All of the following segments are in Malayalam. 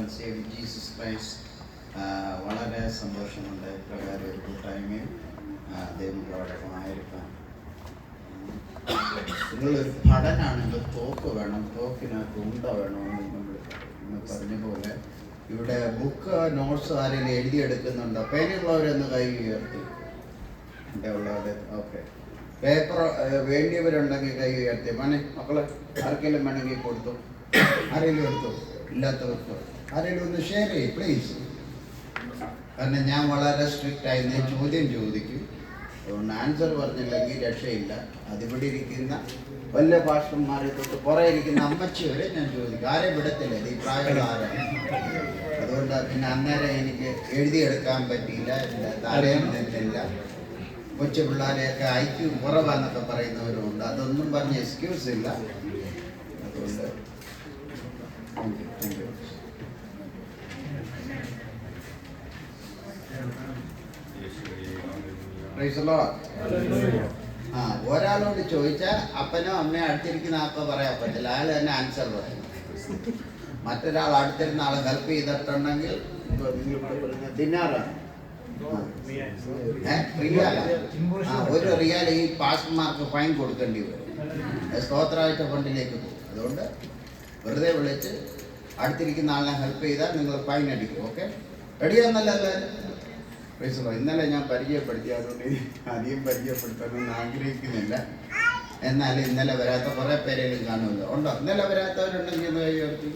and Savior Jesus Christ. വളരെ സന്തോഷമുണ്ട് പ്രകാരം ഒരു കൂട്ടായ്മയും ദൈവങ്ങളോടൊപ്പം ആയിരിക്കാം. നിങ്ങളൊരു പഠനമാണെങ്കിൽ തോക്ക് വേണം, തോക്കിനകത്ത് ഉണ്ട വേണമെന്ന് നമ്മൾ പറഞ്ഞ പോലെ ഇവിടെ ബുക്ക് നോട്ട്സ് ആരെങ്കിലും എഴുതിയെടുക്കുന്നുണ്ടോ? പേനുള്ളവരൊന്ന് കൈ ഉയർത്തി. ഉള്ളവർ ഓക്കെ. പേപ്പർ വേണ്ടിയവരുണ്ടെങ്കിൽ കൈ ഉയർത്തി. മക്കളെ ആർക്കെങ്കിലും വേണമെങ്കിൽ കൊടുത്തു, ആരെങ്കിലും എടുത്തു. ഇല്ലാത്തവർക്ക് ആരെങ്കിലും ഒന്ന് ഷെയർ ചെയ്യും പ്ലീസ്. കാരണം ഞാൻ വളരെ സ്ട്രിക്റ്റ് ആയി ഞാൻ ചോദ്യം ചോദിക്കും. അതുകൊണ്ട് ആൻസർ പറഞ്ഞില്ലെങ്കിൽ രക്ഷയില്ല. അതിവിടെ ഇരിക്കുന്ന വലിയ പാസ്റ്റർമാരെ തൊട്ട് കുറേ ഇരിക്കുന്ന അമ്മച്ചി വരെ ഞാൻ ചോദിക്കും. ആരെ വിടത്തില്ല, ഈ പ്രായമുള്ള ആരാണ്. അതുകൊണ്ട് പിന്നെ അന്നേരം എനിക്ക് എഴുതിയെടുക്കാൻ പറ്റിയില്ല, എൻ്റെ തലയിൽ നിന്നില്ല. കൊച്ചു പിള്ളേരെയൊക്കെ ഐക്യം കുറവാന്നൊക്കെ പറയുന്നവരുണ്ട്. അതൊന്നും പറഞ്ഞ് എക്സ്ക്യൂസ് ഇല്ല. അതുകൊണ്ട് താങ്ക് യു. ഒരാളോട് ചോദിച്ചാൽ അപ്പനോ അമ്മയോ അടുത്തിരിക്കുന്ന ആൾക്കോ പറയാൻ പറ്റില്ല, അയാൾ തന്നെ ആൻസർ പറയും. മറ്റൊരാൾ അടുത്തിരുന്ന ആളെ ഹെൽപ്പ് ചെയ്തിട്ടുണ്ടെങ്കിൽ ദിനാറാണ്, ഒരു റിയാൽ ഈ പാസ്റ്റർമാർക്ക് ഫൈൻ കൊടുക്കേണ്ടി വരും. സ്തോത്രമായിട്ട് ഫണ്ടിലേക്ക് പോകും. അതുകൊണ്ട് വെറുതെ വിളിച്ച് അടുത്തിരിക്കുന്ന ആളിനെ ഹെൽപ്പ് ചെയ്താൽ നിങ്ങൾ ഫൈൻ അടിക്കും. ഓക്കെ, റെഡിയാന്നല്ല എല്ലാവരും? ഇന്നലെ ഞാൻ പരിചയപ്പെടുത്തി, അതുകൊണ്ട് അധികം പരിചയപ്പെടുത്താനൊന്നും ആഗ്രഹിക്കുന്നില്ല. എന്നാൽ ഇന്നലെ വരാത്ത കുറേ പേരെങ്കിലും കാണുമല്ലോ. ഉണ്ടോ? ഇന്നലെ വരാത്തവരുണ്ടെങ്കിൽ ഒന്ന് കൈ ഉയർത്തി.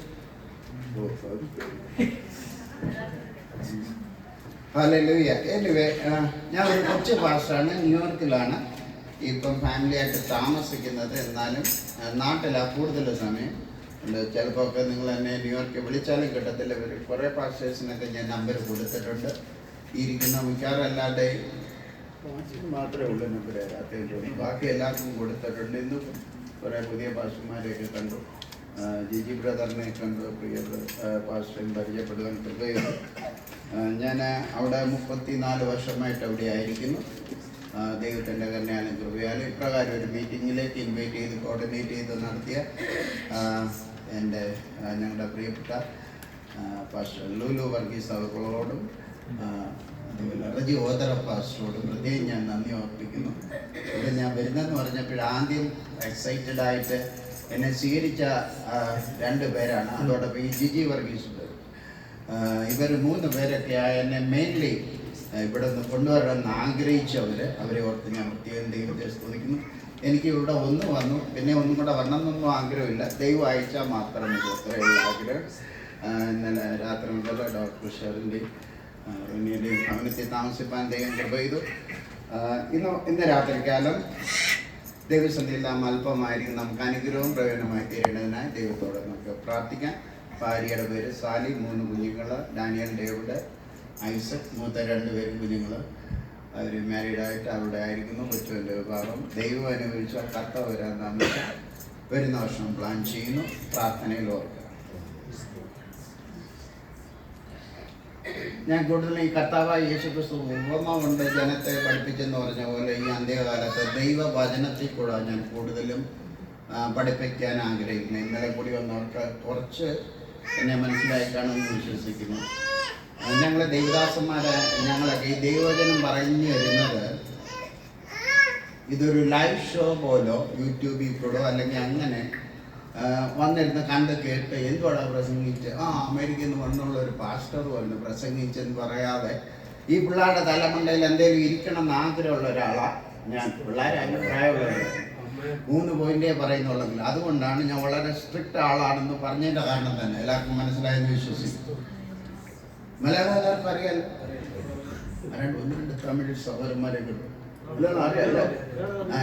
ഹല്ലേലൂയ. എനിവേ, ഞാൻ ഒരു കൊച്ചു പാസ്റ്ററാണ്, ന്യൂയോർക്കിലാണ് ഇപ്പം ഫാമിലിയായിട്ട് താമസിക്കുന്നത്. എന്നാലും നാട്ടിലാണ് കൂടുതൽ സമയം. ചിലപ്പോൾ ഒക്കെ നിങ്ങൾ എന്നെ ന്യൂയോർക്കിൽ വിളിച്ചാലും കിട്ടത്തില്ല. കുറേ പാസ്റ്റേഴ്സിനൊക്കെ ഞാൻ നമ്പർ കൊടുത്തിട്ടുണ്ട്. ഇരിക്കുന്ന മിക്കവാറും എല്ലാവരുടെയും മാത്രമേ ഉള്ളൂ നമ്പർ തരാത്തത്. ബാക്കി എല്ലാവർക്കും കൊടുത്തിട്ടുണ്ട്. ഇന്നും കുറേ പുതിയ പാസ്റ്റർമാരെയൊക്കെ കണ്ടു. ജിജി ബ്രദറിനെ കണ്ടു, പ്രിയ പാസ്റ്ററിനെ പരിചയപ്പെടുവാൻ കൃപയുണ്ട്. ഞാൻ അവിടെ 34 വർഷമായിട്ട് അവിടെ ആയിരിക്കുന്നു. ദൈവത്തിൻ്റെ കരുണയാലും കൃപയാലും ഇപ്രകാരം ഒരു മീറ്റിങ്ങിലേക്ക് ഇൻവൈറ്റ് ചെയ്ത് കോർഡിനേറ്റ് ചെയ്ത് നടത്തിയ ഞങ്ങളുടെ പ്രിയപ്പെട്ട പാസ്റ്റർ ലൂലു വർഗീസ് അവരോടും അതുപോലെ റജി ഓദറ പാസ്റ്ററോടും പ്രത്യേകം ഞാൻ നന്ദി ഓർപ്പിക്കുന്നു. ഇവിടെ ഞാൻ വരുന്നതെന്ന് പറഞ്ഞപ്പോൾ ആദ്യം എക്സൈറ്റഡ് ആയിട്ട് എന്നെ സ്വീകരിച്ച 2 പേരാണ്. അതോടൊപ്പം ഈ ജിജി വർഗീസ്, ഇവർ 3 പേരൊക്കെ എന്നെ മെയിൻലി ഇവിടെ നിന്ന് കൊണ്ടുവരണമെന്ന് ആഗ്രഹിച്ചവർ. അവരെ ഓർത്ത് ഞാൻ പ്രത്യേകം ദൈവത്തെ സ്തുതിക്കുന്നു. എനിക്ക് ഇവിടെ ഒന്ന് വന്നു, പിന്നെ ഒന്നും കൂടെ വരണമെന്നൊന്നും ആഗ്രഹമില്ല. ദൈവം അയച്ചാൽ മാത്രമേ അത്രയുള്ള ആഗ്രഹം. ഇന്നലെ രാത്രി മുതൽ ഡോക്ടർ ഷെറിൻ്റെയും റോനിയുടെയും ഭവനത്തിൽ താമസിപ്പാൻ ദൈവം കൃപ ചെയ്തു. ഇന്ന് രാത്രിക്കാലം ദൈവസന്നിധിയെല്ലാം അല്പമായിരിക്കും നമുക്ക് അനുഗ്രഹവും പ്രയോജനമായി തീരേണ്ടതിനായി ദൈവത്തോട് നമുക്ക് പ്രാർത്ഥിക്കാം. ഭാര്യയുടെ പേര് സാലി, 3 കുഞ്ഞുങ്ങൾ, ഡാനിയൽ, ഡേവിഡ്, ഐസക്. മൂത്ത 2 പേരും കുഞ്ഞുങ്ങൾ. അവർ മാരീഡായിട്ട് അവിടെ ആയിരിക്കുന്നു. കൊച്ചുവിൻ്റെ വിഭാഗം ദൈവം അനുഭവിച്ച കർത്താവ് വരാൻ താമസം വരുന്ന വർഷം പ്ലാൻ ചെയ്യുന്നു. പ്രാർത്ഥനയിൽ ഓർക്കുക. ഞാൻ കൂടുതലും ഈ കർത്താവായ യേശുക്രിസ്തു ഉപമ കൊണ്ട് ജനത്തെ പഠിപ്പിച്ചെന്ന് പറഞ്ഞ പോലെ ഈ അന്ത്യകാലത്ത് ദൈവവചനത്തിൽ കൂടെ ഞാൻ കൂടുതലും പഠിപ്പിക്കാൻ ആഗ്രഹിക്കുന്നത്. ഇന്നലെ കൂടി വന്നവർക്ക് കുറച്ച് എന്നെ മനസ്സിലായി കാണുമെന്ന് വിശ്വസിക്കുന്നു. ഞങ്ങളെ ദൈവദാസന്മാരെ ഞങ്ങളൊക്കെ ഈ ദൈവവചനം പറഞ്ഞു വരുന്നത് ഇതൊരു ലൈവ് ഷോ പോലോ യൂട്യൂബിൽ കൂടോ അല്ലെങ്കിൽ അങ്ങനെ വന്നിരുന്ന് കണ്ട് കേട്ട് എന്തുവാടാ പ്രസംഗിച്ച് അമേരിക്കയിൽ നിന്ന് വന്നുള്ള ഒരു പാസ്റ്റർ വന്ന് പ്രസംഗിച്ചെന്ന് പറയാതെ ഈ പിള്ളേരുടെ തലമുണ്ടയിൽ എന്തെങ്കിലും ഇരിക്കണം എന്ന് ആഗ്രഹമുള്ള ഒരാളാണ് ഞാൻ. പിള്ളേരെ അതിന് പ്രായമുള്ളവരാണ്. 3 പോയിന്റേ പറയുന്നുള്ളെങ്കിൽ അതുകൊണ്ടാണ് ഞാൻ വളരെ സ്ട്രിക്റ്റ് ആളാണെന്ന് പറഞ്ഞതിൻ്റെ കാരണം തന്നെ എല്ലാവർക്കും മനസ്സിലായെന്ന് വിശ്വസിക്കും. മലയാളം എല്ലാവർക്കും അറിയാലോ. 1-2 തമിഴ് സഹോദരന്മാരെ കിട്ടും. അറിയാലോ.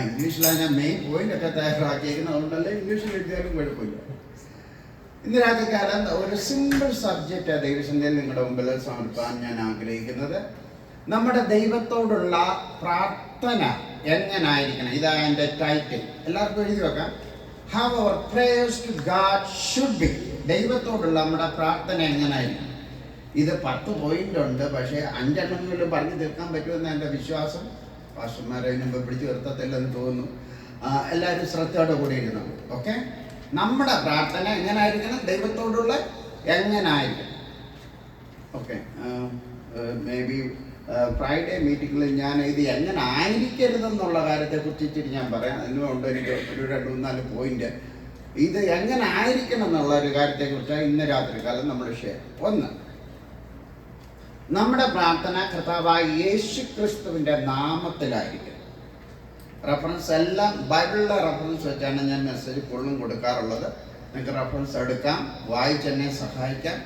ഇംഗ്ലീഷിലാണ് ഞാൻ മെയിൻ പോയിന്റ് ഒക്കെ തയ്യാറാക്കിയിരിക്കുന്നത്. അതുകൊണ്ടല്ലേ ഇംഗ്ലീഷിൽ എഴുതിയാലും കുഴപ്പമില്ല. ഇന്ന് രാത്രികാലം ഒരു സിമ്പിൾ സബ്ജക്റ്റ് ദൈവസന്നിധിയിൽ നിങ്ങളുടെ മുമ്പിൽ സമർപ്പാൻ ഞാൻ ആഗ്രഹിക്കുന്നത്. നമ്മുടെ ദൈവത്തോടുള്ള പ്രാർത്ഥന എങ്ങനായിരിക്കണം. ഇതാണ് എൻ്റെ ടൈറ്റിൽ. എല്ലാവർക്കും എഴുതി വെക്കാം. How our prayers to God should be. ദൈവത്തോടുള്ള നമ്മുടെ പ്രാർത്ഥന എങ്ങനായിരിക്കണം. ഇത് 10 പോയിന്റ് ഉണ്ട്. പക്ഷേ 5 എണ്ണമെങ്കിലും പറഞ്ഞു തീർക്കാൻ പറ്റുമെന്ന് എൻ്റെ വിശ്വാസം. പാസ്റ്റർമാരെ മുമ്പ് പിടിച്ചു നിർത്തത്തില്ലെന്ന് തോന്നുന്നു. എല്ലാവരും ശ്രദ്ധയോടെ കൂടി ഇരുന്നു. ഓക്കെ, നമ്മുടെ പ്രാർത്ഥന എങ്ങനായിരിക്കണം, ദൈവത്തോടുള്ള എങ്ങനായിരിക്കണം. ഓക്കെ, മേ ബി ഫ്രൈഡേ മീറ്റിങ്ങിൽ ഞാൻ ഇത് എങ്ങനെ ആയിരിക്കരുതെന്നുള്ള കാര്യത്തെക്കുറിച്ച് ഇച്ചിരി ഞാൻ പറയാം. അതിനുകൊണ്ട് എനിക്ക് ഒരു 2-3-4 പോയിന്റ് ഇത് എങ്ങനെ ആയിരിക്കണം എന്നുള്ള ഒരു കാര്യത്തെക്കുറിച്ച് ഇന്ന് രാത്രി കാലം നമ്മൾ ഷെയർ. ഒന്ന്, നമ്മുടെ പ്രാർത്ഥന കർത്താവായ യേശു ക്രിസ്തുവിൻ്റെ നാമത്തിലായിരിക്കും. റെഫറൻസ് എല്ലാം ബൈബിളിലെ റെഫറൻസ് വെച്ചാണ് ഞാൻ മെസ്സേജ് ഫുള്ളും കൊടുക്കാറുള്ളത്. നിങ്ങൾക്ക് റെഫറൻസ് എടുക്കാം, വായിച്ചെന്നെ സഹായിക്കാം.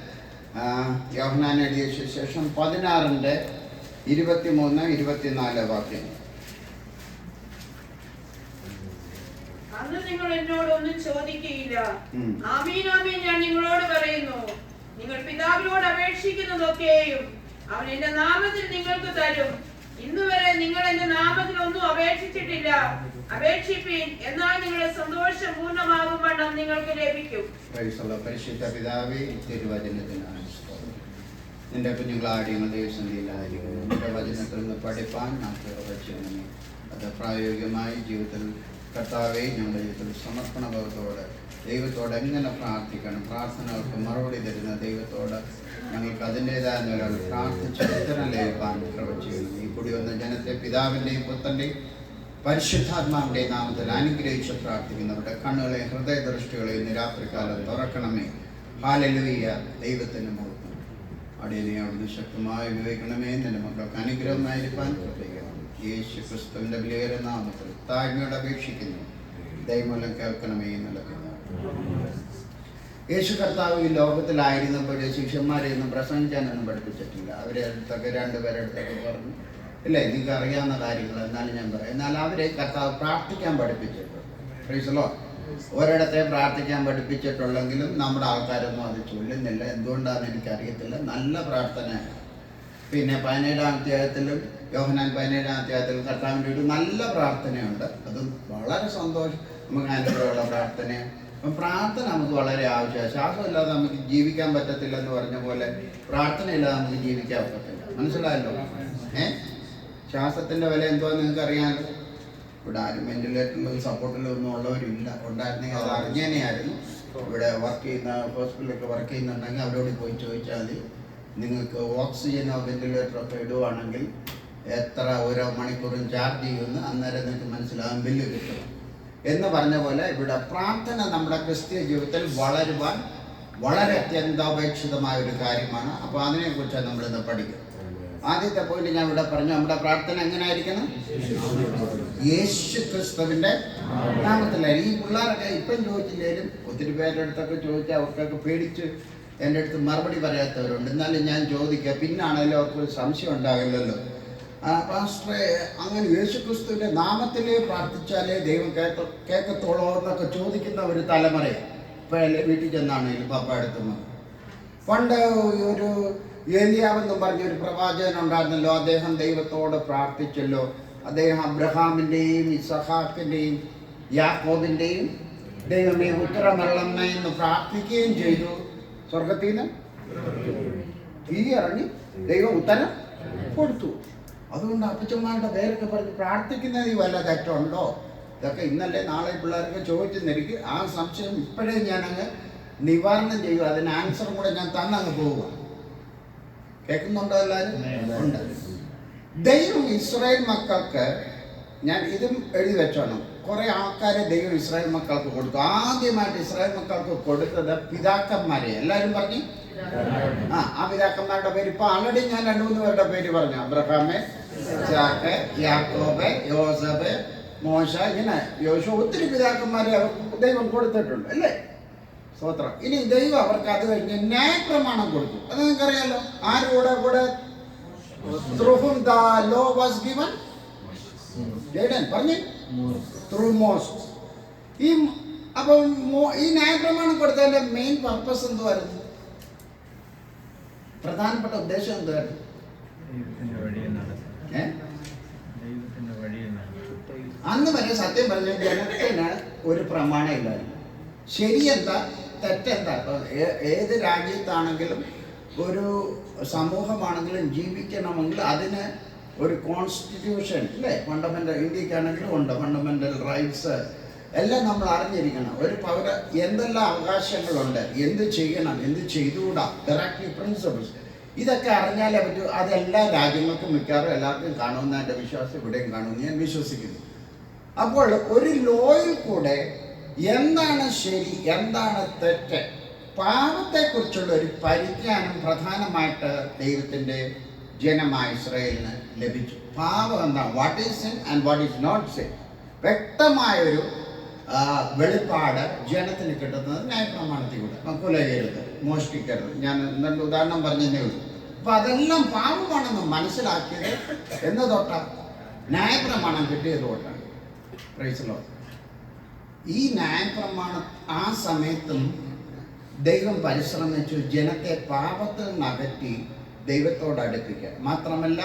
യോഹന്നാൻ എഴുതിയ സുവിശേഷം 16:23-24 വാക്യം. അന്ന് നിങ്ങൾ എന്നോട് ഒന്നും ചോദിക്കുകയില്ല. ആമീൻ ആമീൻ ഞാൻ നിങ്ങളോട് പറയുന്നു, നിങ്ങൾ പിതാവിനോട് അപേക്ഷിക്കുന്നതൊക്കെയും അവൻ എന്റെ നാമത്തിൽ നിങ്ങൾക്ക് തരും. ഇന്നുവരെ നിങ്ങൾ എന്റെ നാമത്തിൽ ഒന്നും അപേക്ഷിച്ചിട്ടില്ല. അപേക്ഷിപ്പീൻ, എന്നാൽ നിങ്ങളുടെ സന്തോഷം പൂർണ്ണമാകും വണ്ണം നിങ്ങൾക്ക് ലഭിക്കും. പരിശുദ്ധ പിതാവേ, തിരുവചനത്തിനാണ് നിന്റെ കുഞ്ഞുങ്ങളാടിയങ്ങൾ ദൈവസന്നിധിയിലായിരിക്കും. നിന്റെ വചനത്തിൽ നിന്ന് പഠിപ്പാൻ നമുക്ക് വച്ചിരുന്നു. അത് പ്രായോഗികമായി ജീവിതത്തിൽ കർത്താവെ ഞങ്ങളുടെ ജീവിതത്തിൽ സമർപ്പണബോധത്തോടെ ദൈവത്തോട് എങ്ങനെ പ്രാർത്ഥിക്കണം, പ്രാർത്ഥനകൾക്ക് മറുപടി തരുന്ന ദൈവത്തോട് ഞങ്ങൾക്ക് അതിൻ്റെതായ നിലയിൽ പ്രാർത്ഥിച്ച് ഉത്തരം ലഭിക്കാൻ പ്രവചിക്കുന്നു. ഈ കൂടി വന്ന ജനത്തെ പിതാവിൻ്റെയും പുത്രൻ്റെയും പരിശുദ്ധാത്മാവിൻ്റെ നാമത്തിൽ അനുഗ്രഹിച്ച് പ്രാർത്ഥിക്കുന്നവരുടെ കണ്ണുകളെയും ഹൃദയദൃഷ്ടികളെയും രാത്രികാലം തുറക്കണമേ. ഹല്ലേലൂയ. ദൈവത്തിന് മഹത്വം. അടിയനെ അവിടുന്ന് ശക്തമായി ഉപയോഗിക്കണമേ. നിന്റെ മക്കൾക്ക് അനുഗ്രഹമായിരിക്കാൻ കൃപയ്ക്കണം. യേശു ക്രിസ്തുവിൻ്റെ വിലയേറെ നാമത്തിൽ താഴ്മയോടെ അപേക്ഷിക്കുന്നു. ദൈവമൂലം കേൾക്കണമേ എന്നുള്ളത്. യേശു കർത്താവ് ഈ ലോകത്തിലായിരുന്നപ്പോൾ ശിഷ്യന്മാരെയൊന്നും പ്രസംഗിക്കാനൊന്നും പഠിപ്പിച്ചിട്ടില്ല. അവരെ അടുത്തൊക്കെ 2 പേരെ അടുത്തൊക്കെ പറഞ്ഞു, ഇല്ലേ, നിങ്ങൾക്ക് അറിയാവുന്ന കാര്യങ്ങൾ എന്നാലും ഞാൻ പറയാം. എന്നാൽ അവരെ കർത്താവ് പ്രാർത്ഥിക്കാൻ പഠിപ്പിച്ചിട്ടുണ്ട്. പ്രീസലോ, ഒരിടത്തെ പ്രാർത്ഥിക്കാൻ പഠിപ്പിച്ചിട്ടുള്ളെങ്കിലും നമ്മുടെ ആൾക്കാരൊന്നും അത് ചൊല്ലുന്നില്ല. എന്തുകൊണ്ടാണെന്ന് എനിക്കറിയത്തില്ല. നല്ല പ്രാർത്ഥനയാണ്. പിന്നെ 17-ാം അധ്യായത്തിലും യോഹന്നാൻ 17-ാം അധ്യായത്തിലും കർത്താവിൻ്റെ ഒരു നല്ല പ്രാർത്ഥനയുണ്ട്. അത് വളരെ സന്തോഷം നമുക്ക് അനുഭവമുള്ള പ്രാർത്ഥനയാണ്. അപ്പം പ്രാർത്ഥന നമുക്ക് വളരെ ആവശ്യമാണ്. ശ്വാസമില്ലാതെ നമുക്ക് ജീവിക്കാൻ പറ്റത്തില്ല എന്ന് പറഞ്ഞ പോലെ പ്രാർത്ഥനയില്ലാതെ നമുക്ക് ജീവിക്കാൻ പറ്റത്തില്ല. മനസ്സിലായല്ലോ? ശ്വാസത്തിൻ്റെ വില എന്തുവാന്ന് നിങ്ങൾക്ക് അറിയാമല്ലോ. ഇവിടെ ആരും വെന്റിലേറ്ററിലും സപ്പോർട്ടിലും ഒന്നും ഉള്ളവരില്ല. ഉണ്ടായിരുന്നെങ്കിൽ അത് അറിഞ്ഞേനെയായിരുന്നു. ഇവിടെ വർക്ക് ചെയ്യുന്ന ഹോസ്പിറ്റലൊക്കെ വർക്ക് ചെയ്യുന്നുണ്ടെങ്കിൽ അവരോട് പോയി ചോദിച്ചാൽ മതി. നിങ്ങൾക്ക് ഓക്സിജനോ വെന്റിലേറ്ററോ ഒക്കെ ഇടുവാണെങ്കിൽ എത്ര ഓരോ മണിക്കൂറും ചാർജ് ചെയ്യുമെന്ന് അന്നേരം നിങ്ങൾക്ക് മനസ്സിലാകും, ബില്ല് കിട്ടും എന്ന് പറഞ്ഞ പോലെ ഇവിടെ പ്രാർത്ഥന നമ്മുടെ ക്രിസ്തീയ ജീവിതത്തിൽ വളരുവാൻ വളരെ അത്യന്താപേക്ഷിതമായ ഒരു കാര്യമാണ്. അപ്പോൾ അതിനെക്കുറിച്ചാണ് നമ്മളിന്ന് പഠിക്കുന്നത്. ആദ്യത്തെ പോയിന്റ് ഞാൻ ഇവിടെ പറഞ്ഞു, നമ്മുടെ പ്രാർത്ഥന എങ്ങനെ ആയിരിക്കണം? യേശു ക്രിസ്തുവിൻ്റെ നാമത്തിലായിരിക്കും. ഈ പിള്ളേരൊക്കെ ഇപ്പം ചോദിച്ചില്ലേലും ഒത്തിരി പേരുടെ അടുത്തൊക്കെ ചോദിച്ചാൽ അവർക്കൊക്കെ പേടിച്ച് എൻ്റെ അടുത്ത് മറുപടി പറയാത്തവരുണ്ട്. എന്നാലും ഞാൻ ചോദിക്കുക, പിന്നാണെങ്കിലും അവർക്ക് സംശയം ഉണ്ടാകില്ലല്ലോ. പാസ്റ്ററെ, അങ്ങനെ യേശു ക്രിസ്തുവിൻ്റെ നാമത്തിലേ പ്രാർത്ഥിച്ചാലേ ദൈവം കേൾക്കത്തോളോ എന്നൊക്കെ ചോദിക്കുന്ന ഒരു തലമുറയാണ് ഇപ്പം വീട്ടിൽ ചെന്നാണെങ്കിലും പപ്പ അടുത്തുനിന്ന്. പണ്ട് ഒരു ഏലിയാവെന്നും പറഞ്ഞൊരു പ്രവാചകൻ ഉണ്ടായിരുന്നല്ലോ. അദ്ദേഹം ദൈവത്തോട് പ്രാർത്ഥിച്ചല്ലോ. അദ്ദേഹം അബ്രഹാമിൻ്റെയും ഇസഹാക്കിൻ്റെയും യാക്കോബിൻ്റെയും ദൈവമേ ഉത്തരമരുളണമേ എന്ന് പ്രാർത്ഥിക്കുകയും ചെയ്തു. സ്വർഗത്തിൽ നിന്ന് തീ ഇറങ്ങി ദൈവം ഉത്തരം കൊടുത്തു. അതുകൊണ്ട് അപ്പച്ചന്മാരുടെ പേരൊക്കെ പറഞ്ഞ് പ്രാർത്ഥിക്കുന്നതിൽ വല്ല തെറ്റുണ്ടോ? ഇതൊക്കെ ഇന്നല്ലേ നാളെ പിള്ളേരൊക്കെ ചോദിച്ചെന്നിരിക്കും. ആ സംശയം ഇപ്പോഴേ ഞാനങ്ങ് നിവാരണം ചെയ്യുക. അതിന് ആൻസറും കൂടെ ഞാൻ തന്നങ്ങ് പോവുക. കേൾക്കുന്നുണ്ടോ എല്ലാവരും? ഉണ്ട്. ദൈവം ഇസ്രായേൽ മക്കൾക്ക്, ഞാൻ ഇതും എഴുതി വെച്ചോണം, കുറെ ആൾക്കാരെ ദൈവം ഇസ്രായേൽ മക്കൾക്ക് കൊടുത്തു. ആദ്യമായിട്ട് ഇസ്രായേൽ മക്കൾക്ക് കൊടുത്തത് പിതാക്കന്മാരെ. എല്ലാവരും പറഞ്ഞു. ആ പിതാക്കന്മാരുടെ പേര് ഇപ്പൊ ആൾറെഡി ഞാൻ 2-3 പേരുടെ പേര് പറഞ്ഞു. അബ്രഹാമെ, ഇസ്ഹാക്ക്, യാക്കോബ്, യോസഫ്, മോശ, ഇങ്ങനെ യോശുവ, ഒത്തിരി പിതാക്കന്മാരെ അവർക്ക് ദൈവം കൊടുത്തിട്ടുണ്ട് അല്ലേ? സ്തോത്രം. ഇനി ദൈവം അവർക്ക് അത് കഴിഞ്ഞ് ന്യായപ്രമാണം കൊടുത്തു. അത് നിങ്ങൾക്കറിയാലോ. ആരുടെ കൂടെ? through whom the law was given? പറഞ്ഞു, through Moses. അപ്പം ഈ ന്യായപ്രമാണം കൊടുത്തതിന്റെ മെയിൻ പർപ്പസ് എന്തുവായിരുന്നു? പ്രധാനപ്പെട്ട ഉദ്ദേശം എന്തുവായിരുന്നു? അന്ന് വരെ സത്യം പറഞ്ഞ ജനത്തിന് ഒരു പ്രമാണം ഇല്ലായിരുന്നു. ശരിയെന്താ തെറ്റെന്താ? ഏത് രാജ്യത്താണെങ്കിലും ഒരു സമൂഹമാണെങ്കിലും ജീവിക്കണമെങ്കിൽ അതിന് ഒരു കോൺസ്റ്റിറ്റ്യൂഷൻ ഇല്ലേ? ഫണ്ടമെൻ്റൽ, ഇന്ത്യക്കാണെങ്കിലും ഉണ്ട് ഫണ്ടമെൻ്റൽ റൈറ്റ്സ് എല്ലാം നമ്മൾ അറിഞ്ഞിരിക്കണം. ഒരു പൗര എന്തെല്ലാം അവകാശങ്ങളുണ്ട്, എന്ത് ചെയ്യണം, എന്ത് ചെയ്തുകൂടാ, ഡയറക്റ്റീവ് പ്രിൻസിപ്പിൾസ് ഇതൊക്കെ അറിഞ്ഞാലേ പറ്റൂ. അതെല്ലാ രാജ്യങ്ങൾക്കും മിക്കവാറും എല്ലാവർക്കും കാണുമെന്ന് എൻ്റെ വിശ്വാസം ഇവിടെയും കാണുമെന്ന് ഞാൻ വിശ്വസിക്കുന്നു. അപ്പോൾ ഒരു ലോയിൽ കൂടെ എന്താണ് ശരി, എന്താണ് തെറ്റ്, പാപത്തെക്കുറിച്ചുള്ള ഒരു പരിജ്ഞാനം പ്രധാനമായിട്ട് ദൈവത്തിൻ്റെ ജനമായ ഇസ്രായേലിന് ലഭിച്ചു. പാപം എന്താണ്, what is sin and what is not sin, വ്യക്തമായൊരു വെളിപ്പാട് ജനത്തിന് കിട്ടുന്നത് ന്യായപ്രമാണത്തിലൂടെ. കൊലയരുത്, മോഷ്ടിക്കരുത്, ഞാൻ എന്തെങ്കിലും ഉദാഹരണം പറഞ്ഞതേ ഉള്ളൂ. അപ്പം അതെല്ലാം പാപമാണെന്ന് മനസ്സിലാക്കിയത് എന്ന് തൊട്ട ന്യായപ്രമാണം കിട്ടിയത് തൊട്ടാണ്. Praise Lord. ഈ ന്യായപ്രമാണം ആ സമയത്തും ദൈവം പരിശ്രമിച്ചു ജനത്തെ പാപത്തിൽ നിന്ന് അകറ്റി ദൈവത്തോട് അടുപ്പിക്കുക. മാത്രമല്ല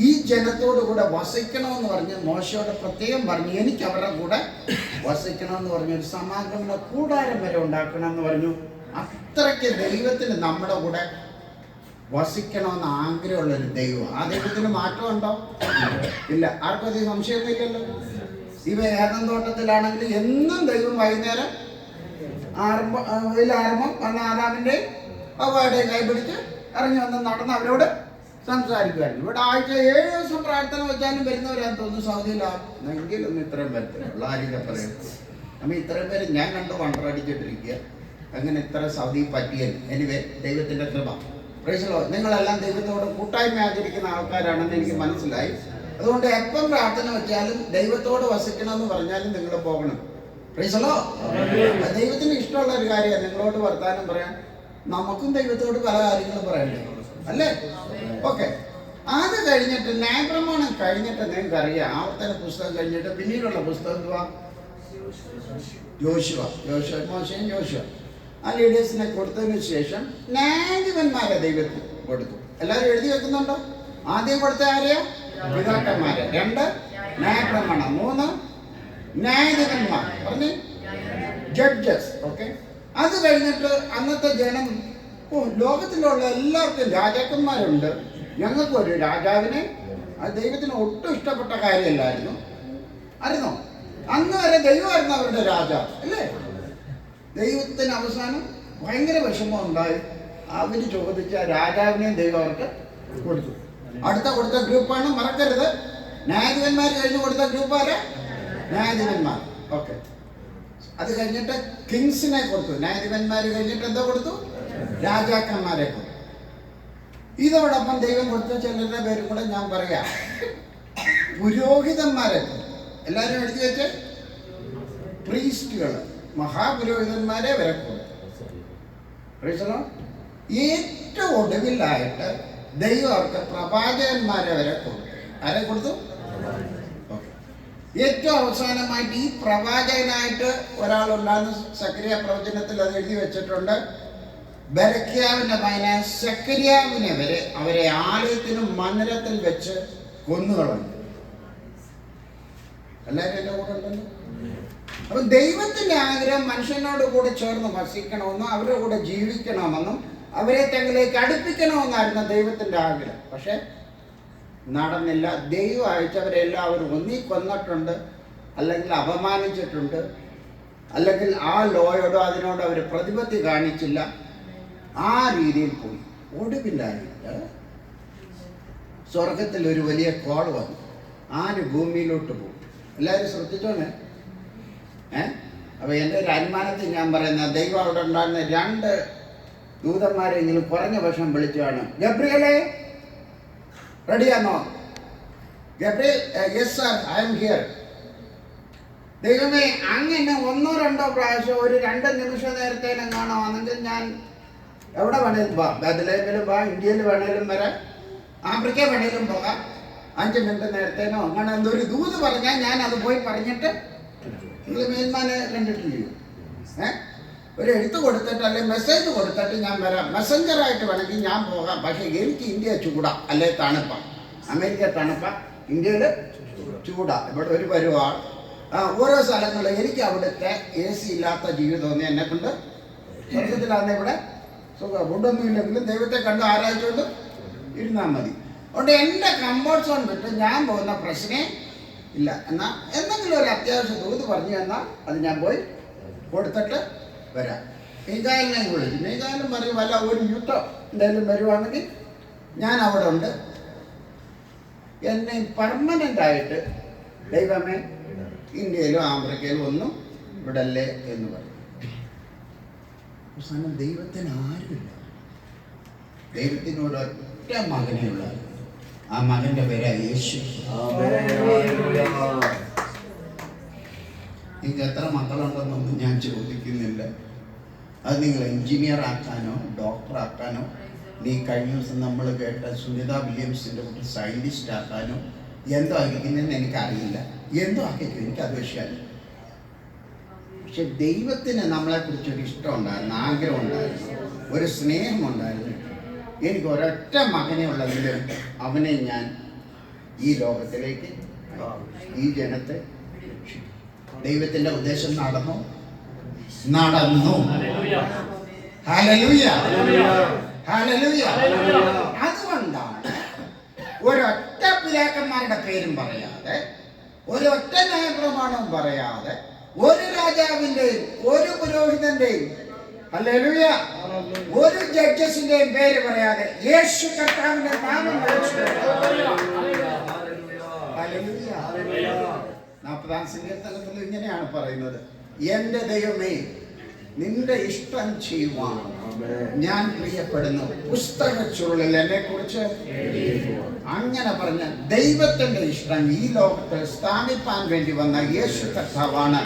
ഈ ജനത്തോടു കൂടെ വസിക്കണമെന്ന് പറഞ്ഞ് മോശയോട് പ്രത്യേകം പറഞ്ഞു, എനിക്ക് അവരുടെ കൂടെ വസിക്കണമെന്ന് പറഞ്ഞു. ഒരു സമാഗമന കൂടാരം വരെ ഉണ്ടാക്കണമെന്ന് പറഞ്ഞു. അത്രയ്ക്ക് ദൈവത്തിന് നമ്മുടെ കൂടെ വസിക്കണമെന്ന് ആഗ്രഹമുള്ളൊരു ദൈവം. ആ ദൈവത്തിന് മാറ്റമുണ്ടോ? ഇല്ല. ആർക്കും അധികം സംശയമൊന്നുമില്ലല്ലോ. ഇവ ഏതൻ തോട്ടത്തിലാണെങ്കിൽ എന്നും ദൈവം വൈകുന്നേരം ആരംഭം വന്ന ആദാമിൻ്റെ അവയുടെയും കൈപിടിച്ച് ഇറങ്ങി വന്ന് നടന്ന് അവരോട് സംസാരിക്കുമായിരുന്നു. ഇവിടെ ആഴ്ച 7 ദിവസം പ്രാർത്ഥന വെച്ചാലും വരുന്നവരാന്ന് തോന്നുന്നു. സൗദിയിലാണെങ്കിലൊന്നും ഇത്രയും വരത്തില്ല. ഉള്ള ആരെയൊക്കെ പറയും. നമ്മൾ ഇത്രയും പേര് ഞാൻ കണ്ട് വണ്ടറടിച്ചിട്ടിരിക്കുക. അങ്ങനെ ഇത്ര സൗദി പറ്റിയൽ. എനിവേ, ദൈവത്തിൻ്റെ കൃപ. Praise Lord. നിങ്ങളെല്ലാം ദൈവത്തോട് കൂട്ടായ്മ ആചരിക്കുന്ന ആൾക്കാരാണെന്ന് എനിക്ക് മനസ്സിലായി. അതുകൊണ്ട് എപ്പം പ്രാർത്ഥന വെച്ചാലും ദൈവത്തോട് വസിക്കണമെന്ന് പറഞ്ഞാലും നിങ്ങൾ പോകണം. Praise Lord. ദൈവത്തിന് ഇഷ്ടമുള്ള ഒരു കാര്യമാണ് നിങ്ങളോട് വർത്താനം പറയാൻ. നമുക്കും ദൈവത്തോട് പല കാര്യങ്ങളും പറയണ്ടേ, അല്ലേ? ഓക്കെ. അത് കഴിഞ്ഞിട്ട് ന്യായപ്രമാണം കഴിഞ്ഞിട്ട് നിങ്ങൾക്ക് അറിയാം, ആവർത്തന പുസ്തകം കഴിഞ്ഞിട്ട് പിന്നീടുള്ള പുസ്തകം എന്തുവാ? യോശുവ. മോശയും യോശുവ ആ ലീഡേഴ്സിനെ കൊടുത്തതിന് ശേഷം ന്യായാധിപന്മാരെ ദൈവത്തിന് കൊടുത്തു. എല്ലാവരും എഴുതി വെക്കുന്നുണ്ടോ? ആദ്യം കൊടുത്ത ആരെയാ? പിതാക്കന്മാരെ. 2 ന്യായപ്രമാണം. 3 ന്യായാധിപന്മാർ. പറഞ്ഞ് ജഡ്ജസ്. ഓക്കെ. അത് കഴിഞ്ഞിട്ട് അന്നത്തെ ജനം, ലോകത്തിലുള്ള എല്ലാവർക്കും രാജാക്കന്മാരുണ്ട്, ഞങ്ങൾക്കൊരു രാജാവിനെ. അത് ദൈവത്തിന് ഒട്ടും ഇഷ്ടപ്പെട്ട കാര്യമല്ലായിരുന്നു. അറിഞ്ഞോ? അന്ന് വരെ ദൈവമായിരുന്നു അവരുടെ രാജാവ്, അല്ലേ? ദൈവത്തിന് അവസാനം ഭയങ്കര വിഷമം ഉണ്ടായി. അവർ ചോദിച്ച രാജാവിനെയും ദൈവം അവർക്ക് കൊടുത്തു. അടുത്ത കൊടുത്ത ഗ്രൂപ്പാണ്, മറക്കരുത്, ന്യായാധിപന്മാർ കഴിഞ്ഞ് കൊടുത്ത ഗ്രൂപ്പാരെ ന്യായാധിപന്മാർ. ഓക്കെ. അത് കഴിഞ്ഞിട്ട് കിങ്സിനെ കൊടുത്തു. ന്യായാധിപന്മാർ കഴിഞ്ഞിട്ട് എന്താ കൊടുത്തു? രാജാക്കന്മാരെ കൊടുത്തു. ഇതോടൊപ്പം ദൈവം കൊടുത്ത ചിലരുടെ പേരും കൂടെ ഞാൻ പറയാം. പുരോഹിതന്മാരെ കൊടുത്തു. എല്ലാവരും എഴുതി വെച്ച്. പ്രീസ്റ്റുകൾ, മഹാപുരോഹിതന്മാരെ വരെ കൊടുത്തു. ഏറ്റവും ഒടുവിലായിട്ട് ദൈവം അവർക്ക് പ്രവാചകന്മാരെ വരെ കൊടുത്തു. ആരെ കൊടുത്തു? ഏറ്റവും അവസാനമായിട്ട് ഈ പ്രവാചകനായിട്ട് ഒരാളുണ്ടാകുന്ന സക്രിയ പ്രവചനത്തിൽ അത് എഴുതി വെച്ചിട്ടുണ്ട്. ബരക്യാവിന്റെ മകനായ സക്രിയാവിനെ വരെ അവരെ ആലയത്തിനും മന്ദിരത്തിൽ വെച്ച് കൊന്നുകളഞ്ഞു. എല്ലാവരും എൻ്റെ കൂടെ ഉണ്ടല്ലോ. അപ്പൊ ദൈവത്തിന്റെ ആഗ്രഹം മനുഷ്യനോട് കൂടെ ചേർന്ന് വസിക്കണമെന്നും അവരുടെ കൂടെ ജീവിക്കണമെന്നും അവരെ തങ്ങളിലേക്ക് അടുപ്പിക്കണമെന്നായിരുന്നു ദൈവത്തിന്റെ ആഗ്രഹം. പക്ഷെ നടന്നില്ല. ദൈവം അയച്ചവരെ എല്ലാവരും ഒന്നീ കൊന്നിട്ടുണ്ട്, അല്ലെങ്കിൽ അപമാനിച്ചിട്ടുണ്ട്, അല്ലെങ്കിൽ ആ ലോയോടോ അതിനോടോ അവർ പ്രതിപത്തി കാണിച്ചില്ല. ആ രീതിയിൽ പോയി. ഒടുവിലായിട്ട് സ്വർഗത്തിൽ ഒരു വലിയ കോൾ വന്നു. ആര് ഭൂമിയിലോട്ട് പോകും? എല്ലാവരും ശ്രദ്ധിച്ചോണേ. അപ്പൊ എൻ്റെ ഒരു അനുമാനത്തിൽ ഞാൻ പറയുന്ന, ദൈവം അവിടെ ഉണ്ടായിരുന്ന 2 ദൂതന്മാരെങ്കിലും കുറഞ്ഞ പക്ഷം വിളിച്ചാണ്, ഗബ്രിയേലേ റെഡിയാണോ? Gabriel, yes sir, I am here. ദൈവമേ, അങ്ങനെ 1-2 പ്രാവശ്യം ഒരു 2 നിമിഷ നേരത്തേനും കാണുവാണെങ്കിൽ ഞാൻ എവിടെ വേണേലും പോകാം. ബദലേമിലും പോകാം, ഇന്ത്യയിൽ വേണേലും വരാം, ആഫ്രിക്ക വേണേലും പോകാം. 5 മിനിറ്റ് നേരത്തേനോ അങ്ങനെ എന്തൊരു ദൂത് പറഞ്ഞാൽ ഞാൻ അത് പോയി പറഞ്ഞിട്ട് നിങ്ങൾ മേൽമാനെ കണ്ടിട്ടില്ലയോ? ഒരു എഴുത്ത് കൊടുത്തിട്ട് അല്ലെങ്കിൽ മെസ്സേജ് കൊടുത്തിട്ട് ഞാൻ വരാം. മെസ്സഞ്ചറായിട്ട് വേണമെങ്കിൽ ഞാൻ പോകാം. പക്ഷേ എനിക്ക് ഇന്ത്യ ചൂടാ, അല്ലെ തണുപ്പ. അമേരിക്ക തണുപ്പ, ഇന്ത്യയിൽ ചൂടാ. ഇവിടെ ഒരു പരിപാടി ഓരോ സ്ഥലങ്ങളിൽ എനിക്ക് അവിടുത്തെ AC ഇല്ലാത്ത ജീവിതമൊന്നും എന്നെ കൊണ്ട് സ്വർഗത്തിലാന്ന്. ഇവിടെ സുഖം, ഫുഡൊന്നും ഇല്ലെങ്കിലും ദൈവത്തെ കണ്ട് ആരാധിച്ചുകൊണ്ട് ഇരുന്നാൽ മതി. അതുകൊണ്ട് എൻ്റെ കംഫർട്ട് സോൺ വിട്ട് ഞാൻ പോകുന്ന പ്രശ്നേ ഇല്ല. എന്നാൽ എന്തെങ്കിലും ഒരു അത്യാവശ്യ ദൂത് പറഞ്ഞു തന്നാൽ അത് ഞാൻ പോയി കൊടുത്തിട്ട് വരാം. മീകായലിനെ വിളിച്ചു. മീകായലും പറയും, വല്ല ഒരു യുദ്ധം എന്തെങ്കിലും വരുവാണെങ്കിൽ ഞാൻ അവിടെ ഉണ്ട്, എന്നെ പെർമനൻ്റ് ആയിട്ട് ദൈവമേ ഇന്ത്യയിലും ആഫ്രിക്കയിലും ഒന്നും വിടല്ലേ എന്ന് പറയും. അവസാനം ദൈവത്തിന് ആരുമില്ല. ദൈവത്തിന് ഒരൊറ്റ മകനേ ഉള്ളൂ. ആ മകന്റെ പേരാ യേശു. നിങ്ങൾക്ക് എത്ര മക്കളുണ്ടെന്നൊന്നും ഞാൻ ചോദിക്കുന്നില്ല. അത് നിങ്ങൾ എഞ്ചിനീയർ ആക്കാനോ ഡോക്ടർ ആക്കാനോ, നീ കഴിഞ്ഞ ദിവസം നമ്മൾ കേട്ട സുനിത വില്യംസിൻ്റെ കുട്ടി സയൻറ്റിസ്റ്റ് ആക്കാനോ എന്തോ ആയിരിക്കുന്നതെന്ന് എനിക്കറിയില്ല. എന്തോ ആക്കിക്കും, എനിക്കത് വിഷയമല്ല. പക്ഷെ ദൈവത്തിന് നമ്മളെക്കുറിച്ചൊരു ഇഷ്ടം ഉണ്ടായിരുന്നു, ആഗ്രഹം ഉണ്ടായിരുന്നു, ഒരു സ്നേഹം ഉണ്ടായിരുന്നു. എനിക്ക് ഒരൊറ്റ മകനെ ഉള്ളെങ്കിലും അവനെ ഞാൻ ഈ ലോകത്തിലേക്ക്, ഈ ജനത്തെ, ദൈവത്തിൻ്റെ ഉദ്ദേശം നടന്നു. Hallelujah, hallelujah. അതുകൊണ്ടാണ് ഒരൊറ്റ പിതാക്കന്മാരുടെ പേരും പറയാതെ, ഒരൊറ്റ ന്യായപ്രമാണവും പറയാതെ, ഒരു രാജാവിൻ്റെയും ഒരു പുരോഹിതന്റെയും, ഹല്ലേലൂയ, ഒരു ജഡ്ജസിന്റെയും പേര് പറയാതെ യേശു കർത്താവിന്റെ നാമം വിളിച്ചു. ഹല്ലേലൂയ. 40-ാം സങ്കീർത്തനത്തിൽ ഇങ്ങനെയാണ് പറയുന്നത്, എൻ്റെ ദൈവമേ നിന്റെ ഇഷ്ടം ചെയ്യുവാൻ ഞാൻ പ്രിയപ്പെടുന്നു. പുസ്തക ചുരുളിൽ എന്നെ കുറിച്ച് അങ്ങനെ പറഞ്ഞ ദൈവത്തിന്റെ ഇഷ്ടം ഈ ലോകത്തിൽ സ്ഥാപിപ്പാൻ വേണ്ടി വന്ന യേശു കർത്താവാണ്.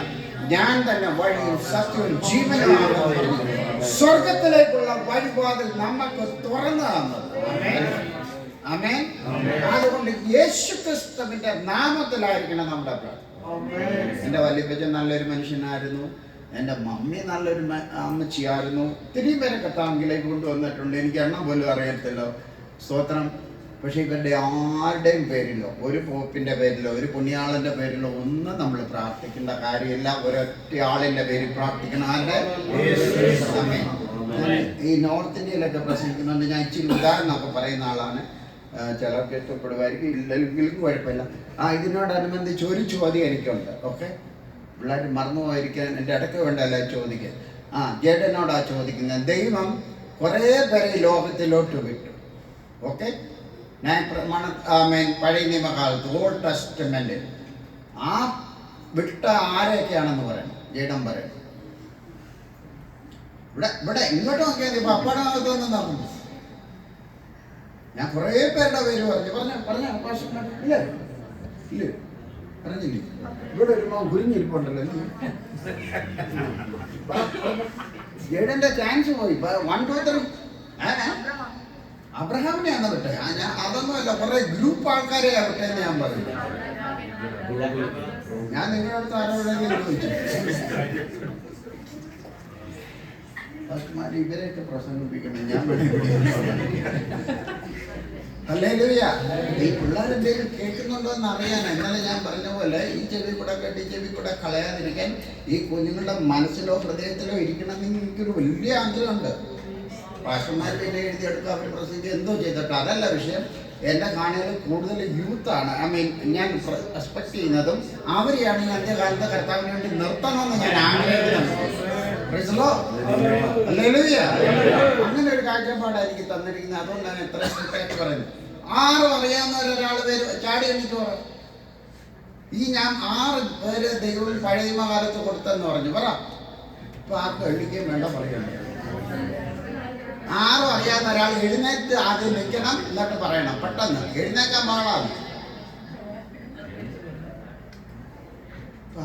ഞാൻ തന്നെ വഴിയും സത്യവും ജീവനുമാണ്. സ്വർഗത്തിലേക്കുള്ള വഴിപാതിൽ നമുക്ക് തുറന്നു തന്നത്. ആമേൻ. അതുകൊണ്ട് യേശു ക്രിസ്തുവിന്റെ നാമത്തിലായിരിക്കണം നമ്മുടെ പ്രാർത്ഥന. എൻ്റെ വല്യപ്പച്ചൻ നല്ലൊരു മനുഷ്യനായിരുന്നു, എൻ്റെ മമ്മി നല്ലൊരു അമ്മച്ചിയായിരുന്നു. ഒത്തിരി പേരെ കർത്താവിലേക്ക് കൊണ്ടുവന്നിട്ടുണ്ട്. എനിക്ക് എണ്ണം പോലും അറിയത്തില്ലോ, സ്തോത്രം. പക്ഷെ ഇവരുടെ ആരുടെയും പേരിലോ, ഒരു പോപ്പിൻ്റെ പേരിലോ, ഒരു പുണ്യാളൻ്റെ പേരിലോ ഒന്നും നമ്മൾ പ്രാർത്ഥിക്കേണ്ട കാര്യമില്ല. ഒരൊറ്റ ആളിൻ്റെ പേരിൽ പ്രാർത്ഥിക്കണം. ആരുടെ? ആമേൻ. ഈ നോർത്ത് ഇന്ത്യയിലൊക്കെ പ്രസംഗിക്കുന്നുണ്ട്. ഞാൻ ഇച്ചിരി ഉദാഹരണമൊക്കെ പറയുന്ന ആളാണ്. ചിലർക്ക് ഇഷ്ടപ്പെടുമായിരിക്കും, ഇല്ലെങ്കിലും കുഴപ്പമില്ല. ഇതിനോടനുബന്ധിച്ച് ഒരു ചോദ്യം എനിക്കുണ്ട്. ഓക്കെ, പിള്ളേർ മറന്നു പോയിരിക്കാൻ എൻ്റെ ഇടയ്ക്ക് വേണ്ടല്ല ചോദിക്കാൻ. ജഡനോടാ ചോദിക്കുന്നത്. ദൈവം കുറേ പേരെ ലോകത്തിലോട്ട് വിട്ടു. ഓക്കെ, പഴയ നിയമകാലത്ത് ഓൾഡ് ടെസ്റ്റമെന്റിൽ ആ വിട്ട ആരെയൊക്കെയാണെന്ന് പറയണം. ജഡം പറയണം. ഇവിടെ ഇങ്ങോട്ട് നോക്കിയാൽ ഇപ്പൊ അപ്പടത്തൊന്നും നടന്നു. ഞാൻ കുറേ പേരുടെ പേര് പറഞ്ഞില്ലേ? ഇല്ലേ? പറഞ്ഞില്ലേ? ഇവിടെ ഒരു ഗുരിഞ്ഞിരിപ്പുണ്ടല്ലോ. ജഡന്റെ ചാൻസ് പോയി. 1, 2, 3 അബ്രഹാമിനെയാണ് വിട്ടേ. അതൊന്നുമല്ല, കുറെ ഗ്രൂപ്പ് ആൾക്കാരെ വിട്ടേന്ന് ഞാൻ പറഞ്ഞു. ഞാൻ നിങ്ങളടുത്ത് ആരോടെങ്കിലും ചോദിച്ചു, ഇവരെയൊക്കെ പ്രസംഗിപ്പിക്കണം. ഞാൻ ഹല്ലേലൂയ. ഈ പിള്ളേരെന്തെങ്കിലും കേൾക്കുന്നുണ്ടോ എന്ന് അറിയാൻ, എന്നാലും ഞാൻ പറഞ്ഞ പോലെ ഈ ചെവി കൂടെ കേട്ട് ഈ ചെവി കൂടെ കളയാതിരിക്കാൻ ഈ കുഞ്ഞുങ്ങളുടെ മനസ്സിലോ ഹൃദയത്തിലോ ഇരിക്കണമെന്ന് എനിക്കൊരു വലിയ ആഗ്രഹമുണ്ട്. പാസ്റ്റർമാർ പിന്നെ എഴുതിയെടുക്കുക, അവർ പ്രസംഗിക്കുക, എന്തോ ചെയ്തിട്ട് അതല്ല വിഷയം. എൻ്റെ കാണുകൾ കൂടുതൽ യൂത്താണ്. ഞാൻ എക്സ്പെക്ട് ചെയ്യുന്നതും അവരെയാണ് ഈ അന്ത്യകാലത്തെ കർത്താവിന് വേണ്ടി നിർത്തണമെന്ന് ഞാൻ ആഗ്രഹിക്കുന്നുണ്ട്. അങ്ങനെ ഒരു കാഴ്ചപ്പാടാണ് എനിക്ക് തന്നിരിക്കുന്നത്. അതുകൊണ്ടാണ് എത്ര സ്ട്രിക്റ്റായിട്ട് പറയുന്നത്. 6 അറിയാവുന്ന ഒരാൾ പേര് ചാടി എണ്ണിട്ട് പറയും. ഞാൻ 6 പേര് ദൈവം പഴയ കാലത്ത് കൊടുത്തെന്ന് പറഞ്ഞു പറ. ഇപ്പൊ ആർക്കും എണ്ണിക്കുകയും വേണ്ട പറയണ്ട. 6 അറിയാവുന്ന ഒരാൾ എഴുന്നേറ്റ് ആദ്യം നിൽക്കണം, എന്നിട്ട് പറയണം. പെട്ടെന്ന് എഴുന്നേക്കാൻ പാടാണ്.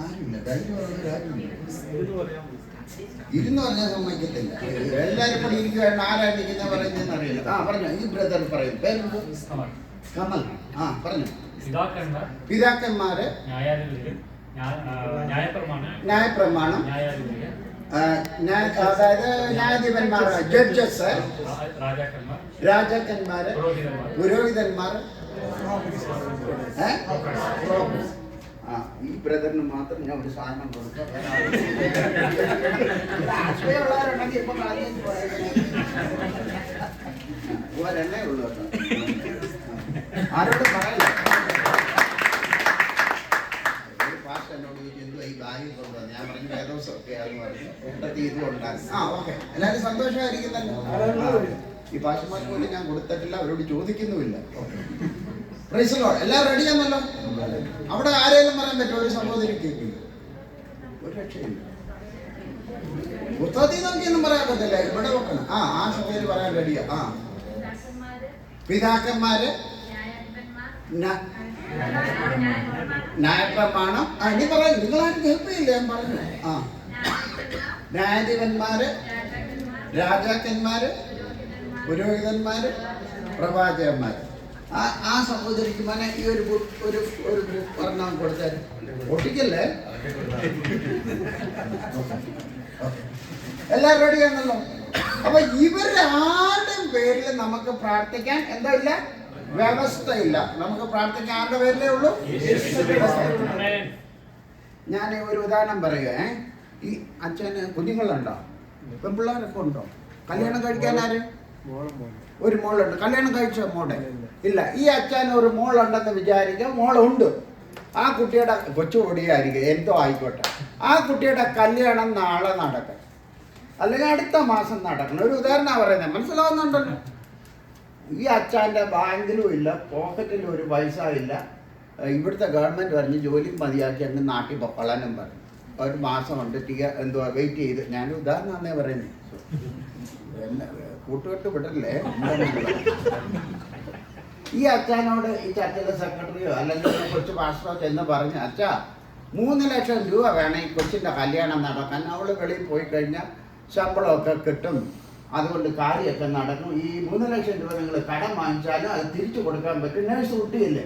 ആരുമില്ല, ധൈര്യമുള്ള ആരുമില്ല. ഇരുന്ന് പറഞ്ഞാൽ സമ്മതിക്കത്തില്ല. എല്ലാവരും കൂടി ഇരിക്കുകയാണ്. ആരായിരിക്കുന്ന പറയുന്നതെന്ന് അറിയില്ല. പറഞ്ഞോ. ഈ ബ്രദർ പറയും. പേരെന്ത്? കമൽ. പറഞ്ഞു. പിതാക്കന്മാര്, ന്യായപ്രമാണം, അതായത് ന്യായാധിപന്മാർ, ജഡ്ജസ്, രാജാക്കന്മാര്, പുരോഹിതന്മാർ, ഈ ബ്രദറിന് മാത്രം ഞാൻ ഒരു സാധനം കൊടുക്കാം. ആശ്രയമുള്ളവരുണ്ടെങ്കിൽ ഇപ്പൊ ഒരെണ്ണേ ഉള്ളൂ. ആരോട് പറയില്ല. ഒരു പാസ്റ്റർ എന്നോട് ചോദിച്ചു, എന്തോ ഈ ബാഗ് കൊണ്ടുവന്നു. ഞാൻ പറഞ്ഞു വേദോസൊക്കെയാണെന്ന് പറഞ്ഞു. കൂട്ടത്തിൽ ഇതും ഉണ്ടാകും. ഓക്കെ, എല്ലാവരും സന്തോഷമായിരിക്കുന്നല്ലോ. ഈ പാഷന്മാർക്ക് പോലും ഞാൻ കൊടുത്തിട്ടില്ല, അവരോട് ചോദിക്കുന്നുമില്ല. Praise Lord. എല്ലാം റെഡിയാണല്ലോ? അവിടെ ആരെങ്കിലും പറയാൻ പറ്റുമോ ഒരു സഹോദരിക്ക്? ഒരു രക്ഷയില്ല. പുസ്തകത്തിൽ നോക്കിയൊന്നും പറയാൻ പറ്റില്ല, ഇവിടെ നോക്കണം. ആ സഹോദരി പറയാൻ റെഡിയാ. പിതാക്കന്മാര്, ന്യായപ്രമാണം. ഇനി പറയാം, നിങ്ങളാരും കേൾപ്പില്ല ഞാൻ പറഞ്ഞു. ന്യായാധിപന്മാര്, രാജാക്കന്മാര്, പുരോഹിതന്മാര്, പ്രവാചകന്മാര്. ആ സഹോദരിക്ക് മനെ ഈ ഒരു ഒരെണ്ണം കൊടുത്താൽ ഒട്ടിക്കല്ലേ? എല്ലാം റെഡിയാണല്ലോ. അപ്പൊ ഇവരുടെ ആരുടെയും പേരിൽ നമുക്ക് പ്രാർത്ഥിക്കാൻ എന്താ ഇല്ല? വ്യവസ്ഥയില്ല. നമുക്ക് പ്രാർത്ഥിക്കാൻ ആരുടെ പേരിലേ ഉള്ളൂ? ഞാൻ ഒരു ഉദാഹരണം പറയുക. ഈ അച്ഛന് കുഞ്ഞുങ്ങളുണ്ടോ? പെൺപിള്ളേരൊക്കെ ഉണ്ടോ? കല്യാണം കഴിക്കാൻ ആര്? ഒരു മോളുണ്ട്. കല്യാണം കഴിച്ച മോളെ ഇല്ല. ഈ അച്ഛന് ഒരു മോളുണ്ടെന്ന് വിചാരിക്കുക. മോളുണ്ട്. ആ കുട്ടിയുടെ കൊച്ചുപൊടിയായിരിക്കും, എന്തോ ആയിക്കോട്ടെ. ആ കുട്ടിയുടെ കല്യാണം നാളെ നടക്കണം, അല്ലെങ്കിൽ അടുത്ത മാസം നടക്കണം. ഒരു ഉദാഹരണം പറയുന്നത് മനസ്സിലാവുന്നുണ്ടല്ലോ? ഈ അച്ഛൻ്റെ ബാങ്കിലും ഇല്ല, പോക്കറ്റിലും ഒരു പൈസ ഇല്ല. ഇവിടുത്തെ ഗവൺമെൻറ് പറഞ്ഞ് ജോലി മതിയാക്കി അങ്ങ് നാട്ടിൽ പൊക്കളാനും പറഞ്ഞു. ഒരു മാസമുണ്ട് എന്തുവാ വെയിറ്റ് ചെയ്ത്. ഞാൻ ഉദാഹരണമാണേ പറയുന്നത്, എന്നെ കൂട്ടുകെട്ട് വിടല്ലേ. ഈ അച്ഛനോട് ഈ ചർച്ചിലെ സെക്രട്ടറിയോ അല്ലെങ്കിൽ കൊച്ചു പാസ്റ്ററോ ചെന്ന് പറഞ്ഞ്, അച്ഛാ 3 ലക്ഷം രൂപ വേണം ഈ കൊച്ചിൻ്റെ കല്യാണം നടക്കാൻ. അവൾ വെളിയിൽ പോയി കഴിഞ്ഞാൽ ശമ്പളമൊക്കെ കിട്ടും, അതുകൊണ്ട് കാര്യമൊക്കെ നടക്കും. ഈ 3 ലക്ഷം രൂപ നിങ്ങൾ കടം വാങ്ങിച്ചാലും അത് തിരിച്ചു കൊടുക്കാൻ പറ്റും, നേഴ്സ് കുട്ടിയില്ലേ,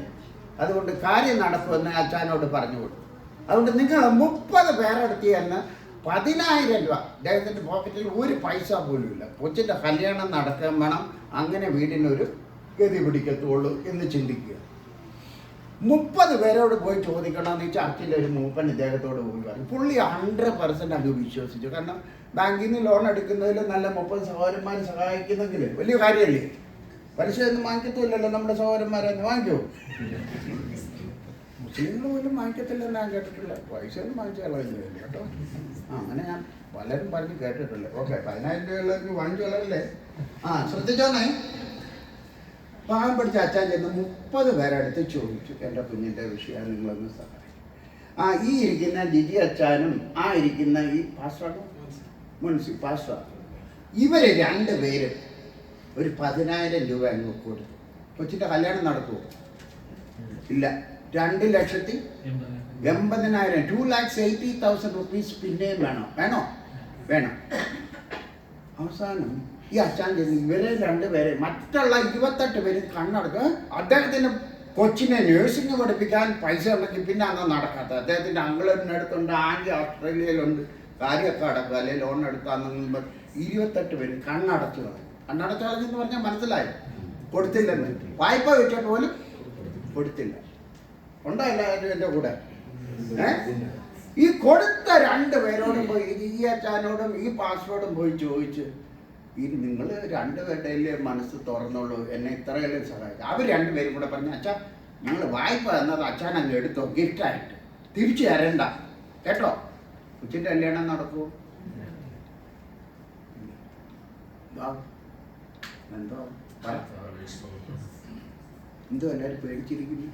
അതുകൊണ്ട് കാര്യം നടക്കുമെന്ന് അച്ഛനോട് പറഞ്ഞു കൊടുക്കും. അതുകൊണ്ട് നിങ്ങൾ 30 പേരെടുത്ത് തന്നെ 10,000 രൂപ, അദ്ദേഹത്തിൻ്റെ പോക്കറ്റിൽ ഒരു പൈസ പോലും ഇല്ല, കൊച്ചിൻ്റെ കല്യാണം നടക്കാൻ വേണം, അങ്ങനെ വീടിനൊരു ഗതി പിടിക്കത്തുള്ളൂ എന്ന് ചിന്തിക്കുക. 30 പേരോട് പോയി ചോദിക്കണമെന്ന് ഈ ചർച്ചിലെ ഒരു മൂപ്പൻ ഇദ്ദേഹത്തോട് പോയി പറഞ്ഞു. പുള്ളി 100% അങ്ങ് വിശ്വസിച്ചു. കാരണം ബാങ്കിൽ നിന്ന് ലോൺ എടുക്കുന്നതിൽ നല്ല 30 സഹോദരന്മാർ സഹായിക്കുന്നെങ്കിൽ വലിയ കാര്യമല്ലേ? പലിശയൊന്നും വാങ്ങിക്കത്തില്ലല്ലോ നമ്മുടെ സഹോദരന്മാരെന്ന്. വാങ്ങിക്കുമോ? മുസ്ലിങ്ങൾ പോലും വാങ്ങിക്കത്തില്ലെന്ന് ഞാൻ കേട്ടിട്ടില്ല. പൈസയൊന്നും വാങ്ങിച്ചു കളയുന്നില്ല കേട്ടോ. അങ്ങനെ ഞാൻ പലരും പറഞ്ഞ് കേട്ടിട്ടില്ല. ഓക്കെ, 10,000 രൂപയുള്ളവർക്ക് വാങ്ങിച്ചു കളയല്ലേ? ശ്രദ്ധിച്ചോന്നേ. പാവം പിടിച്ച അച്ഛൻ ചെന്ന് 30 പേരെടുത്ത് ചോദിച്ചു, എൻ്റെ കുഞ്ഞിൻ്റെ വിഷയം നിങ്ങളൊന്ന് സഹായിക്കും. ഈ ഇരിക്കുന്ന ജിജി അച്ഛനും ഇരിക്കുന്ന ഈ പാസ്റ്ററാണ് മുൻസി പാസ്റ്റർ, ഇവർ 2 പേരും ഒരു 10,000 രൂപ അങ്ങ് കൊടുത്തു. കൊച്ചിൻ്റെ കല്യാണം നടക്കുമോ? ഇല്ല. 2,80,000 2,80,000 റുപ്പീസ് പിന്നെയും വേണം. അവസാനം ഈ അച്ഛൻ ചെന്ന് ഇവരെ 2 പേരെ മറ്റുള്ള 28 പേര് കണ്ണടക്കുക. അദ്ദേഹത്തിന് കൊച്ചിനെ നേഴ്സിംഗ് പഠിപ്പിക്കാൻ പൈസ ഉണ്ടെങ്കിൽ പിന്നെ അന്ന് നടക്കാത്ത. അദ്ദേഹത്തിൻ്റെ അങ്കിളിനടുത്തുണ്ട്, ആൻറ്റി ഓസ്ട്രേലിയയിലുണ്ട്, കാര്യമൊക്കെ അടക്കുക, അല്ലെങ്കിൽ ലോൺ എടുക്കാന്ന് 28 പേര് കണ്ണടച്ചു കളഞ്ഞെന്ന് പറഞ്ഞാൽ മനസ്സിലായി. കൊടുത്തില്ലെന്ന്. വായ്പ വെച്ചിട്ട് പോലും കൊടുത്തില്ല. ഉണ്ടോ എല്ലാവരും എൻ്റെ കൂടെ? ഈ കൊടുത്ത 2 പേരോടും പോയി, ഈ അച്ഛനോടും ഈ പാസ്റ്ററോടും പോയി ചോദിച്ച്, നിങ്ങൾ 2 പേരുടെ മനസ്സ് തുറന്നുള്ളൂ, എന്നെ ഇത്രയെല്ലാം സഹായിക്കും. അവർ 2 പേരും കൂടെ പറഞ്ഞു, അച്ഛാ ഞങ്ങൾ വായ്പ എന്നത് അച്ഛൻ അങ്ങ് എടുത്തോ, ഗിഫ്റ്റായിട്ട് തിരിച്ചു തരണ്ട കേട്ടോ. ഉച്ചിൻ്റെ കല്യാണം നടക്കുമോ? എന്തോ എല്ലാവരും പേടിച്ചിരിക്കുന്നു.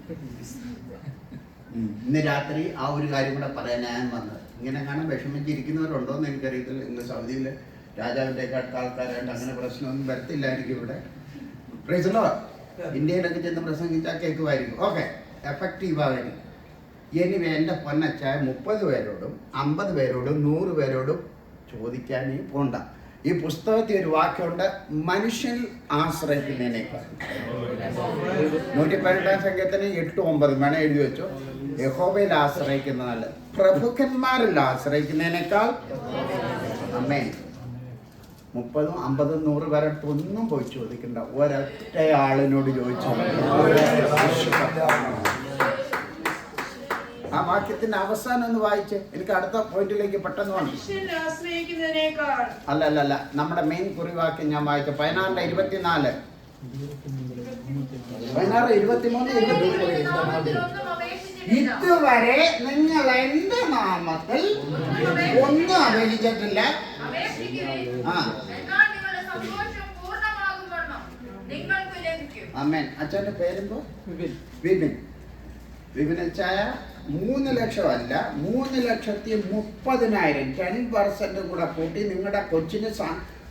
ഇന്ന് രാത്രി ആ ഒരു കാര്യം കൂടെ പറയാൻ ഞാൻ വന്നത്. ഇങ്ങനെ കാണാൻ വിഷമിച്ചിരിക്കുന്നവരുണ്ടോ എന്ന് എനിക്കറിയത്തില്ല. ഇന്ന് സൗദിയിൽ രാജാവിൻ്റെ അടുത്ത ആൾക്കാരായിട്ട് അങ്ങനെ പ്രശ്നമൊന്നും വരത്തില്ലായിരിക്കും ഇവിടെ. Price the Lord. ഇന്ത്യയിലൊക്കെ ചെന്ന് പ്രസംഗിച്ചാൽ കേൾക്കുമായിരിക്കും. ഓക്കെ, എഫക്റ്റീവായിരിക്കും. ഇനി എൻ്റെ പൊന്നച്ചായ 30 പേരോടും 50 പേരോടും 100 പേരോടും ചോദിക്കാനേ പോണ്ട. ഈ പുസ്തകത്തിൽ ഒരു വാക്യമുണ്ട്, മനുഷ്യൻ ആശ്രയിക്കുന്നതിനേക്കാൾ. 118 സംഖ്യത്തിന് 8-9 വേണം എഴുതി വെച്ചോ. യഹോവയിൽ ആശ്രയിക്കുന്നതല്ല, പ്രഭുക്കന്മാരിൽ ആശ്രയിക്കുന്നതിനേക്കാൾ. ആമേൻ. 30, 50, 100 പേരടുത്ത് ഒന്നും പോയി ചോദിക്കണ്ട, ഒരൊറ്റ ആളിനോട് ചോദിച്ചു. ആ വാക്യത്തിന്റെ അവസാനം ഒന്ന് വായിച്ച് എനിക്ക് അടുത്ത പോയിന്റിലേക്ക് പെട്ടെന്ന് വേണം. അല്ല, നമ്മുടെ മെയിൻ കുറിവാക്യം ഞാൻ വായിച്ച 16:24, 16:23. ഇതുവരെ നിങ്ങൾ എന്റെ നാമത്തിൽ ഒന്നും അപേക്ഷിച്ചിട്ടില്ല. ആമേൻ. അച്ഛൻ്റെ പേരെന്തോ? വിപിൻ. വിപിൻ അച്ചായ 3 ലക്ഷമല്ല, 3,30,000 10% കൂടെ കൂട്ടി നിങ്ങളുടെ കൊച്ചിന്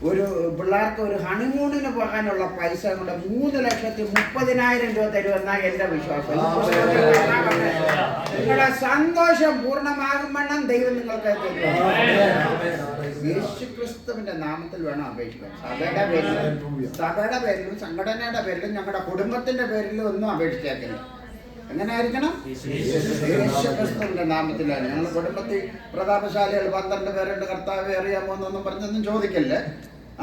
ഒരു പിള്ളേർക്ക് ഒരു ഹണിമൂണിന് പോകാനുള്ള പൈസ കൊണ്ട് 3,30,000 രൂപ തരുമെന്നാണ് എൻ്റെ വിശ്വാസം. നിങ്ങളുടെ സന്തോഷം പൂർണ്ണമാകുമെണ്ണം ദൈവം നിങ്ങൾക്ക് തരും. യേശുക്രിസ്തുവിന്റെ നാമത്തിൽ വേണം അപേക്ഷിക്കാൻ. സഭയുടെ പേരിലും സംഘടനയുടെ പേരിലും ഞങ്ങളുടെ കുടുംബത്തിന്റെ പേരിലും ഒന്നും അപേക്ഷിച്ചേക്കില്ല. എങ്ങനെ ആയിരിക്കണം? യേശുക്രിസ്തുവിന്റെ നാമത്തിലാണ്. ഞങ്ങൾ കുടുംബത്തിൽ പ്രതാപശാലികൾ 12 പേരുണ്ട്, കർത്താവെ അറിയാമോ എന്നൊന്നും പറഞ്ഞൊന്നും ചോദിക്കല്ലേ.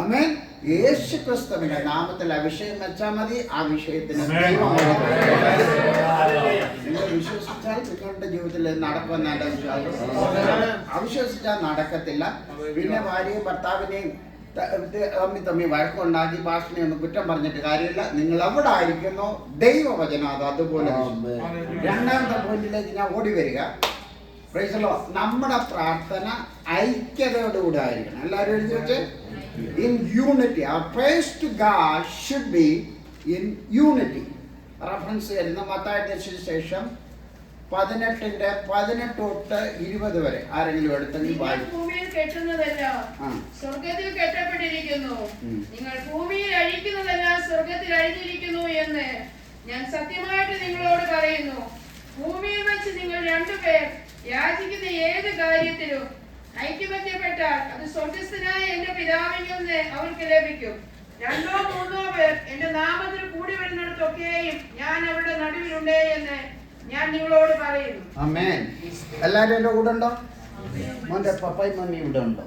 ആമേൻ. യേശുക്രിസ്തുവിന്റെ നാമത്തിൽ അഭിഷേകം വെച്ചാൽ മതി. ആ വിഷയത്തിന് നിങ്ങൾ വിശ്വസിച്ചാൽ നിങ്ങളുടെ ജീവിതത്തിൽ നടക്കുമെന്ന് എൻ്റെ വിശ്വാസം. അവിശ്വസിച്ചാൽ നടക്കത്തില്ല. പിന്നെ ഭാര്യയും ഭർത്താവിനെയും തമ്മി വഴക്കുണ്ടാക്കി ഭാഷനെ ഒന്നും കുറ്റം പറഞ്ഞിട്ട് കാര്യമില്ല. നിങ്ങൾ എവിടെ ആയിരിക്കുന്നോ ദൈവവചനം അതുപോലെ. രണ്ടാമത്തെ പോയിന്റിലേക്ക് ഞാൻ ഓടി വരിക. Price the Lord. നമ്മുടെ പ്രാർത്ഥന ഐക്യതയോടുകൂടി ആയിരിക്കണം. എല്ലാവരും എഴുതി വെച്ച് in unity. Our praise to God should be in unity. Reference വരുന്ന മത്തായിയുടെ സുവിശേഷം 18:18-20 വരെ ആരെങ്കിലും എടുത്തെങ്കിൽ ഭൂമിയിൽ കെട്ടുന്നതെല്ലാം സ്വർഗത്തിൽ കെട്ടപ്പെട്ടിരിക്കുന്നു, നിങ്ങൾ ഭൂമിയിൽ അഴിക്കുന്നതെല്ലാം സ്വർഗത്തിൽ അഴിഞ്ഞിരിക്കുന്നു എന്ന് ഞാൻ സത്യമായിട്ട് നിങ്ങളോട് പറയുന്നു. ഭൂമിയിൽ വെച്ച് നിങ്ങൾ 2 പേർ യാചിക്കുന്ന ഏത് കാര്യത്തിലും ഐക്യബന്ധപ്പെട്ടാൽ അത് സ്വർഗസ്ഥനായ എന്റെ പിതാവിൽ നിന്ന് അവർക്ക് ലഭിക്കും. 2 or 3 പേർ എന്റെ നാമത്തിൽ കൂടി വരുന്നിടത്തൊക്കെയും ഞാൻ അവരുടെ നടുവിലുണ്ട് എന്ന് ഞാൻ നിങ്ങളോട് പറയുന്നു. ആമേൻ. എല്ലാവരും എൻ്റെ കൂടെ ഉണ്ടോ? മോൻ്റെ പപ്പായും മമ്മി ഇവിടെ ഉണ്ടോ?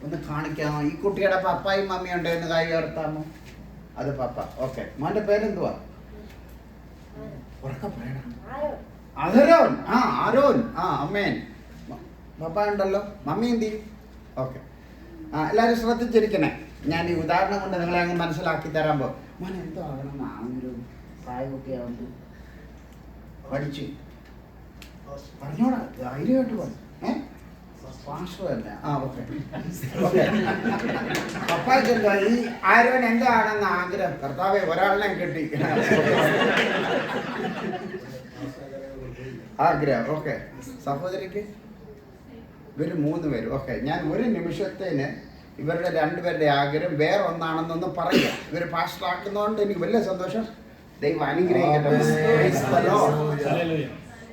ഒന്ന് കാണിക്കാമോ? ഈ കുട്ടിയുടെ പപ്പായും മമ്മി ഉണ്ടോ എന്ന് കൈ ഉയർത്താമോ? അത് പപ്പ. ഓക്കെ. മോൻ്റെ പേരെന്തുവാ? ഉറക്കെ പറയണം. അധരോൻ. ആരോൻ. അമ്മേൻ. പപ്പ ഉണ്ടല്ലോ. മമ്മി എന്തി? ഓക്കെ. എല്ലാവരും ശ്രദ്ധിച്ചിരിക്കണേ. ഞാൻ ഈ ഉദാഹരണം കൊണ്ട് നിങ്ങളെ അങ്ങ് മനസ്സിലാക്കി തരാൻ മോൻ എന്തോ ആകണം ഒരു പ്രായകുട്ടിയാവുമ്പോൾ പഠിച്ചു പറഞ്ഞോടാ, ധൈര്യമായിട്ട് പറഞ്ഞു. പാസ്റ്ററല്ല. ഓക്കെ. പപ്പായ്ക്കെന്തോ ഈ ആരോൻ എന്താണെന്ന് ആഗ്രഹം? കർത്താവെ ഒരാളിനെ കിട്ടി ആഗ്രഹം. ഓക്കെ. സഹോദരിക്ക് ഇവർ 3 പേരും. ഓക്കെ. ഞാൻ ഒരു നിമിഷത്തിന് ഇവരുടെ 2 പേരുടെ ആഗ്രഹം വേറെ ഒന്നാണെന്നൊന്ന് പറയുക. ഇവർ പാസ്റ്റർ ആക്കുന്നതുകൊണ്ട് എനിക്ക് വലിയ സന്തോഷം. ദൈവം അനുഗ്രഹിക്കട്ടെ.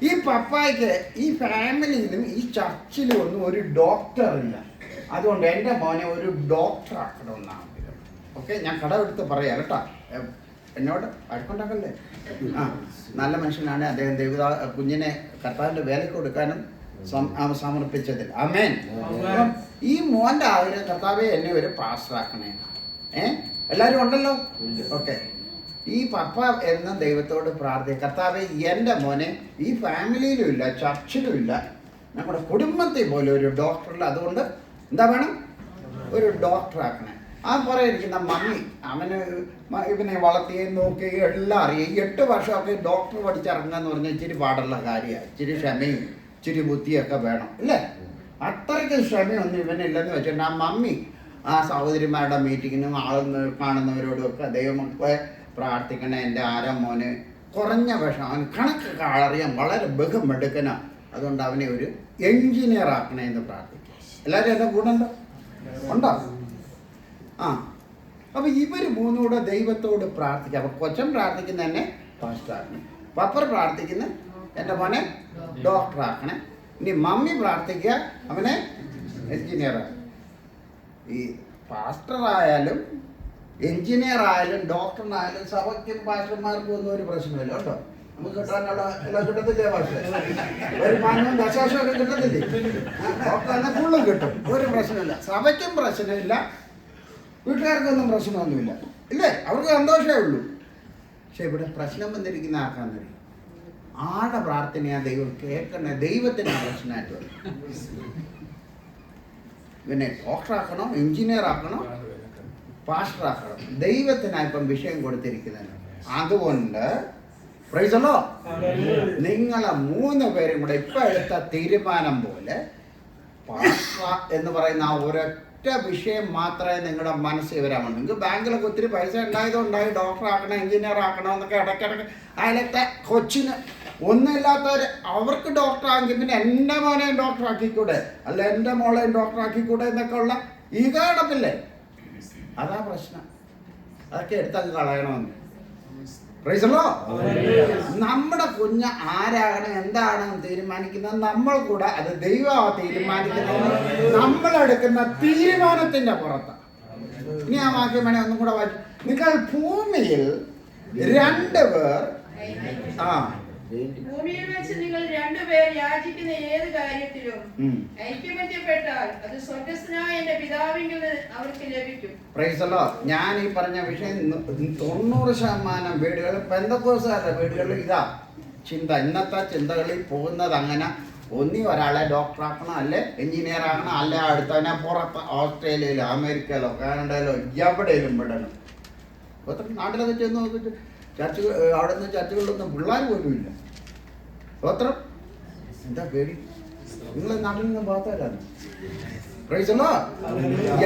ഈ പപ്പായ്ക്ക് ഈ ഫാമിലിയിലും ഈ ചർച്ചിലും ഒന്നും ഒരു ഡോക്ടർ ഇല്ല. അതുകൊണ്ട് എൻ്റെ മോനെ ഒരു ഡോക്ടർ ആക്കണമെന്നാണ് ആഗ്രഹം. ഓക്കെ. ഞാൻ കടമെടുത്ത് പറയാം കേട്ടോ. എന്നോട് അഴക്കുണ്ടാക്കല്ലേ. നല്ല മനുഷ്യനാണ് അദ്ദേഹം. കുഞ്ഞിനെ കർത്താവിൻ്റെ വേലയ്ക്ക് കൊടുക്കാനും സമർപ്പിച്ചതിൽ. ആമേൻ. ഈ മോൻ്റെ ആഗ്രഹം കർത്താവെ എന്നെ ഒരു പാസ്റ്റർ ആക്കണേ. എല്ലാവരും ഉണ്ടല്ലോ. ഓക്കെ. ഈ പപ്പ എന്ന ദൈവത്തോട് പ്രാർത്ഥിക്കുക. കർത്താവെ എൻ്റെ മോനെ ഈ ഫാമിലിയിലും ഇല്ല, ചർച്ചിലും ഇല്ല, നമ്മുടെ കുടുംബത്തിൽ പോലെ ഒരു ഡോക്ടറില്ല. അതുകൊണ്ട് എന്താ വേണം? ഒരു ഡോക്ടർ ആക്കണേ. പറയിരിക്കുന്ന മമ്മി ഇവനെ വളർത്തുകയും നോക്കുകയും എല്ലാം അറിയുക. 8 വർഷമൊക്കെ ഡോക്ടർ പഠിച്ചിറങ്ങുക എന്ന് പറഞ്ഞാൽ ഇച്ചിരി പാടുള്ള കാര്യമാണ്. ഇച്ചിരി ക്ഷമയും ഇച്ചിരി ബുദ്ധിയൊക്കെ വേണം അല്ലേ? അത്രയ്ക്ക് ക്ഷമയൊന്നും ഇവനില്ലെന്ന് വെച്ചിട്ടുണ്ട്. മമ്മി സഹോദരിമാരുടെ മീറ്റിങ്ങിനും കാണുന്നവരോടും ഒക്കെ ദൈവമക്കളെ പ്രാർത്ഥിക്കണേ. എൻ്റെ മോന് കുറഞ്ഞ പക്ഷം അവൻ കണക്കൊക്കെ അറിയാൻ വളരെ ബഹുമെടുക്കനാ. അതുകൊണ്ട് അവനെ ഒരു എൻജിനീയർ ആക്കണേ എന്ന് പ്രാർത്ഥിക്കും. എല്ലാവരും എൻ്റെ കൂടെ ഉണ്ടോ? അപ്പോൾ ഇവർ 3 കൂടെ ദൈവത്തോട് പ്രാർത്ഥിക്കുക. അപ്പോൾ കൊച്ചൻ പ്രാർത്ഥിക്കുന്ന എന്നെ പാസ്റ്ററാക്കണേ, പപ്പർ പ്രാർത്ഥിക്കുന്ന എൻ്റെ മോനെ ഡോക്ടറാക്കണേ, ഇനി മമ്മി പ്രാർത്ഥിക്കുക അവനെ എൻജിനീയറാണ്. ഈ പാസ്റ്ററായാലും എൻജിനീയർ ആയാലും ഡോക്ടറിനായാലും സഭയ്ക്കും പാസ്റ്റർമാർക്കും ഒന്നും ഒരു പ്രശ്നമില്ല കേട്ടോ. നമുക്ക് കിട്ടാനുള്ള എല്ലാം കിട്ടത്തില്ലേ? പക്ഷേ ഒരു മാനവും ദശാശമൊക്കെ കിട്ടത്തില്ലേ? ഡോക്ടർ തന്നെ ഫുള്ളും കിട്ടും. ഒരു പ്രശ്നമില്ല. സഭയ്ക്കും പ്രശ്നമില്ല, വീട്ടുകാർക്കൊന്നും പ്രശ്നമൊന്നുമില്ല ഇല്ലേ? അവർക്ക് സന്തോഷമേ ഉള്ളൂ. പക്ഷെ ഇവിടെ പ്രശ്നം വന്നിരിക്കുന്ന ആർക്കാന്നറിയും? ആടെ പ്രാർത്ഥനയാ ദൈവം കേൾക്കണേ. ദൈവത്തിനാ പ്രശ്നമായിട്ട് വരും. പിന്നെ ഡോക്ടറാക്കണോ, എൻജിനീയർ ആക്കണോ, പാസ്റ്റർ ആക്കണം, ദൈവത്തിനാണ് ഇപ്പം വിഷയം കൊടുത്തിരിക്കുന്നത്. അതുകൊണ്ട് പ്രൈസ് ദി ലോർഡ്, നിങ്ങളെ 3 പേരും കൂടെ ഇപ്പം എടുത്ത തീരുമാനം പോലെ പാസ്റ്റർ എന്ന് പറയുന്ന ആ ഒരൊറ്റ ഒറ്റ വിഷയം മാത്രമേ നിങ്ങളുടെ മനസ്സിൽ വരാൻ വേണ്ടി. നിങ്ങൾക്ക് ബാങ്കിലൊക്കെ ഒത്തിരി പൈസ ഉണ്ടായതുണ്ടായി ഡോക്ടർ ആക്കണം, എഞ്ചിനീയർ ആക്കണം എന്നൊക്കെ ഇടയ്ക്കിടയ്ക്ക് അതിലത്തെ കൊച്ചിന് ഒന്നുമില്ലാത്തവർ അവർക്ക് ഡോക്ടർ ആക്കി, പിന്നെ എൻ്റെ മോനെയും ഡോക്ടർ ആക്കിക്കൂടെ, അല്ല എൻ്റെ മോളെയും ഡോക്ടർ ആക്കിക്കൂടെ എന്നൊക്കെ ഉള്ള ഈഗോ കിടപ്പില്ലേ? അതാ പ്രശ്നം. അതൊക്കെ എടുത്തങ്ങ് കളയണമെന്ന്. നമ്മുടെ കുഞ്ഞ് ആരാകണം എന്താണെന്ന് തീരുമാനിക്കുന്നത് നമ്മൾ കൂടെ, അത് ദൈവമാണ് തീരുമാനിക്കുന്നത്. നമ്മളെടുക്കുന്ന തീരുമാനത്തിന്റെ പുറത്താണ്. ഇനി ആ വാക്യം വേണേ ഒന്നും കൂടെ വായിച്ചു. നിങ്ങൾ ഭൂമിയിൽ 2 പേർ ഭൂമിയിൽ വെച്ച് നിങ്ങൾ 2 പേർ യാചിക്കുന്ന ഏത് കാര്യത്തിലും ഐക്യമത്യപ്പെട്ടാൽ അത് സ്വർഗ്ഗസ്ഥനായ എന്റെ പിതാവിങ്കിൽ അവർക്ക് ലഭിക്കും. Price the Lord. ഞാൻ ഈ പറഞ്ഞ വിഷയം 90% വീടുകൾ പെന്തക്കോസ്തുകാരുടെ വീടുകളിൽ ഇതാ ചിന്ത. ഇന്നത്തെ ചിന്തകളിൽ പോകുന്നത് അങ്ങനെ, ഒന്നി ഒരാളെ ഡോക്ടറാക്കണം, അല്ലെ എഞ്ചിനീയർ ആകണം, അല്ലെ അടുത്തവനെ പുറത്ത് ഓസ്ട്രേലിയയിലോ അമേരിക്കയിലോ കാനഡയിലോ എവിടെയും വിടണം. നാട്ടിലൊക്കെ ചെന്ന് നോക്കിയിട്ട് ചർച്ച, അവിടെ നിന്ന് ചർച്ചകളിലൊന്നും പിള്ളേർ പോലും ഇല്ല. സ്തോത്രം. എന്താ പേടി? നിങ്ങൾ നാട്ടിൽ നിന്ന് പോകാത്തവരാണ്.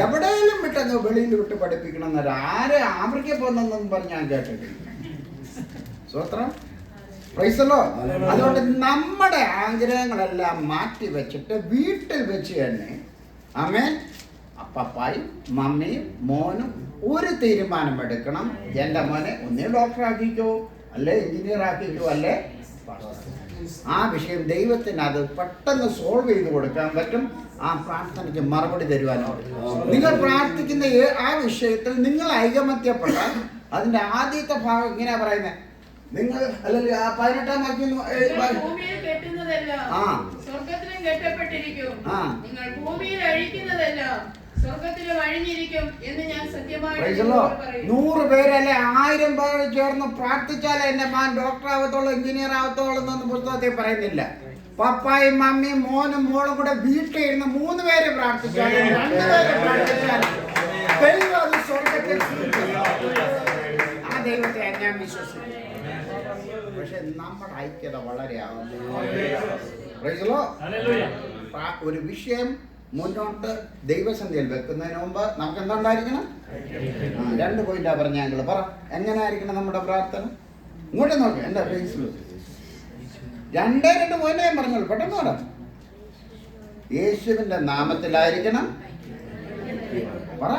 എവിടെയെങ്കിലും വിട്ടങ്ങ് വെളിയിൽ വിട്ട് പഠിപ്പിക്കണം എന്നൊരു ആരെ ആഫ്രിക്കയിൽ പോകുന്നെന്നും പറഞ്ഞ് ഞാൻ കേട്ടിട്ടില്ല. സ്വത്രം. പ്രൈസല്ലോ. അതുകൊണ്ട് നമ്മുടെ ആഗ്രഹങ്ങളെല്ലാം മാറ്റി വെച്ചിട്ട് വീട്ടിൽ വെച്ച് തന്നെ ആമേൻ പപ്പായും മമ്മിയും മോനും ഒരു തീരുമാനം എടുക്കണം. എൻ്റെ മോനെ ഒന്നേ ഡോക്ടർ ആക്കിക്കോ, അല്ലെ എഞ്ചിനീയർ ആക്കിക്കോ, അല്ലെ ആ വിഷയം ദൈവത്തിന് അത് പെട്ടെന്ന് സോൾവ് ചെയ്ത് കൊടുക്കാൻ പറ്റും. ആ പ്രാർത്ഥനയ്ക്ക് മറുപടി തരുവാനോ നിങ്ങൾ പ്രാർത്ഥിക്കുന്ന ആ വിഷയത്തിൽ നിങ്ങൾ ഐകമത്യപ്പെട്ടാൽ അതിന്റെ ആദ്യത്തെ ഭാഗം ഇങ്ങനെയാ പറയുന്നത്. നിങ്ങൾ അല്ലെങ്കിൽ ആ 18-ാം വാക്യം ഭൂമിയിൽ കെട്ടുന്നതെല്ലാം സ്വർഗ്ഗത്തിലും കെട്ടപ്പെട്ടിരിക്കും, നിങ്ങൾ ഭൂമിയിൽ അഴിക്കുന്നതെല്ലാം സ്വർഗ്ഗത്തിലും അഴിഞ്ഞിരിക്കും എന്ന് ഞാൻ സത്യമായി 100 പേരല്ലേ 1000 പേർ ചേർന്ന് പ്രാർത്ഥിച്ചാലേ എന്റെ മാൻ ഡോക്ടർ ആവത്തോളം എഞ്ചിനീയർ ആവത്തോളം എന്നൊന്നും പുസ്തകത്തിൽ പറയുന്നില്ല. പപ്പായും മമ്മിയും മോനും മോളും കൂടെ വീട്ടിൽ ഇരുന്ന് 3 പേര് പ്രാർത്ഥിച്ചാലും 2 പേര് പ്രാർത്ഥിച്ചാലും ദൈവം അത് സ്വർഗ്ഗത്തിൽ ആ ദൈവത്തെ ഞാൻ വിശ്വസിക്കുന്നു. പക്ഷെ നമ്മുടെ ഐക്യത വളരെ ഒരു വിഷയം മുന്നോട്ട് ദൈവസന്ധിയിൽ വെക്കുന്നതിന് മുമ്പ് നമുക്ക് എന്തുണ്ടായിരിക്കണം? 2 പോയിന്റാ പറഞ്ഞ ഞങ്ങൾ പറ. എങ്ങനെ ആയിരിക്കണം നമ്മുടെ പ്രാർത്ഥന? ഇങ്ങോട്ട് നോക്കാം. എൻ്റെ ഫേസിൽ 2 പോയിന്റ് ഞാൻ പറഞ്ഞോളൂ. പെട്ടെന്ന് പറയാം. യേശുവിന്റെ നാമത്തിലായിരിക്കണം. പറ.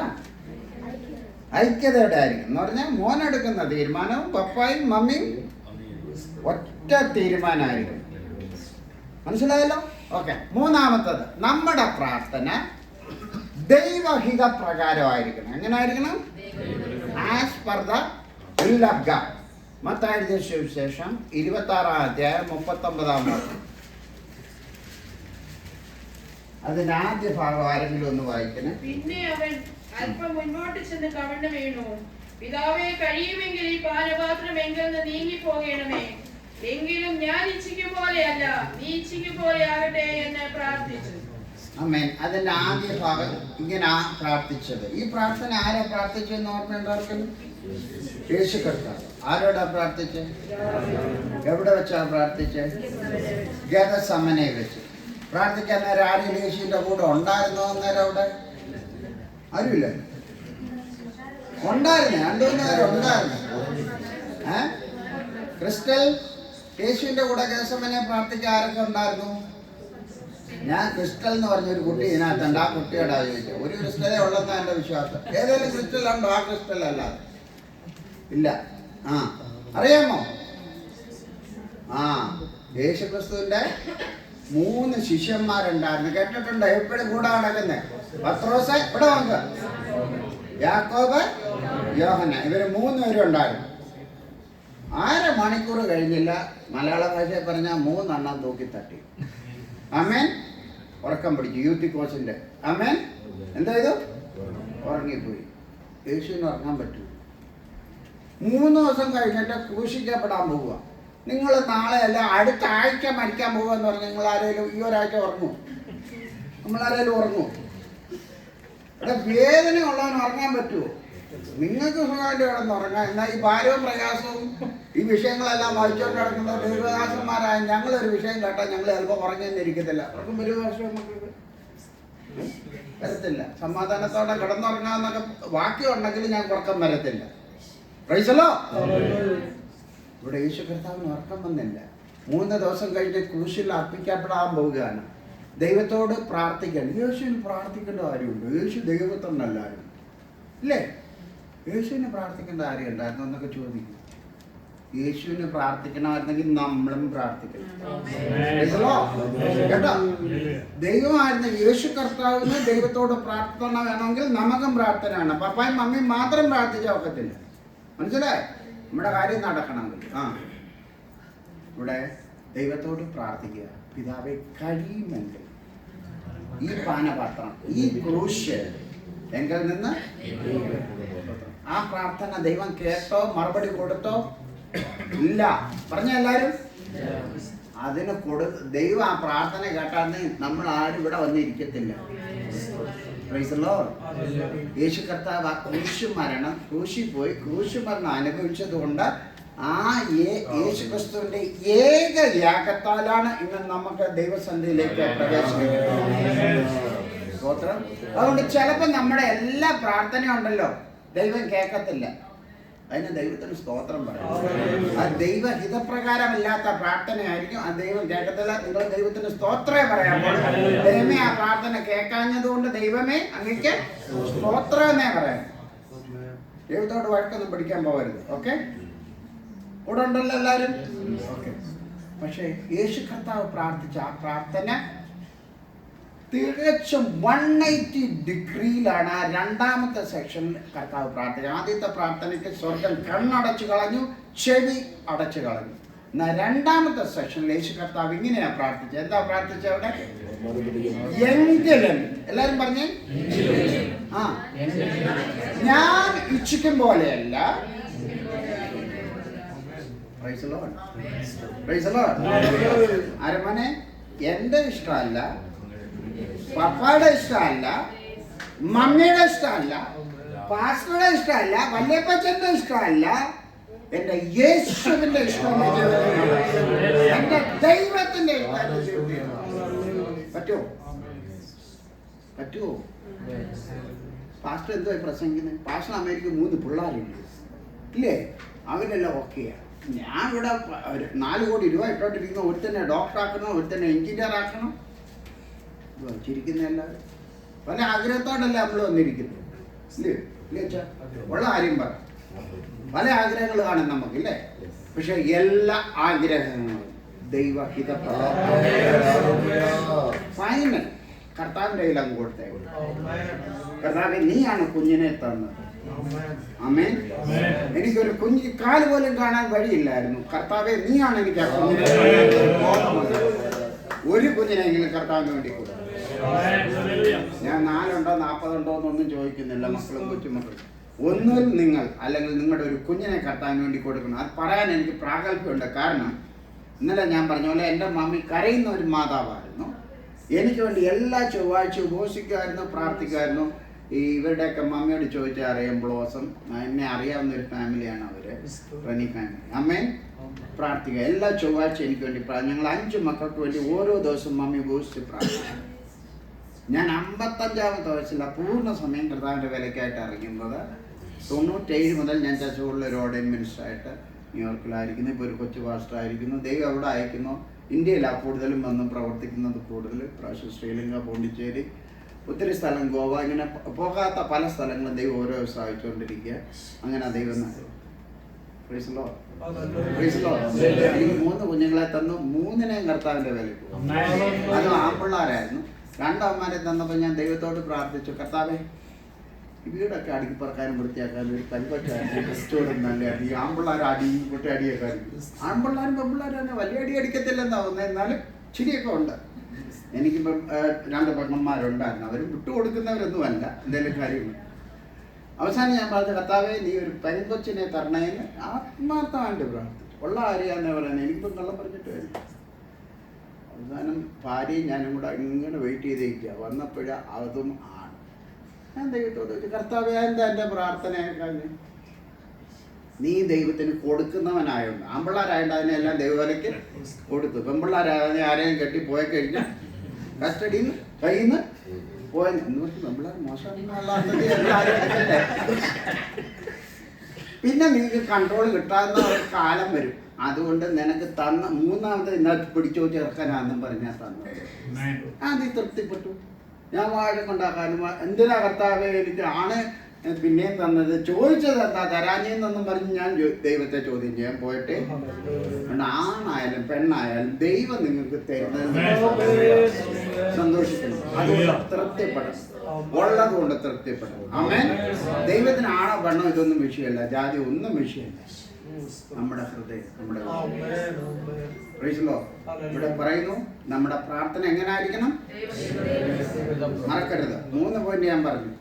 ഐക്യതയുടെ ആയിരിക്കണം എന്ന് പറഞ്ഞാൽ മോനെടുക്കുന്ന തീരുമാനവും പപ്പായും മമ്മിയും ഒറ്റ തീരുമാനമായിരിക്കും. മനസ്സിലായല്ലോ? ഓക്കെ. 3-ാമത്തത് നമ്മുടെ പ്രാർത്ഥന ദൈവഹിത പ്രകാരമായിരിക്കണം. എങ്ങനെ ആയിരിക്കണം? As per the will of God. Mathai എഴുതിയ സുവിശേഷം 26-ാം അധ്യായം 39-ാം വാക്യം. അതിന്റെ ആദ്യ ഭാഗം ആരെങ്കിലും ഒന്ന് വായിക്കണേ. പിന്നെ അവൻ അല്പം മുന്നോട്ട് ചെന്ന് കവിണ്ണു വീണു. പിതാവേ, കഴിയുമെങ്കിൽ ഈ പാനപാത്രം എങ്കിൽ നിന്ന് നീങ്ങി പോകണമേ, എങ്കിലും ഞാൻ ഇച്ഛിക്കും പോലെയല്ല നീ ഇച്ഛിക്കും പോലെ ആകട്ടെ എന്ന് പ്രാർത്ഥിച്ചു. ആമേൻ. അതിന്റെ ആദ്യ ഭാഗം ഇങ്ങനെ പ്രാർത്ഥിച്ചത്. ഈ പ്രാർത്ഥന ആരാ പ്രാർത്ഥിച്ചെന്ന് ഓർമ്മയുണ്ടാർക്കും? യേശു കർത്താവ്. ആരോടാ പ്രാർത്ഥിച്ചത്? എവിടെ വെച്ചാ പ്രാർത്ഥിച്ചത്? ഗതസമനയിൽ വെച്ച്. പ്രാർത്ഥിക്കാൻ നേരം ആരെങ്കിലും യേശുവിന്റെ കൂടെ ഉണ്ടായിരുന്നോ? അന്നേരം അവിടെ ആരുമില്ല. ഉണ്ടായിരുന്നു. 2-3 നേരം ഉണ്ടായിരുന്നു. ക്രിസ്റ്റൽ യേശുവിന്റെ കൂടെ ഗതസമനയിൽ പ്രാർത്ഥിക്കാൻ ആരൊക്കെ ഉണ്ടായിരുന്നു? ഞാൻ ക്രിസ്റ്റൽ എന്ന് പറഞ്ഞൊരു കുട്ടി ഇതിനകത്തുണ്ട്. ആ കുട്ടിയോടാ ചോദിച്ചത്. ഒരു ക്രിസ്റ്റലേ ഉള്ളെന്നാണ് എൻ്റെ വിശ്വാസം. ഏതെങ്കിലും ക്രിസ്റ്റൽ ഉണ്ടോ? ആ ക്രിസ്റ്റൽ അല്ലാതെ ഇല്ല. അറിയാമോ? യേശു ക്രിസ്തുവിന്റെ 3 ശിഷ്യന്മാരുണ്ടായിരുന്നു. കേട്ടിട്ടുണ്ടോ? എപ്പോഴും കൂടെ നടക്കുന്നത് പത്രോസ്, ഇവിടെ വന്ന് യാക്കോബ്, യോഹന്നാൻ. ഇവര് 3 പേരും ഉണ്ടായിരുന്നു. 1/2 മണിക്കൂർ കഴിഞ്ഞില്ല. മലയാള ഭാഷയിൽ പറഞ്ഞാൽ 3 എണ്ണം തൂക്കി തട്ടി. ആമേൻ. ഉറക്കം പിടിച്ചു. യൂത്ത് കോച്ചിന്റെ ആമേൻ. എന്താ ഇത്? ഉറങ്ങിപ്പോയി. യേശുവിന് ഉറങ്ങാൻ പറ്റൂ? 3 ദിവസം കഴിഞ്ഞിട്ട് ക്രൂശിക്കപ്പെടാൻ പോവുക. നിങ്ങൾ നാളെ അല്ല അടുത്ത ആഴ്ച മരിക്കാൻ പോവുക എന്ന് പറഞ്ഞാൽ നിങ്ങൾ ആരെങ്കിലും ഈ ഒരാഴ്ച ഉറങ്ങും? നമ്മളാരേലും ഉറങ്ങും? ഇവിടെ വേദന ഉള്ളവന് ഉറങ്ങാൻ പറ്റുമോ? നിങ്ങൾക്ക് സുഖമായിട്ട് കിടന്ന് ഉറങ്ങാം. എന്നാൽ ഈ ഭാരവും പ്രയാസവും ഈ വിഷയങ്ങളെല്ലാം വായിച്ചുകൊണ്ട് നടക്കുന്ന ദൈവദാസന്മാരായ ഞങ്ങളൊരു വിഷയം കേട്ടാൽ ഞങ്ങൾ ചിലപ്പോൾ ഉറങ്ങിയെന്നിരിക്കത്തില്ല. ഉറക്കം ഒരു വർഷം നമുക്ക് വരത്തില്ല. സമാധാനത്തോടെ കിടന്നുറങ്ങാന്നൊക്കെ വാക്യം ഉണ്ടെങ്കിൽ ഞാൻ ഉറക്കം വരത്തില്ല. പ്രൈസലോ. ഇവിടെ യേശു കർത്താവിന് ഉറക്കം വന്നില്ല. 3 ദിവസം കഴിഞ്ഞ് ക്രൂശിൽ അർപ്പിക്കപ്പെടാൻ പോവുകയാണ്. ദൈവത്തോട് പ്രാർത്ഥിക്കണം. യേശുവിന് പ്രാർത്ഥിക്കേണ്ട കാര്യമുണ്ട്? യേശു ദൈവത്തിനല്ലായിരുന്നു ഇല്ലേ? യേശുവിന് പ്രാർത്ഥിക്കേണ്ട കാര്യം ഉണ്ടായിരുന്നു എന്നൊക്കെ ചോദിക്കും. യേശുവിന് പ്രാർത്ഥിക്കണമായിരുന്നെങ്കിൽ നമ്മളും പ്രാർത്ഥിക്കണം കേട്ടോ. ദൈവമായിരുന്നു യേശു കർത്താവിന് ദൈവത്തോട് പ്രാർത്ഥന വേണമെങ്കിൽ നമുക്കും പ്രാർത്ഥന വേണം. പപ്പായും മമ്മിയും മാത്രം പ്രാർത്ഥിച്ചാൽ ഒക്കത്തില്ല. മനസ്സിലായി? നമ്മുടെ കാര്യം നടക്കണമെങ്കിൽ ഇവിടെ ദൈവത്തോട് പ്രാർത്ഥിക്കുക. പിതാവെ, കഴിയുമെങ്കിൽ ഈ പാനപാത്രം, ഈ ക്രൂശ് എങ്കിൽ നിന്ന് ആ പ്രാർത്ഥന ദൈവം കേട്ടോ? മറുപടി കൊടുത്തോ? ഇല്ല. പറഞ്ഞ എല്ലാരും അതിന് ദൈവം ആ പ്രാർത്ഥന കേട്ടാന്ന് നമ്മൾ ആരും ഇവിടെ വന്നിരിക്കത്തില്ല. യേശു കർത്താവ് ആ ക്രൂശിൽ പോയി ക്രൂശ് മരണം അനുഭവിച്ചത് കൊണ്ട് ആ യേശു ക്രിസ്തുവിന്റെ ഏക യാഗത്താലാണ് ഇന്ന് നമുക്ക് ദൈവസന്നിധിയിലേക്ക് പ്രവേശിക്കുന്നത്. സ്തോത്രം. അതുകൊണ്ട് ചിലപ്പോൾ നമ്മുടെ എല്ലാ പ്രാർത്ഥനയും ഉണ്ടല്ലോ ദൈവം കേൾക്കത്തില്ല. അതിന് ദൈവത്തിന് സ്തോത്രം പറയും. ആ ദൈവഹിതപ്രകാരമില്ലാത്ത പ്രാർത്ഥനയായിരിക്കും. ആ ദൈവം കേൾക്കത്തില്ല. നിങ്ങൾ ദൈവത്തിന് സ്തോത്രമേ പറയാൻ പാടുള്ളൂ. ദൈവമേ, ആ പ്രാർത്ഥന കേൾക്കാഞ്ഞതുകൊണ്ട് ദൈവമേ അങ്ങേക്ക് സ്തോത്രമേ പറയാം. ദൈവത്തോട് വഴക്കൊന്നും പിടിക്കാൻ പോകരുത്. ഓക്കെ, കൂടെ ഉണ്ടല്ലോ എല്ലാവരും? ഓക്കെ. പക്ഷേ യേശു കർത്താവ് പ്രാർത്ഥിച്ച ആ പ്രാർത്ഥന തികച്ചും 180 ഡിഗ്രിയിലാണ് ആ രണ്ടാമത്തെ സെക്ഷനിൽ കർത്താവ് പ്രാർത്ഥിച്ചത്. ആദ്യത്തെ പ്രാർത്ഥനയ്ക്ക് സ്വർഗം കണ്ണടച്ചു കളഞ്ഞു, ചെവി അടച്ചു കളഞ്ഞു. എന്നാൽ രണ്ടാമത്തെ സെക്ഷനിൽ യേശു കർത്താവ് ഇങ്ങനെയാ പ്രാർത്ഥിച്ചത്. എന്താ പ്രാർത്ഥിച്ചത് അവിടെ? എങ്കിലും, എല്ലാരും പറഞ്ഞേ, ഞാൻ ഇച്ഛിക്കും പോലെയല്ല. അരമനെ എന്റെ ഇഷ്ടമല്ല, പപ്പായുടെ ഇഷ്ടമല്ല, മമ്മിയുടെ ഇഷ്ടമല്ല, പാസ്റ്ററുടെ ഇഷ്ടമല്ല, വല്യപ്പച്ചന്റെ ഇഷ്ടമല്ല, എന്റെ യേശുവിന്റെ ഇഷ്ടമല്ല, എന്റെ ദൈവത്തിന്റെ ഇഷ്ടം. പറ്റുമോ? പാസ്റ്റർ എന്തോ പ്രസംഗിക്കുന്നത്? പാസ്റ്റർ അമേരിക്ക 3 പിള്ളേരുണ്ട് ഇല്ലേ? അവരെല്ലാം ഓക്കെയാ. ഞാൻ ഇവിടെ 4 കോടി രൂപ ഇട്ടോണ്ടിരിക്കുന്ന ഒരുത്തന്നെ ഡോക്ടർ ആക്കണം, ഒരുത്തന്നെ എഞ്ചിനീയർ ആക്കണം. ചിരിക്കുന്ന എല്ലാവരും പല ആഗ്രഹത്തോടല്ല നമ്മൾ വന്നിരിക്കുന്നത് ഇല്ലേ? ഇല്ലേ? ഉള്ള കാര്യം പറ. പല ആഗ്രഹങ്ങൾ കാണും നമുക്കില്ലേ? പക്ഷെ എല്ലാ ആഗ്രഹങ്ങളും ദൈവഹിത ഫൈനൽ കർത്താവിൻ്റെ കയ്യിൽ അങ്ങ് കൊടുത്തേ. കർത്താവേ, നീയാണ് കുഞ്ഞിനെ തന്നത്. ആമേൻ. എനിക്കൊരു കുഞ്ഞ് കാല് പോലും കാണാൻ വഴിയില്ലായിരുന്നു. കർത്താവേ, നീയാണ് എനിക്ക് ആ കുഞ്ഞിനെ. ഒരു കുഞ്ഞിനെങ്കിലും കർത്താവിന് വേണ്ടി കൊടുത്തു. ഞാൻ 4 ഉണ്ടോ 40 ഉണ്ടോ എന്നൊന്നും ചോദിക്കുന്നില്ല. മക്കളും കൊച്ചുമക്കളും ഒന്നിൽ നിങ്ങൾ അല്ലെങ്കിൽ നിങ്ങളുടെ ഒരു കുഞ്ഞിനെ കർത്താവിന് വേണ്ടി കൊടുക്കണം. അത് പറയാൻ എനിക്ക് പ്രാഗൽഭ്യമുണ്ട്. കാരണം ഇന്നലെ ഞാൻ പറഞ്ഞ പോലെ എൻ്റെ മമ്മി കരയുന്ന ഒരു മാതാവായിരുന്നു. എനിക്ക് വേണ്ടി എല്ലാ ചൊവ്വാഴ്ചയും ഉപവസിക്കുമായിരുന്നു, പ്രാർത്ഥിക്കുമായിരുന്നു. ഇവരുടെയൊക്കെ മമ്മിയോട് ചോദിച്ചാൽ അറിയാം. ബ്ലോസം എന്നെ അറിയാവുന്ന ഒരു ഫാമിലിയാണ് അവര്, റനി ഫാമിലി. അമ്മേൻ പ്രാർത്ഥിക്കുക. എല്ലാ ചൊവ്വാഴ്ച എനിക്ക് വേണ്ടി ഞങ്ങൾ 5 മക്കൾക്ക് വേണ്ടി ഓരോ ദിവസവും മമ്മി ഉപവസിച്ച് പ്രാർത്ഥിക്കും. ഞാൻ 55-ാമത്തെ വയസ്സിലാണ് പൂർണ്ണ സമയം കർത്താവിൻ്റെ വിലക്കായിട്ട് ഇറങ്ങുന്നത്. 97 മുതൽ ഞാൻ ചർച്ചകളിൽ ഒരു ഓർഡൈൻ മിനിസ്റ്ററായിട്ട് ന്യൂയോർക്കിലായിരിക്കുന്നു. ഇപ്പോൾ ഒരു കൊച്ചു പാസ്റ്ററായിരിക്കുന്നു. ദൈവം എവിടെ അയക്കുന്നു? ഇന്ത്യയിലാണ് കൂടുതലും വന്ന് പ്രവർത്തിക്കുന്നത്. കൂടുതൽ പ്രാവശ്യം ശ്രീലങ്ക, പോണ്ടിച്ചേരി, ഒത്തിരി സ്ഥലം, ഗോവ, ഇങ്ങനെ പോകാത്ത പല സ്ഥലങ്ങളും ദൈവം ഓരോ ദിവസം അയച്ചുകൊണ്ടിരിക്കുക. അങ്ങനെ ദൈവം എനിക്ക് 3 കുഞ്ഞുങ്ങളെ തന്നു. 3-നെയും കർത്താവിൻ്റെ വിലയ്ക്ക്. അത് ആൺപിള്ളേരായിരുന്നു. 2 അമ്മമാരെ തന്നപ്പോൾ ഞാൻ ദൈവത്തോട് പ്രാർത്ഥിച്ചു, കർത്താവേ, ഈ വീടൊക്കെ അടുക്കി പറക്കാനും വൃത്തിയാക്കാനും ഒരു കൽപ്പറ്റോടും നല്ല അടി. ആൺപിള്ളേർ അടി പൊട്ടി അടിയൊക്കെ അടിക്കും. ആൺപിള്ളേരും പെൺപിള്ളേരും തന്നെ വലിയ അടി അടിക്കത്തില്ലെന്നാവുന്നത്. എന്നാലും ചിരിയൊക്കെ ഉണ്ട്. എനിക്കിപ്പം 2 പെണ്ണന്മാരുണ്ടായിരുന്നു. അവർ വിട്ടുകൊടുക്കുന്നവരൊന്നുമല്ല, എന്തെങ്കിലും കാര്യമുണ്ട്. അവസാനം ഞാൻ പറഞ്ഞ, കർത്താവേ, നീ ഒരു പെൺകൊച്ചിനെ തരണേന്ന് ആത്മാർത്ഥമായിട്ട് പ്രാർത്ഥിച്ചു. ഉള്ള കാര്യമെന്ന് പറയുന്നത്. എനിക്കിപ്പം കള്ളം പറഞ്ഞിട്ട് വരും. അവസാനം ഭാര്യയും ഞാനും കൂടെ ഇങ്ങനെ വെയിറ്റ് ചെയ്തേക്കുക. വന്നപ്പോഴ അതും ആണ്. ഞാൻ ദൈവത്തോട് ചോദിച്ചു, കർത്താവേ, എന്താ എൻ്റെ പ്രാർത്ഥനയൊക്കെ? നീ ദൈവത്തിന് കൊടുക്കുന്നവനായോണ്ട്. ആൺപിള്ളേരായോണ്ട് അതിനെല്ലാം ദൈവവിലയ്ക്ക് കൊടുത്തു. പെൺപിള്ളേരായ ആരെയും കെട്ടി പോയി കഴിഞ്ഞാൽ കസ്റ്റഡിയിൽ നിന്ന് കയ്യിൽ നിന്ന് പോയി നമ്മളെ മോശം പിന്നെ നിങ്ങൾക്ക് കൺട്രോൾ കിട്ടാവുന്ന ഒരു കാലം വരും. അതുകൊണ്ട് നിനക്ക് തന്ന മൂന്നാമത് ഇന്നത്തെ പിടിച്ചോ ചേർക്കാനാന്നും പറഞ്ഞാൽ തന്നത് നീ തൃപ്തിപ്പെട്ടു. ഞാൻ വാഴക്കുണ്ടാക്കാനും എന്തിനാ കർത്താവേ എനിക്ക് ആണ് പിന്നെയും തന്നത്, ചോദിച്ചത് എന്താ തരാഞ്ഞെന്നൊന്നും പറഞ്ഞ് ഞാൻ ദൈവത്തെ ചോദ്യം ചെയ്യാൻ പോയിട്ട് ആണായാലും പെണ്ണായാലും ദൈവം നിങ്ങൾക്ക് തരുന്നത് സന്തോഷിക്കണം. അതുകൊണ്ട് തൃപ്തിപ്പെടണം, ഉള്ളത് കൊണ്ട് തൃപ്തിപ്പെടണം. ആമേൻ. ദൈവത്തിന് ആണോ പെണ്ണോ ഇതൊന്നും വിഷയമല്ല, ജാതി ഒന്നും വിഷയമല്ല. നമ്മുടെ ഹൃദയം, നമ്മുടെ ഇവിടെ പറയുന്നു നമ്മുടെ പ്രാർത്ഥന എങ്ങനെ ആയിരിക്കണം, മറക്കരുത്. 3 പോയിന്റ് ഞാൻ പറഞ്ഞു.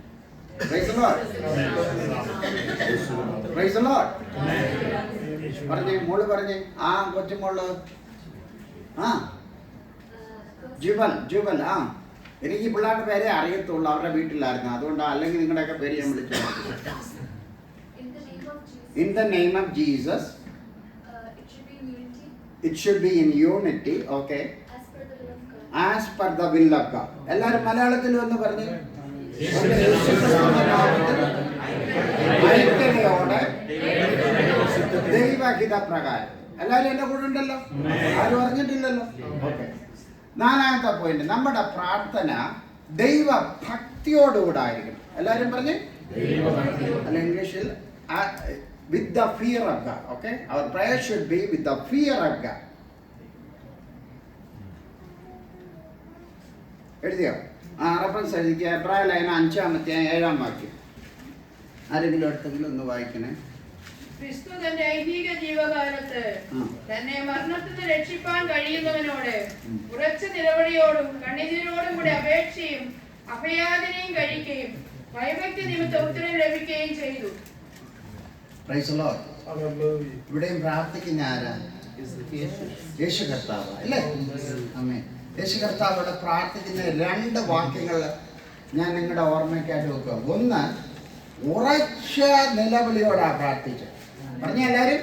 പറഞ്ഞേ മോള് പറഞ്ഞേ. ആ കൊച്ചുമോള് ജുബൽ. എനിക്ക് പിള്ളേരുടെ പേരെ അറിയത്തുള്ളൂ, അവരുടെ വീട്ടിലായിരുന്നു. അതുകൊണ്ട് അല്ലെങ്കിൽ നിങ്ങളുടെയൊക്കെ പേര് ഞാൻ വിളിച്ചു. In the name of Jesus, it should be in unity. Okay. As per the will of God. എല്ലാവരും മലയാളത്തിൽ ഒന്ന് പറഞ്ഞേ. ഐക്യതയോടെ ദൈവഹിത പ്രകാരം. എല്ലാവരും എന്റെ കൂടെ ഉണ്ടല്ലോ, ആരും അറിഞ്ഞിട്ടില്ലല്ലോ. ഓക്കെ. 4ാമത്തെ പോയിന്റ്, നമ്മുടെ പ്രാർത്ഥന ദൈവഭക്തിയോടുകൂടെ ആയിരിക്കണം. എല്ലാവരും പറഞ്ഞേ. അല്ല ഇംഗ്ലീഷിൽ with the fear of God. Okay, our prayer should be with the fear of God. എഴുതിയോ? റെഫറൻസ് എഴുതിക്കുക. എബ്രായ ലൈന 5-ാമത്തെ 7-ാം വാക്യം. ആരെങ്കിലും അടുത്തെങ്കിലും ഒന്ന് വായിക്കണേ. ക്രിസ്തു തന്റെ ഐഹിക ജീവകാലത്ത് തന്നെ മരണത്തിൽ നിന്ന് രക്ഷിപ്പാൻ കഴിയുന്നവനോട് ഉറച്ച നിലവിളിയോടും കണ്ണീരോടും കൂടി അപേക്ഷയും അഭയാചനയും കഴിക്കുകയും ഭയഭക്തി നിമിത്തം ഉത്തരം ലഭിക്കുകയും ചെയ്തു. ഇവിടെയും പ്രാർത്ഥിക്കുന്ന ആരാ? യേശു കർത്താവ് അല്ലേ? ആമേൻ. യേശു കർത്താവോടെ പ്രാർത്ഥിക്കുന്ന 2 വാക്യങ്ങൾ ഞാൻ നിങ്ങളുടെ ഓർമ്മയ്ക്കായിട്ട് വെക്കുക. ഒന്ന്, ഉറച്ച നിലവിളിയോടാ പ്രാർത്ഥിച്ചത്. പറഞ്ഞ എല്ലാവരും.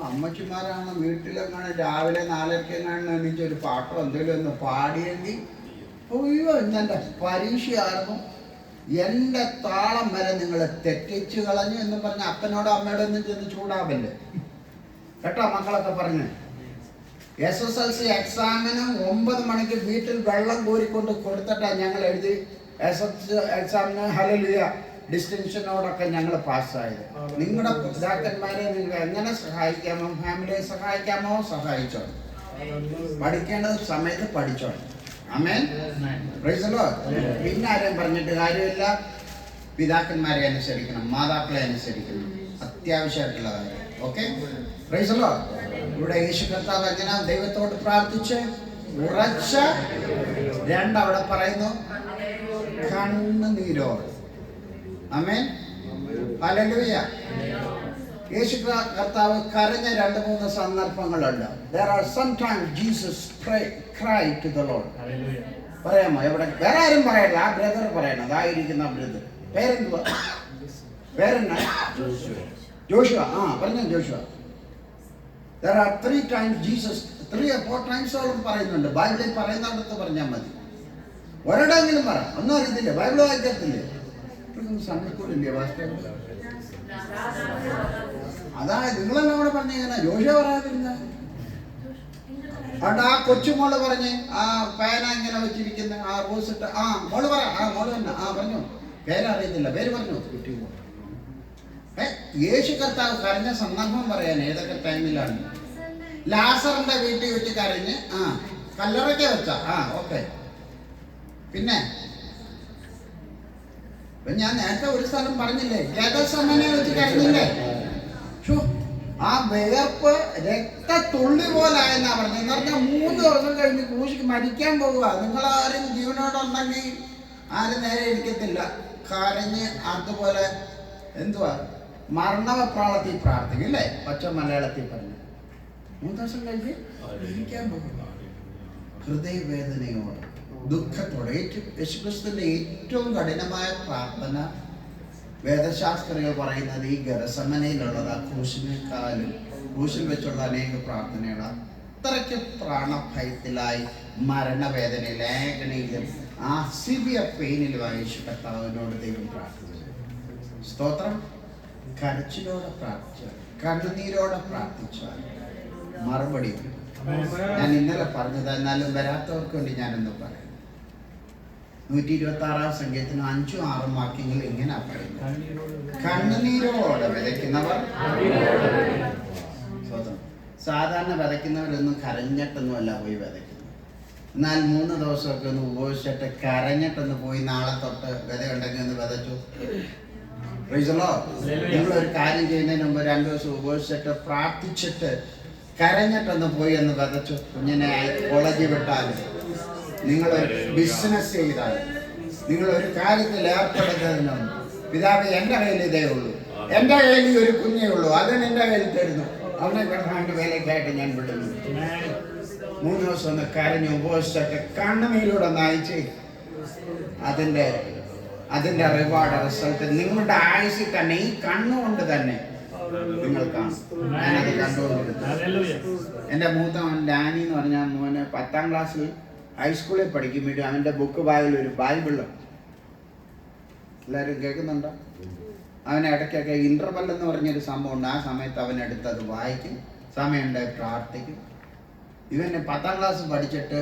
അമ്മച്ചിമാരാണ് വീട്ടിലെങ്ങാണ് രാവിലെ 4:00 എണീച്ച് ഒരു പാട്ടോ എന്തെങ്കിലും ഒന്ന് പാടിയെങ്കിൽ അയ്യോ ഇന്നെൻ്റെ പരീക്ഷയായിരുന്നു, എൻ്റെ താളം വരെ നിങ്ങൾ തെറ്റിച്ചു കളഞ്ഞു എന്നും പറഞ്ഞ് അപ്പനോടോ അമ്മയോടോ ഒന്നും ചെന്ന് ചൂടാവല്ലേ കേട്ടോ. മക്കളൊക്കെ പറഞ്ഞ് SSLC എക്സാമിന് 9 മണിക്ക് വീട്ടിൽ വെള്ളം കോരിക്കൊണ്ട് കൊടുത്തിട്ടാണ് ഞങ്ങൾ എഴുതി SSLC എക്സാമിന് ഹല്ലേലൂയ ഡിസ്റ്റിങ്ഷനോടൊക്കെ ഞങ്ങൾ പാസ്സായത്. നിങ്ങളുടെ പിതാക്കന്മാരെ നിങ്ങൾ എങ്ങനെ സഹായിക്കാമോ, ഫാമിലിയെ സഹായിക്കാമോ സഹായിച്ചോ. പഠിക്കേണ്ടത് സമയത്ത് പഠിച്ചോ. ആമേൻ. Praise the lord. പിന്നെ ആരെയും പറഞ്ഞിട്ട് കാര്യമില്ല. പിതാക്കന്മാരെ അനുസരിക്കണം, മാതാക്കളെ അനുസരിക്കണം, അത്യാവശ്യമായിട്ടുള്ള കാര്യം. ഓക്കെ. Price the Lord. ഇവിടെ യേശു കർത്താവ് എങ്ങനെ ദൈവത്തോട് പ്രാർത്ഥിച്ച് ഉറച്ച 2 അവിടെ പറയുന്നു കണ്ണുനീരോട്. ആമേൻ. ഹല്ലേലൂയ. യേശു കർത്താവ് കരഞ്ഞ 2-3 സന്ദർഭങ്ങളുണ്ട്. There are sometimes Jesus cried to the Lord. പറയാമോ? എവിടെ? വേറെ ആരും പറയല്ല, ആ ബ്രദർ പറയണം. അതായിരിക്കുന്ന ബ്രദർ പേരെന്തുവാ? പേരെന്നാ? ജോഷുവ. പറഞ്ഞോ Joshua. There are 3 times Jesus 3 or 4 times പറയുന്നുണ്ട്. ബൈബിളിൽ പറയുന്നിടത്ത് പറഞ്ഞാൽ മതി. ഒരിടെങ്കിലും പറ. ഒന്നും അറിയത്തില്ല, ബൈബിൾ വായിക്കത്തില്ലേ? സൺഡേ സ്കൂളില്ലേ വാസ്തവ? അതായത് നിങ്ങളെല്ലാം കൂടെ പറഞ്ഞിങ്ങനെ ജോഷുവ പറയാതിരുന്ന അവിടെ ആ കൊച്ചുമോള് പറഞ്ഞ് ആ പേന ഇങ്ങനെ വെച്ചിരിക്കുന്ന ആ റോസ് ഇട്ട് മോള് പറ. മോള് തന്നെ പറഞ്ഞോ. പേരറിയത്തില്ല, പേര് പറഞ്ഞോ. കുട്ടി യേശു കർത്താവ് കരഞ്ഞ സന്ദർഭം പറയാൻ ഏതൊക്കെ ടൈമിലാണ്? ലാസറിന്റെ വീട്ടിൽ വെച്ച് കരഞ്ഞ് കല്ലറയ്ക്ക് വെച്ച. ഓക്കെ. പിന്നെ ഞാൻ നേരത്തെ ഒരു സ്ഥലം പറഞ്ഞില്ലേ, ഗതസമനെ വെച്ച് കരഞ്ഞില്ലേ? ആ വിയർപ്പ് രക്തത്തുള്ളി പോലായെന്നാ പറഞ്ഞത്. എന്ന് പറഞ്ഞാൽ 3 ദിവസം കഴിഞ്ഞ് ക്രൂശിക്ക് മരിക്കാൻ പോവുക. നിങ്ങളാരും ജീവനോടുണ്ടെങ്കിൽ ആരും നേരെ ഇരിക്കത്തില്ല. കരഞ്ഞ് അതുപോലെ എന്തുവാ മരണവെപ്രാളത്തിൽ പ്രാർത്ഥിക്കും അല്ലേ? പച്ച മലയാളത്തിൽ പറഞ്ഞു 3 ദിവസം കഴിഞ്ഞ് മരിക്കാൻ പോകുക. ഹൃദയവേദനയോടെ ദുഃഖത്തോടെ. യേശുക്രിസ്തുവിന്റെ ഏറ്റവും കഠിനമായ പ്രാർത്ഥന വേദശാസ്ത്രികൾ പറയുന്നത് ഈ ഗതസമനയിലുള്ളത്. ക്രൂശിനേക്കാളും ക്രൂശിൽ വെച്ചുള്ള അനേക പ്രാർത്ഥനകളാണ്. അത്രയ്ക്ക് പ്രാണഭയത്തിലായി, മരണവേദനയിൽ, വേദനയിലും ആ സിവിയർ പെയിനിലുമായി യേശു കർത്താവിനോട് ദൈവം പ്രാർത്ഥിച്ചു. സ്തോത്രം. കരച്ചിലോടെ പ്രാർത്ഥിച്ചാൽ, കണ്ണുനീരോടെ പ്രാർത്ഥിച്ചാൽ മറുപടി വരും. ഞാൻ ഇന്നലെ പറഞ്ഞത്, എന്നാലും വരാത്തവർക്ക് വേണ്ടി ഞാനൊന്ന് പറയാം. 126 സംഖ്യത്തിന് 5ഉം 6ഉം വാക്യങ്ങൾ ഇങ്ങനെ പറയുന്നത്: കണ്ണുനീരോടെ വിതയ്ക്കുന്നവർ. സാധാരണ വിതയ്ക്കുന്നവരൊന്നും കരഞ്ഞിട്ടൊന്നുമല്ല പോയി വിതയ്ക്കുന്നത്. എന്നാൽ 3 ദിവസമൊക്കെ ഒന്ന് ഉപയോഗിച്ചിട്ട് കരഞ്ഞിട്ടൊന്ന് പോയി നാളെ തൊട്ട് വിതയുണ്ടെങ്കിൽ ഒന്ന് വിതച്ചു. നിങ്ങളൊരു കാര്യം ചെയ്യുന്നതിന് മുമ്പ് 2 ദിവസം ഉപയോഗിച്ചിട്ട് പ്രാർത്ഥിച്ചിട്ട് കരഞ്ഞിട്ടൊന്ന് പോയി എന്ന് വിതച്ചു. കുഞ്ഞിനെ കോളേജിൽ വിട്ടാലും, നിങ്ങളൊരു ബിസിനസ് ചെയ്താലും, നിങ്ങളൊരു കാര്യത്തിൽ ഏർപ്പെടുന്നതിനും, പിതാവ് എൻ്റെ കയ്യിൽ ഇതേ ഉള്ളൂ, എൻ്റെ കയ്യിൽ ഒരു കുഞ്ഞേ ഉള്ളൂ, അതിന് എൻ്റെ കയ്യിൽ തരുന്നു, അവനെ കർത്താവിൻ്റെ വേലയ്ക്കായിട്ട് ഞാൻ വിടുന്നു. 3 ദിവസം ഒന്ന് കരഞ്ഞ് ഉപയോഗിച്ചിട്ട് കണ്ണുനീരോടെ നയിച്ച് അതിൻ്റെ റിവാർഡ്, റിസൾട്ട് നിങ്ങളുടെ ആയുസ്സിൽ തന്നെ, ഈ കണ്ണുകൊണ്ട് തന്നെ നിങ്ങൾ കാണും. ഞാനത് കണ്ടുകൊണ്ടിരുന്നു. എൻ്റെ മൂത്തവൻ ഡാനി എന്ന് പറഞ്ഞ മോന് 10ാം ക്ലാസ്സിൽ ഹൈസ്കൂളിൽ പഠിക്കുമ്പോഴും അവൻ്റെ ബുക്ക് ബാഗിൽ ഒരു ബൈബിളുണ്ട്. എല്ലാവരും കേൾക്കുന്നുണ്ടോ? അവന് ഇടയ്ക്കൊക്കെ ഇൻ്റർവെൽ എന്ന് പറഞ്ഞൊരു സംഭവം ഉണ്ട്. ആ സമയത്ത് അവനെടുത്തത് വായിക്കും, സമയമുണ്ടായി പ്രാർത്ഥിക്കും. ഇവന് 10ാം ക്ലാസ് പഠിച്ചിട്ട്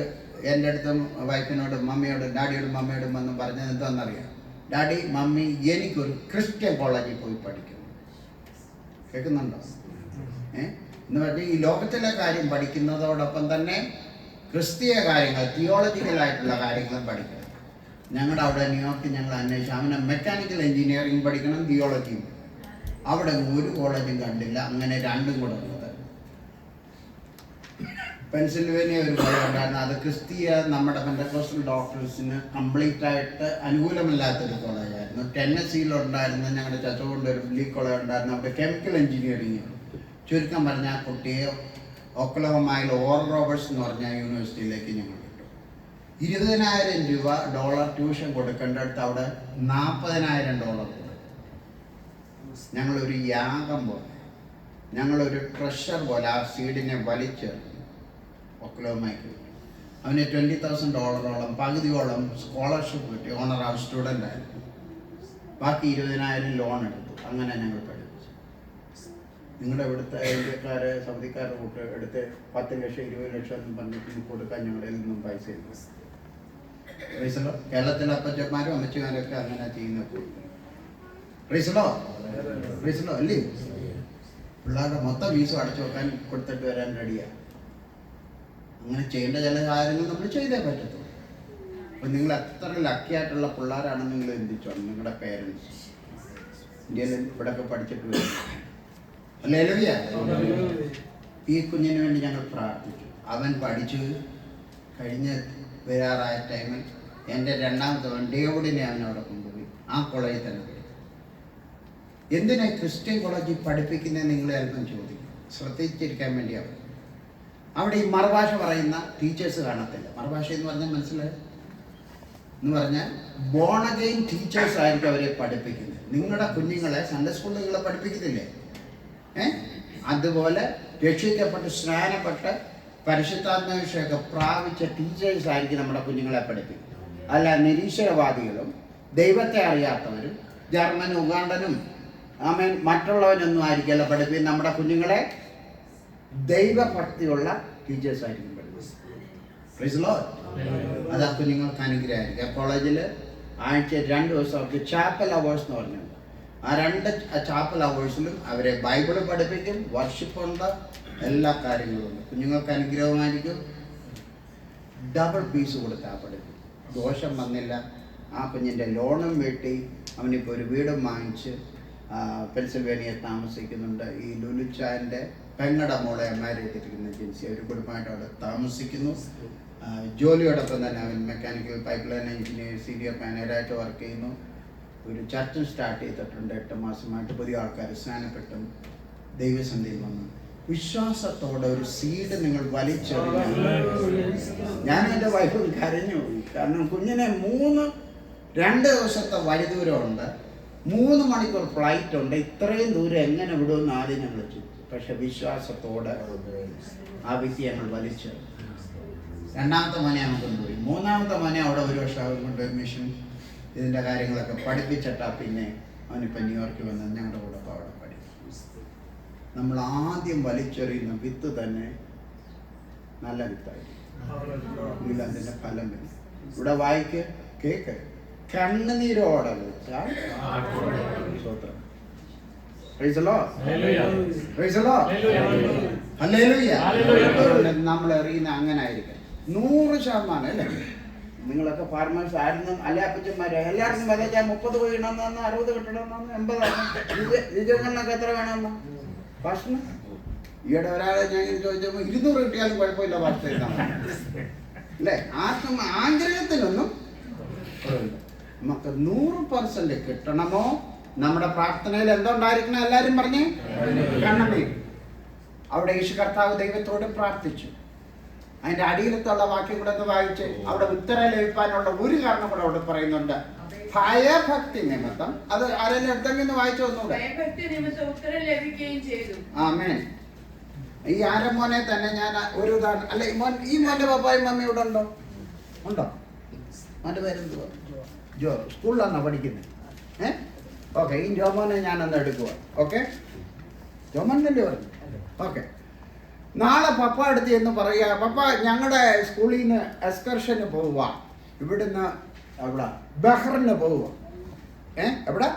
എൻ്റെ അടുത്തും വൈഫിനോടും മമ്മിയോടും ഡാഡിയോടും മമ്മിയോടും വന്നും പറഞ്ഞത് എന്താണെന്നറിയാം? ഡാഡി, മമ്മി, എനിക്കൊരു ക്രിസ്ത്യൻ കോളേജിൽ പോയി പഠിക്കണം. കേൾക്കുന്നുണ്ടോ? എന്ന് പറഞ്ഞാൽ ഈ ലോകത്തിലെ കാര്യം പഠിക്കുന്നതോടൊപ്പം തന്നെ ക്രിസ്തീയ കാര്യങ്ങൾ, തിയോളജിക്കലായിട്ടുള്ള കാര്യങ്ങളും പഠിക്കണം. ഞങ്ങളുടെ അവിടെ ന്യൂയോർക്കിൽ ഞങ്ങൾ അന്വേഷിച്ചു. അവനെ മെക്കാനിക്കൽ എഞ്ചിനീയറിംഗ് പഠിക്കണം, തിയോളജിയും. അവിടെ ഒരു കോളേജും കണ്ടില്ല. അങ്ങനെ 2ഉം കൂടെ ഉള്ളത്. പെൻസിൽവേനിയ ഒരു കോളേജ് ഉണ്ടായിരുന്നു. അത് ക്രിസ്തീയ നമ്മുടെ പെന്തക്കോസ്റ്റൽ ഡോക്ടേഴ്സിന് കംപ്ലീറ്റ് ആയിട്ട് അനുകൂലമല്ലാത്തൊരു കോളേജായിരുന്നു. ടെന്നസിയിലുണ്ടായിരുന്ന ഞങ്ങളുടെ ചച്ചകൊണ്ട് ഒരു വലിയ കോളേജ് ഉണ്ടായിരുന്നു. അവിടെ കെമിക്കൽ എഞ്ചിനീയറിംഗ്. ചുരുക്കം പറഞ്ഞാൽ ആ കുട്ടിയെ ഒക്ലഹോമയിൽ ഓറൽ റോബർട്സ് എന്ന് പറഞ്ഞ യൂണിവേഴ്സിറ്റിയിലേക്ക് ഞങ്ങൾ വിട്ടു. $20,000 ട്യൂഷൻ കൊടുക്കേണ്ടടുത്ത് അവിടെ $40,000 കൊടുത്തു. ഞങ്ങളൊരു യാഗം പോലെ, ഞങ്ങളൊരു ട്രഷർ പോലെ ആ സീഡിനെ വലിച്ചെറിഞ്ഞു. ഒക്ലഹോമയ്ക്ക് അവന് $20,000 പകുതിയോളം സ്കോളർഷിപ്പ് കിട്ടി. ഓണർ ആ സ്റ്റുഡൻ്റ് ആയിരുന്നു. ബാക്കി 20,000 ലോൺ എടുത്തു. അങ്ങനെ ഞങ്ങൾ പഠിപ്പിച്ചു. നിങ്ങളുടെ ഇവിടുത്തെ ഇന്ത്യക്കാരെ, സൗദിക്കാരെ കൂട്ട് എടുത്ത് 10 ലക്ഷം 20 ലക്ഷം എന്ന് പറഞ്ഞിട്ട് കൊടുക്കാൻ ഞങ്ങളുടെ നിന്നും പൈസ ഇല്ല. കേരളത്തിലെ അപ്പച്ചന്മാരും അമ്മച്ചിമാരൊക്കെ അങ്ങനെ ചെയ്യുന്നപ്പോൾ അല്ലേ? പിള്ളേരുടെ മൊത്തം ഫീസും അടച്ചു വെക്കാൻ കൊടുത്തിട്ട് വരാൻ റെഡിയാണ്. അങ്ങനെ ചെയ്യേണ്ട ചില കാര്യങ്ങൾ നമ്മൾ ചെയ്തേ പറ്റത്തുള്ളൂ. അപ്പം നിങ്ങൾ എത്ര ലക്കിയായിട്ടുള്ള പിള്ളേരാണെന്ന് നിങ്ങൾ ചിന്തിച്ചോ. നിങ്ങളുടെ പേരൻസ് ഇന്ത്യയിൽ ഇവിടെയൊക്കെ പഠിച്ചിട്ട് വരും. ഹല്ലേലൂയ. ഈ കുഞ്ഞിന് വേണ്ടി ഞങ്ങൾ പ്രാർത്ഥിച്ചു. അവൻ പഠിച്ചു കഴിഞ്ഞ് വരാറായ ടൈമിൽ എൻ്റെ 2ാമത്തെ ഡേവിഡിനെ അവനവിടെ കൊണ്ടുപോയി ആ കോളേജിൽ തന്നെ പഠിക്കും. എന്തിനാ ക്രിസ്ത്യൻ കോളേജിൽ പഠിപ്പിക്കുന്നത് നിങ്ങൾ ചിലപ്പം ചോദിക്കും. ശ്രദ്ധിച്ചിരിക്കാൻ വേണ്ടിയാണ്. അവിടെ ഈ മറുഭാഷ പറയുന്ന ടീച്ചേഴ്സ് കാണത്തില്ല. മറുഭാഷ എന്ന് പറഞ്ഞാൽ മനസ്സിലായി എന്ന് പറഞ്ഞാൽ ബോൺ അഗെയിൻ ടീച്ചേഴ്സ് ആയിരിക്കും അവരെ പഠിപ്പിക്കുന്നത്. നിങ്ങളുടെ കുഞ്ഞുങ്ങളെ സൺഡേ സ്കൂളിൽ നിങ്ങളെ പഠിപ്പിക്കുന്നില്ലേ? അതുപോലെ രക്ഷിക്കപ്പെട്ട് സ്നാനപ്പെട്ട് പരിശുദ്ധാത്മാഭിഷേകം പ്രാപിച്ച ടീച്ചേഴ്സ് ആയിരിക്കും നമ്മുടെ കുഞ്ഞുങ്ങളെ പഠിപ്പിക്കുന്നത്. അല്ല നിരീശ്വരവാദികളും ദൈവത്തെ അറിയാത്തവരും ജർമ്മനും ഉഗാണ്ടനും മറ്റുള്ളവരൊന്നും ആയിരിക്കില്ല പഠിപ്പിക്കുന്നത്. നമ്മുടെ കുഞ്ഞുങ്ങളെ ദൈവഭക്തിയുള്ള ടീച്ചേഴ്സ് ആയിരിക്കും പഠിപ്പിക്കുന്നത്. അത് ആ കുഞ്ഞുങ്ങൾക്ക് അനുഗ്രഹമായിരിക്കും. കോളേജിൽ ആഴ്ച 2 ദിവസം അവർക്ക് ചാപ്പൽ അവേഴ്സ് എന്ന് പറഞ്ഞുണ്ട്. ആ 2 ചാപ്പൽ അവേഴ്സിലും അവരെ ബൈബിള് പഠിപ്പിക്കും, വർഷിപ്പുണ്ട്, എല്ലാ കാര്യങ്ങളും ഉണ്ട്. കുഞ്ഞുങ്ങൾക്ക് അനുഗ്രഹമായിരിക്കും. ഡബിൾ ഫീസ് കൊടുത്താൽ പഠിപ്പിക്കും. ദോഷം വന്നില്ല. ആ കുഞ്ഞിൻ്റെ ലോണും വീട്ടി അവനിപ്പോൾ ഒരു വീടും വാങ്ങിച്ച് പെൻസിൽവേനിയയിൽ താമസിക്കുന്നുണ്ട്. ഈ ലുലുച്ചാൻ്റെ പെങ്ങടെ മോളെ മാരേജ് ചെയ്തിരിക്കുന്ന ജിൻസി ഒരു കുടുംബമായിട്ട് അവിടെ താമസിക്കുന്നു. ജോലിയോടൊപ്പം തന്നെ അവൻ mechanical pipe line engineer senior മാനേജറായിട്ട് വർക്ക് ചെയ്യുന്നു. ഒരു ചർച്ചും സ്റ്റാർട്ട് ചെയ്തിട്ടുണ്ട്. 8 മാസമായിട്ട് പുതിയ ആൾക്കാർ സ്നാനപ്പെട്ടും ദൈവസന്നിധിയിൽ വന്നു. വിശ്വാസത്തോടെ ഒരു സീഡ് നിങ്ങൾ വലിച്ചെറിഞ്ഞു. ഞാൻ എൻ്റെ വൈഫിൽ കരഞ്ഞു. കാരണം കുഞ്ഞിനെ 2 ദിവസത്തെ വഴിദൂരമുണ്ട്, 3 മണിക്കൂർ ഫ്ലൈറ്റ് ഉണ്ട്. ഇത്രയും ദൂരം എങ്ങനെ വിടുമെന്ന് ആദ്യം ഞങ്ങൾ ചിന്തിച്ചു. പക്ഷെ വിശ്വാസത്തോടെ ആ വിദ്യ ഞങ്ങൾ വലിച്ചു. രണ്ടാമത്തെ മോനെ അവൻ കൊണ്ടുപോയി. മൂന്നാമത്തെ മോനെ അവിടെ ഒരു വർഷം അവൻ കൊണ്ടുപോയി മിഷൻ ഇതിൻ്റെ കാര്യങ്ങളൊക്കെ പഠിപ്പിച്ചിട്ടാ പിന്നെ അവനിപ്പോൾ ന്യൂയോർക്കിൽ വന്ന് ഞങ്ങളുടെ കൂടെ ഇപ്പോൾ അവിടെ പഠിക്കും. നമ്മൾ ആദ്യം വലിച്ചെറിയുന്ന വിത്ത് തന്നെ നല്ല വിത്തായിരിക്കും. ഇല്ല അതിൻ്റെ ഫലം വരും. ഇവിടെ വായിക്ക് കേക്ക് കണ്ണുനീരോടെ വെച്ചാൽ സ്വത്രം. നമ്മൾ എറിയുന്ന അങ്ങനെ ആയിരിക്കും 100%. അല്ലേ? നിങ്ങളൊക്കെ ഫാർമേഴ്സ് ആയിരുന്നു അല്ലെ അപ്പച്ചന്മാര് എല്ലാവർക്കും വിതച്ചാൽ 30 വീണമെന്ന് 60 കിട്ടണമെന്ന് 80 രുചികളിലൊക്കെ എത്ര വേണമെന്ന് ഭക്ഷണം. ഈയിടെ ഒരാളെ ഞാൻ ചോദിച്ചപ്പോൾ 200 കിട്ടിയാലും കുഴപ്പമില്ല ഭക്ഷണം അല്ലേ? ആർക്കും ആഗ്രഹത്തിനൊന്നും നമുക്ക് 100% കിട്ടണമോ? നമ്മുടെ പ്രാർത്ഥനയിൽ എന്തുണ്ടായിരിക്കണം? എല്ലാവരും പറഞ്ഞേ കണ്ണുനീർ. അവിടെ യേശു കർത്താവ് ദൈവത്തോട് പ്രാർത്ഥിച്ചു. അതിന്റെ അടിയിലത്തുള്ള വാക്യം കൂടെ ഒന്ന് വായിച്ച് അവിടെ ഉത്തരം ലഭിക്കാനുള്ള ഒരു കാരണം കൂടെ അവിടെ പറയുന്നുണ്ട്. ഭയഭക്തി നിമിത്തം. അത് ആരെങ്കിലും എടുത്തെങ്കിൽ വായിച്ചു ഒന്നുകൂടെ. ആമേൻ. ഈ ആരമോനെ തന്നെ ഞാൻ ഒരു ഉദാഹരണം അല്ലെ, ഈ മോന്റെ പപ്പായും മമ്മി ഇവിടെ ഉണ്ടോ? മോന്റെ പേരെന്തുവാ? ജോ. സ്കൂളിലാണോ പഠിക്കുന്നത്? ഓക്കെ. ഈ ജോമോനെ ഞാനൊന്ന് എടുക്കുക. ഓക്കെ, ജോമോൻ തന്നെ പറഞ്ഞു. ഓക്കെ, നാളെ പപ്പ അടുത്ത് എന്ന് പറയുക, പപ്പ ഞങ്ങളുടെ സ്കൂളിൽ നിന്ന് എക്സ്കർഷന് പോവുക, ഇവിടുന്ന് എവിടെ ബഹ്റിന് പോവുക. എവിടെ?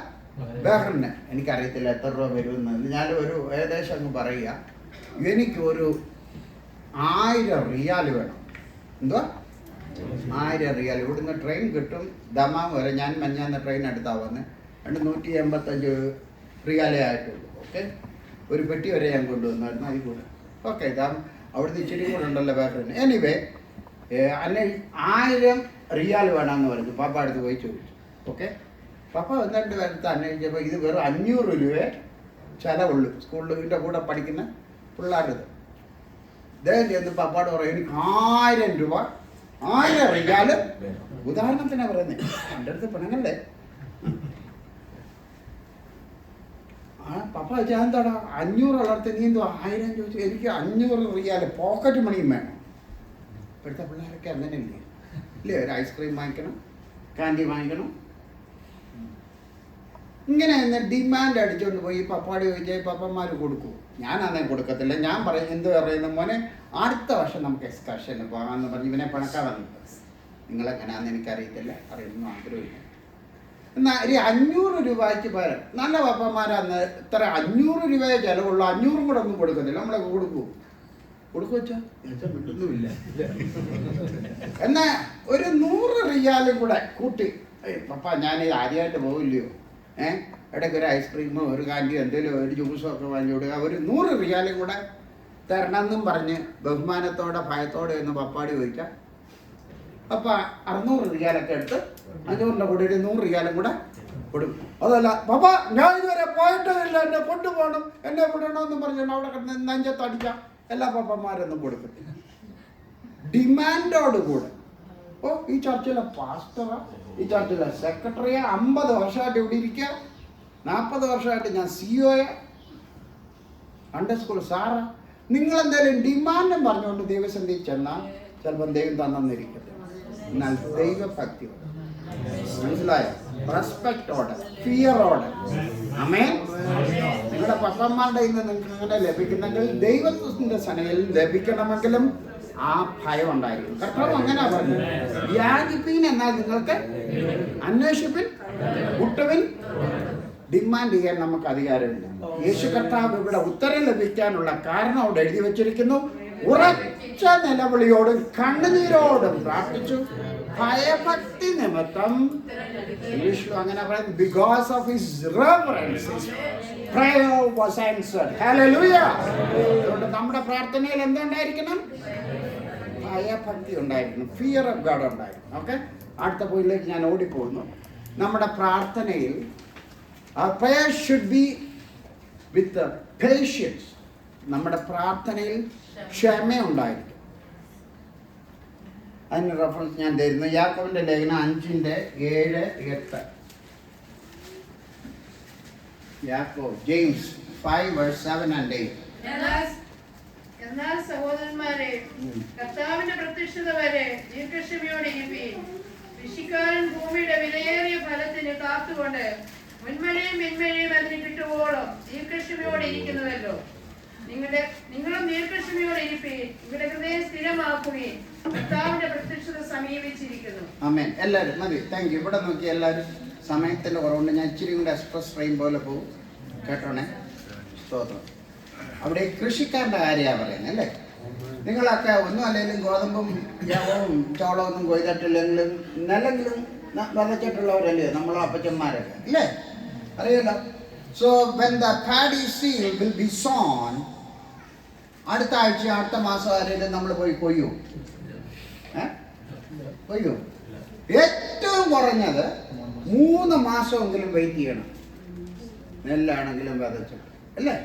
ബഹ്റിന്. എനിക്കറിയത്തില്ല എത്ര രൂപ വരുമെന്ന്. ഞാൻ ഒരു ഏകദേശം അങ്ങ് പറയുക. എനിക്കൊരു 1000 റിയാൽ വേണം. എന്തുവാ? 1000 റിയാൽ. ഇവിടുന്ന് ട്രെയിൻ കിട്ടും ദമാം വരെ. ഞാൻ മഞ്ഞാന്ന് ട്രെയിൻ എടുത്താൽ വന്ന് 185 റിയാലേ ആയിട്ടുള്ളൂ. ഓക്കെ, ഒരു പെട്ടി വരെ ഞാൻ കൊണ്ടുവന്നായിരുന്നു. അതിൽ കൂടെ ഓക്കെ. ഇതാ അവിടുന്ന് ഇച്ചിരി കൂടെ ഉണ്ടല്ലോ ബഹ്റിന്. എനിവേ 1000 റിയാൽ വേണമെന്ന് പറഞ്ഞു. പാപ്പ അടുത്ത് പോയി ചോദിച്ചു. ഓക്കെ, പപ്പ എന്നിട്ട് അടുത്ത് അന്വേഷിച്ചപ്പോൾ ഇത് വെറും 500 രൂപയെ ചിലവുള്ളൂ സ്കൂളിൻ്റെ കൂടെ പഠിക്കുന്ന പിള്ളേരുത്. ഇദ്ദേഹം ചെന്ന് പപ്പാട് പറയും എനിക്ക് 1000 രൂപ 1000 റിയാൽ. ഉദാഹരണത്തിനാണ് പറയുന്നത്. എൻ്റെ അടുത്ത് പെണ്ണുങ്ങളെ പപ്പ വെച്ചാൽ എന്താടാ 500 വളർത്തി നീ എന്തോ 1000 ചോദിച്ചു. എനിക്ക് 500 റിയാൽ പോക്കറ്റ് മണിയും വേണം. ഇപ്പോഴത്തെ പിള്ളേരൊക്കെ അങ്ങനെ ഇല്ലേ? ഒരു ഐസ്ക്രീം വാങ്ങിക്കണം, കാൻഡി വാങ്ങിക്കണം, ഇങ്ങനെ ഡിമാൻഡ് അടിച്ചുകൊണ്ട് പോയി പപ്പാടി ചോദിച്ചാൽ പപ്പന്മാർ കൊടുക്കൂ. ഞാനന്നേ കൊടുക്കത്തില്ല. ഞാൻ പറയും എന്ത് പറയുന്ന മോനെ അടുത്ത വർഷം നമുക്ക് എക്സ്കർഷന് പോകാമെന്ന് പറഞ്ഞ് ഇവനെ പണക്കാൻ വന്നിട്ട്. നിങ്ങളെങ്ങനെയാണെന്ന് എനിക്കറിയത്തില്ല, അറിയുന്നു ആഗ്രഹമില്ല. എന്നാൽ ഒരു 500 രൂപയ്ക്ക് പകരം നല്ല പപ്പന്മാരന്ന് ഇത്ര 500 രൂപയെ ചിലവുള്ളൂ. 500 കൂടെ ഒന്നും കൊടുക്കത്തില്ല. നമ്മളെ കൊടുക്കുവച്ചാ കിട്ടുന്നുമില്ല. എന്നാ ഒരു 100 റിയാലും കൂടെ കൂട്ടി, പപ്പ ഞാനിത് ആദ്യമായിട്ട് പോകില്ലയോ, ഇടയ്ക്ക് ഒരു ഐസ്ക്രീമോ ഒരു കാൻഡിയോ എന്തെങ്കിലും ഒരു ജ്യൂസോ ഒക്കെ വാങ്ങി കൊടുക്കുക, ഒരു 100 റിയാലും കൂടെ തരണമെന്നും പറഞ്ഞ് ബഹുമാനത്തോടെ ഭയത്തോടെ ഒന്ന് പപ്പാടി ചോദിക്കാം. അപ്പം 600 റിയാലൊക്കെ എടുത്ത് 500 കൂടെ ഒരു 100 റിയാലും കൂടെ കൊടുക്കും. അതല്ല പപ്പ ഞാൻ ഇതുവരെ പോയിട്ടില്ല, എന്നെ കൊണ്ടുപോകണം, എന്നെ വിടണമെന്നും പറഞ്ഞുകൊണ്ട് അവിടെ കിടന്ന് നെഞ്ചത്ത് അടിക്കാം. എല്ലാ പപ്പന്മാരൊന്നും കൊടുക്കത്തില്ല. ഡിമാൻഡോടുകൂടെ ഈ ചർച്ചിലെ പാസ്റ്ററാ, ഈ ചർച്ചിലെ സെക്രട്ടറിയാ, 50 വർഷമായിട്ട് ഇവിടെ ഇരിക്കുക, 40 വർഷമായിട്ട് ഞാൻ CEO അണ്ടർ സ്കൂൾ സാറാ. നിങ്ങളെന്തായാലും ഡിമാൻഡും പറഞ്ഞുകൊണ്ട് ദൈവസന്ധി ചെന്നാൽ ചിലപ്പം ദൈവം തന്നിരിക്കട്ടെ. എന്നാൽ ദൈവഭക്തി മനസ്സിലായോ? റെസ്പെക്റ്റോടെ, ഫിയറോടെ. ആമേൻ. നിങ്ങളുടെ പപ്പന്മാരുടെ ഇന്ന് നിങ്ങൾക്ക് അങ്ങനെ ലഭിക്കുന്നെങ്കിൽ ദൈവത്തിന്റെ സനയിൽ ലഭിക്കണമെങ്കിലും ആ ഭയം ഉണ്ടായിരിക്കും. കർത്താവ് അങ്ങനെ പറഞ്ഞു, യാചിപ്പീൻ എന്നാൽ നിങ്ങൾക്ക് അന്വേഷിപ്പിൻ, മുട്ടുവിൻ. ഡിമാൻഡ് ചെയ്യാൻ നമുക്ക് അധികാരമില്ല. യേശു കർത്താവ് ഇവിടെ ഉത്തരം ലഭിക്കാനുള്ള കാരണം അവിടെ എഴുതി വച്ചിരിക്കുന്നു. ഉറച്ച നിലവിളിയോടും കണ്ണുനീരോടും പ്രാർത്ഥിച്ചു. ഭയഭക്തി നിമിത്തം ഇംഗ്ലീഷിലും അങ്ങനെ പറയുന്നത്, because of his reverence his prayer was answered. Hallelujah. അതുകൊണ്ട് നമ്മുടെ പ്രാർത്ഥനയിൽ എന്തുണ്ടായിരിക്കണം? ഭയഭക്തി ഉണ്ടായിരിക്കണം, ഫിയർ ഓഫ് ഗോഡ് ഉണ്ടായിരിക്കണം. ഓക്കെ, അടുത്ത പോയിന്റിലേക്ക് ഞാൻ ഓടിപ്പോകുന്നു. നമ്മുടെ പ്രാർത്ഥനയിൽ prayer should be with patience. നമ്മുടെ പ്രാർത്ഥനയിൽ ക്ഷമ ഉണ്ടായിരിക്കും. അതിന് റെഫറൻസ് ഞാൻ തരുന്നു. യാക്കോബിന്റെ ലേഖനം 5:7-8. യാക്കോബ്, ജെയിംസ് 5:7-8. എന്നാൽ സഹോദരന്മാരെ, കർത്താവിന്റെ പ്രത്യക്ഷത വരെ ദീർഘക്ഷമയോടെ ഇരിപ്പീൻ. കൃഷിക്കാരൻ ഭൂമിയുടെ വിലയേറിയ ഫലത്തിന് കാത്തുകൊണ്ട് മുൻമഴയും പിന്മഴയും അതിന് കിട്ടുവോളം ദീർഘക്ഷമയോടെ ഇരിക്കുന്നുവല്ലോ. നിങ്ങളും ദീർഘക്ഷമയോടെ ഇരിപ്പീൻ. നിങ്ങളുടെ ഹൃദയം സ്ഥിരമാക്കുകയും കർത്താവിന്റെ പ്രത്യക്ഷത സമീപിച്ചിരിക്കുന്നു. ആമേൻ. എല്ലാവരും മതി. Thank you. ഇവിടെ നോക്കി എല്ലാവരും. സമയത്തിന്റെ കുറവുണ്ട്. ഞാൻ ഇച്ചിരി കൂടെ എക്സ്പ്രസ് ട്രെയിൻ പോലെ പോകും. കേട്ടോണേ. സ്തോത്രം. അവിടെ കൃഷിക്കാരൻ്റെ കാര്യമാണ് പറയുന്നത് അല്ലേ? നിങ്ങളൊക്കെ ഒന്നും അല്ലെങ്കിലും ഗോതമ്പും ജവവും ചോളമൊന്നും കൊയ്തിട്ടില്ലെങ്കിലും നിലെങ്കിലും വിതച്ചിട്ടുള്ളവരല്ലേ നമ്മളെ അപ്പച്ചന്മാരൊക്കെ അല്ലേ? അറിയാലോ. So when the paddy seed will be sown, അടുത്ത ആഴ്ച അടുത്ത മാസം ആരെങ്കിലും നമ്മൾ പോയി കൊയ്യും? കൊയ്യും? ഏറ്റവും കുറഞ്ഞത് 3 മാസമെങ്കിലും വെയിറ്റ് ചെയ്യണം, നെല്ലാണെങ്കിലും വിതച്ചിട്ട് അല്ലേ?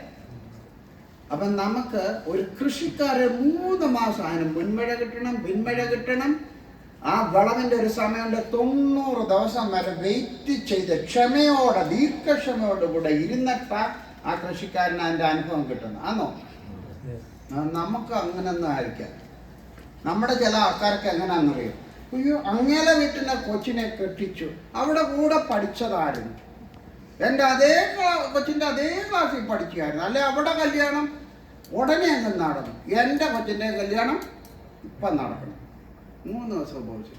അപ്പം നമുക്ക് ഒരു കൃഷിക്കാരൻ 3 മാസം അതിന് മുൻമഴ കിട്ടണം, പിന്മഴ കിട്ടണം. ആ വിളവിൻ്റെ ഒരു സമയമുണ്ട് 90 ദിവസം വരെ വെയിറ്റ് ചെയ്ത് ക്ഷമയോടെ ദീർഘക്ഷമയോടുകൂടെ ഇരുന്നിട്ട് ആ കൃഷിക്കാരന് അതിൻ്റെ അനുഭവം കിട്ടുന്നു. ആണോ? നമുക്ക് അങ്ങനെയൊന്നും ആയിരിക്കാം. നമ്മുടെ ചില ആൾക്കാർക്ക് എങ്ങനെയാണെന്നറിയാം. അയ്യോ, അങ്ങേലെ വീട്ടിലെ കൊച്ചിനെ കെട്ടിച്ചു, അവിടെ കൂടെ പഠിച്ചതായിരുന്നു, എൻ്റെ അതേ കൊച്ചിൻ്റെ അതേ ക്ലാസ്സിൽ പഠിക്കുകയായിരുന്നു, അല്ലെ അവിടെ കല്യാണം ഉടനെ അങ്ങ് നടന്നു, എൻ്റെ കൊച്ചിൻ്റെ കല്യാണം ഇപ്പം നടക്കണം. 3 ദിവസം പോയി,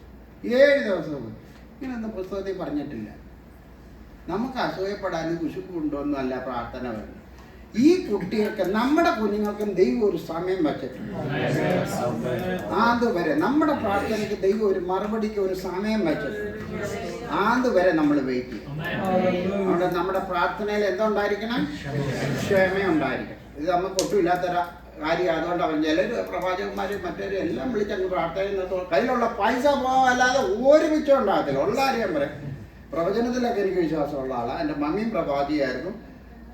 7 ദിവസം പോയി. ഇങ്ങനെയൊന്നും പുസ്തകത്തിൽ പറഞ്ഞിട്ടില്ല. നമുക്ക് അസൂയപ്പെടാനും കുശുക്കുണ്ടോന്നും അല്ല പ്രാർത്ഥന വേണം. ഈ കുട്ടികൾക്ക്, നമ്മുടെ കുഞ്ഞുങ്ങൾക്കും ദൈവം ഒരു സമയം വെച്ചിട്ടുണ്ട്. അതുവരെ നമ്മുടെ പ്രാർത്ഥനയ്ക്ക് ദൈവം ഒരു മറുപടിക്ക് ഒരു സമയം വെച്ചിട്ടുണ്ട്. അതുവരെ നമ്മൾ വെയിറ്റ് ചെയ്യും. അവിടെ നമ്മുടെ പ്രാർത്ഥനയിൽ എന്തുണ്ടായിരിക്കണം? ക്ഷമയുണ്ടായിരിക്കണം. ഇത് നമുക്ക് ഒട്ടുമില്ലാത്തൊരു കാര്യം. അതുകൊണ്ട് അവൻ ചിലർ പ്രവാചകന്മാരും മറ്റവരും എല്ലാം വിളിച്ചങ്ങ് പ്രാർത്ഥന കയ്യിലുള്ള പൈസ പോകാല്ലാതെ ഒരു മിച്ചം ഉണ്ടാകത്തില്ല. ഉള്ള കാര്യം പറയാം. പ്രവചനത്തിലൊക്കെ എനിക്ക് വിശ്വാസമുള്ള ആളാണ്. എൻ്റെ മമ്മിയും പ്രവാചിയായിരുന്നു.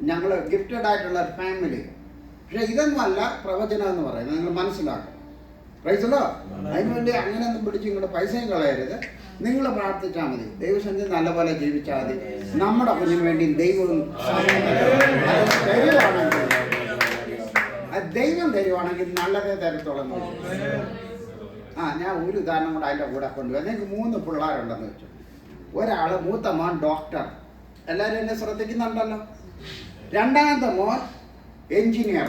ഞങ്ങൾ ഗിഫ്റ്റഡ് ആയിട്ടുള്ള ഒരു ഫാമിലി. പക്ഷെ ഇതൊന്നുമല്ല പ്രവചനം എന്ന് പറയുന്നത്. നിങ്ങൾ മനസ്സിലാക്കണം. പ്രൈസല്ലോ. അതിനുവേണ്ടി അങ്ങനെയൊന്നും പിടിച്ച് ഇങ്ങോട്ട് പൈസയും കളയരുത്. നിങ്ങൾ പ്രാർത്ഥിച്ചാൽ മതി. ദൈവസന്നിധി നല്ലപോലെ ജീവിച്ചാൽ മതി. നമ്മുടെ കുഞ്ഞിന് വേണ്ടി ദൈവം ദൈവം തരുവാണെങ്കിൽ നല്ലതേ തരത്തോളം. ഞാൻ ഒരു ഉദാഹരണം കൂടെ അതിൻ്റെ കൂടെ കൊണ്ടുവരാം. എനിക്ക് 3 പിള്ളേരുണ്ടെന്ന് വെച്ചു. ഒരാൾ മൂത്ത മോൻ ഡോക്ടർ, എല്ലാവരും എന്നെ ശ്രദ്ധിക്കുന്നുണ്ടല്ലോ. രണ്ടാമത്തെ മോൻ എൻജിനീയർ,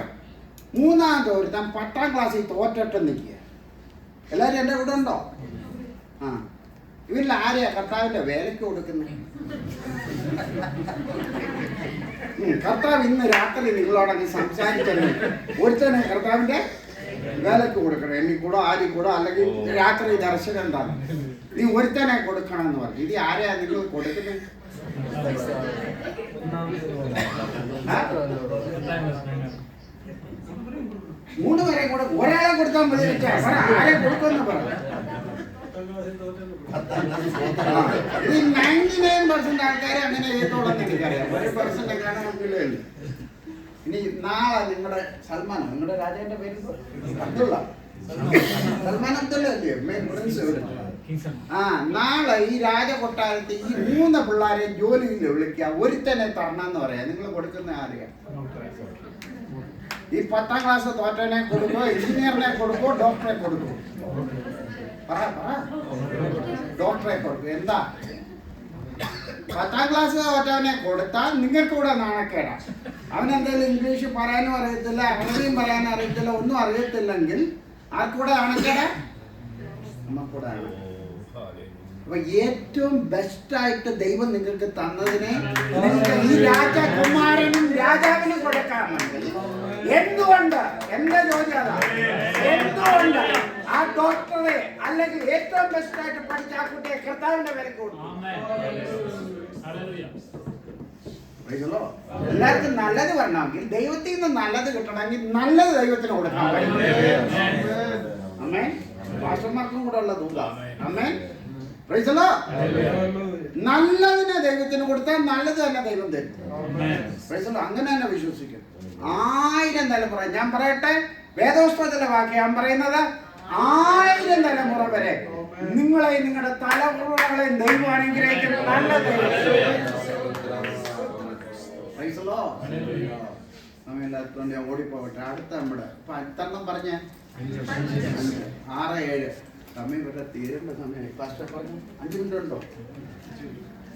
മൂന്നാമത്തെ ഒരുത്തൻ 10ാം ക്ലാസ്സിൽ തോറ്റിട്ട് നിൽക്കുക. എല്ലാവരും എൻ്റെ കൂടെ ഉണ്ടോ? ഇവരിൽ ആരെയാ കർത്താവിൻ്റെ വേലയ്ക്ക് കൊടുക്കുന്നത്? കർത്താവ് ഇന്ന് രാത്രി നിങ്ങളോടൊക്കെ സംസാരിച്ചത് ഒരുത്തനെ കർത്താവിൻ്റെ വേലയ്ക്ക് കൊടുക്കണം. എന്നെ കൂടോ ആരും കൂടോ, അല്ലെങ്കിൽ രാത്രി ദർശനം എന്താണ് നീ ഒരുത്തനെ കൊടുക്കണം എന്ന് പറഞ്ഞു. ഇത് ആരെയാ നിങ്ങൾ കൊടുക്കുന്നത്? 3 പേരെ കൂടെ ഒരാളെ കൊടുത്താൽ മതി. ആരെ കൊടുക്കുമെന്ന് പറഞ്ഞു. ഈ 99% ആൾക്കാരെ അങ്ങനെ ചെയ്തോളെന്ന് എനിക്കറിയാം. 1% കാണാനില്ല. ഇനി നാളെ നിങ്ങളുടെ സൽമാനോ, നിങ്ങളുടെ രാജാവിന്റെ പേര് അബ്ദുള്ള, സൽമാൻ അബ്ദുള്ള അല്ലേ മെയിൻ പ്രിൻസ്? നാളെ ഈ രാജകൊട്ടാരത്തിൽ ഈ 3 പിള്ളേരെ ജോലിയിൽ വിളിക്കുക, ഒരുത്തനെ തരണമെന്ന് പറയാം. നിങ്ങൾ കൊടുക്കുന്ന ആരെയാ? ഈ 10ാം ക്ലാസ് തോറ്റനെ കൊടുക്കോ, എഞ്ചിനീയറിനെ കൊടുക്കോ, ഡോക്ടറെ കൊടുക്കോ? ഡോക്ടറെ കൊടുക്കും. എന്താ? 10ാം ക്ലാസ് തോറ്റവനെ കൊടുത്താൽ നിങ്ങൾക്ക് കൂടെ നാണക്കേടാ. അവനെന്തെങ്കിലും ഇംഗ്ലീഷ് പറയാനും അറിയത്തില്ല, അറബിയും പറയാനും അറിയത്തില്ല, ഒന്നും അറിയത്തില്ലെങ്കിൽ ആർക്കൂടെ നാണക്കേടാ? നമ്മക്കൂടെ ആണ്. അപ്പൊ ഏറ്റവും ബെസ്റ്റായിട്ട് ദൈവം നിങ്ങൾക്ക് തന്നതിനെ ഈ രാജകുമാരനും രാജാവിനും കൊടുക്കാമെങ്കിൽ എന്തുകൊണ്ട്? എന്റെ ചോദ്യം അതാ. എന്തുകൊണ്ട് ആ ഡോക്ടറെ അല്ലെങ്കിൽ ഏറ്റവും ബെസ്റ്റായിട്ട് പഠിച്ച ആ കുട്ടിയെ കർത്താവിന്റെ വിലക്ക് കൊടുക്കും? എല്ലാവർക്കും നല്ലത് വരണമെങ്കിൽ, ദൈവത്തിൽ നിന്ന് നല്ലത് കിട്ടണമെങ്കിൽ നല്ലത് ദൈവത്തിന് കൊടുക്കാൻ പറ്റും. അമ്മേ, പാസ്റ്റർമാർക്കും കൂടെ ഉള്ള ദൂതാ. അമ്മേ, നല്ലതിനെ ദൈവത്തിന് കൊടുത്താൽ നല്ലത് തന്നെ ദൈവം തരും. അങ്ങനെ തന്നെ വിശ്വസിക്കും. 1000 തലമുറ, ഞാൻ പറയട്ടെ, വേദോസ്തവത്തിലെ വാക്യം ഞാൻ പറയുന്നത്, 1000 തലമുറ വരെ നിങ്ങളെയും നിങ്ങളുടെ തലമുറകളെയും ദൈവം അനുഗ്രഹിക്കും. നല്ല ദൈവം. സമയമില്ലാത്തതുകൊണ്ട് ഞാൻ ഓടിപ്പോകട്ടെ. അടുത്ത നമ്മുടെ ഇപ്പം അടുത്തെണ്ണം പറഞ്ഞേ 6, 7 സമയം വരെ തീരേണ്ട സമയമായി. ഫാസ്റ്റ് പറഞ്ഞു 5 മിനിറ്റ് ഉണ്ടോ?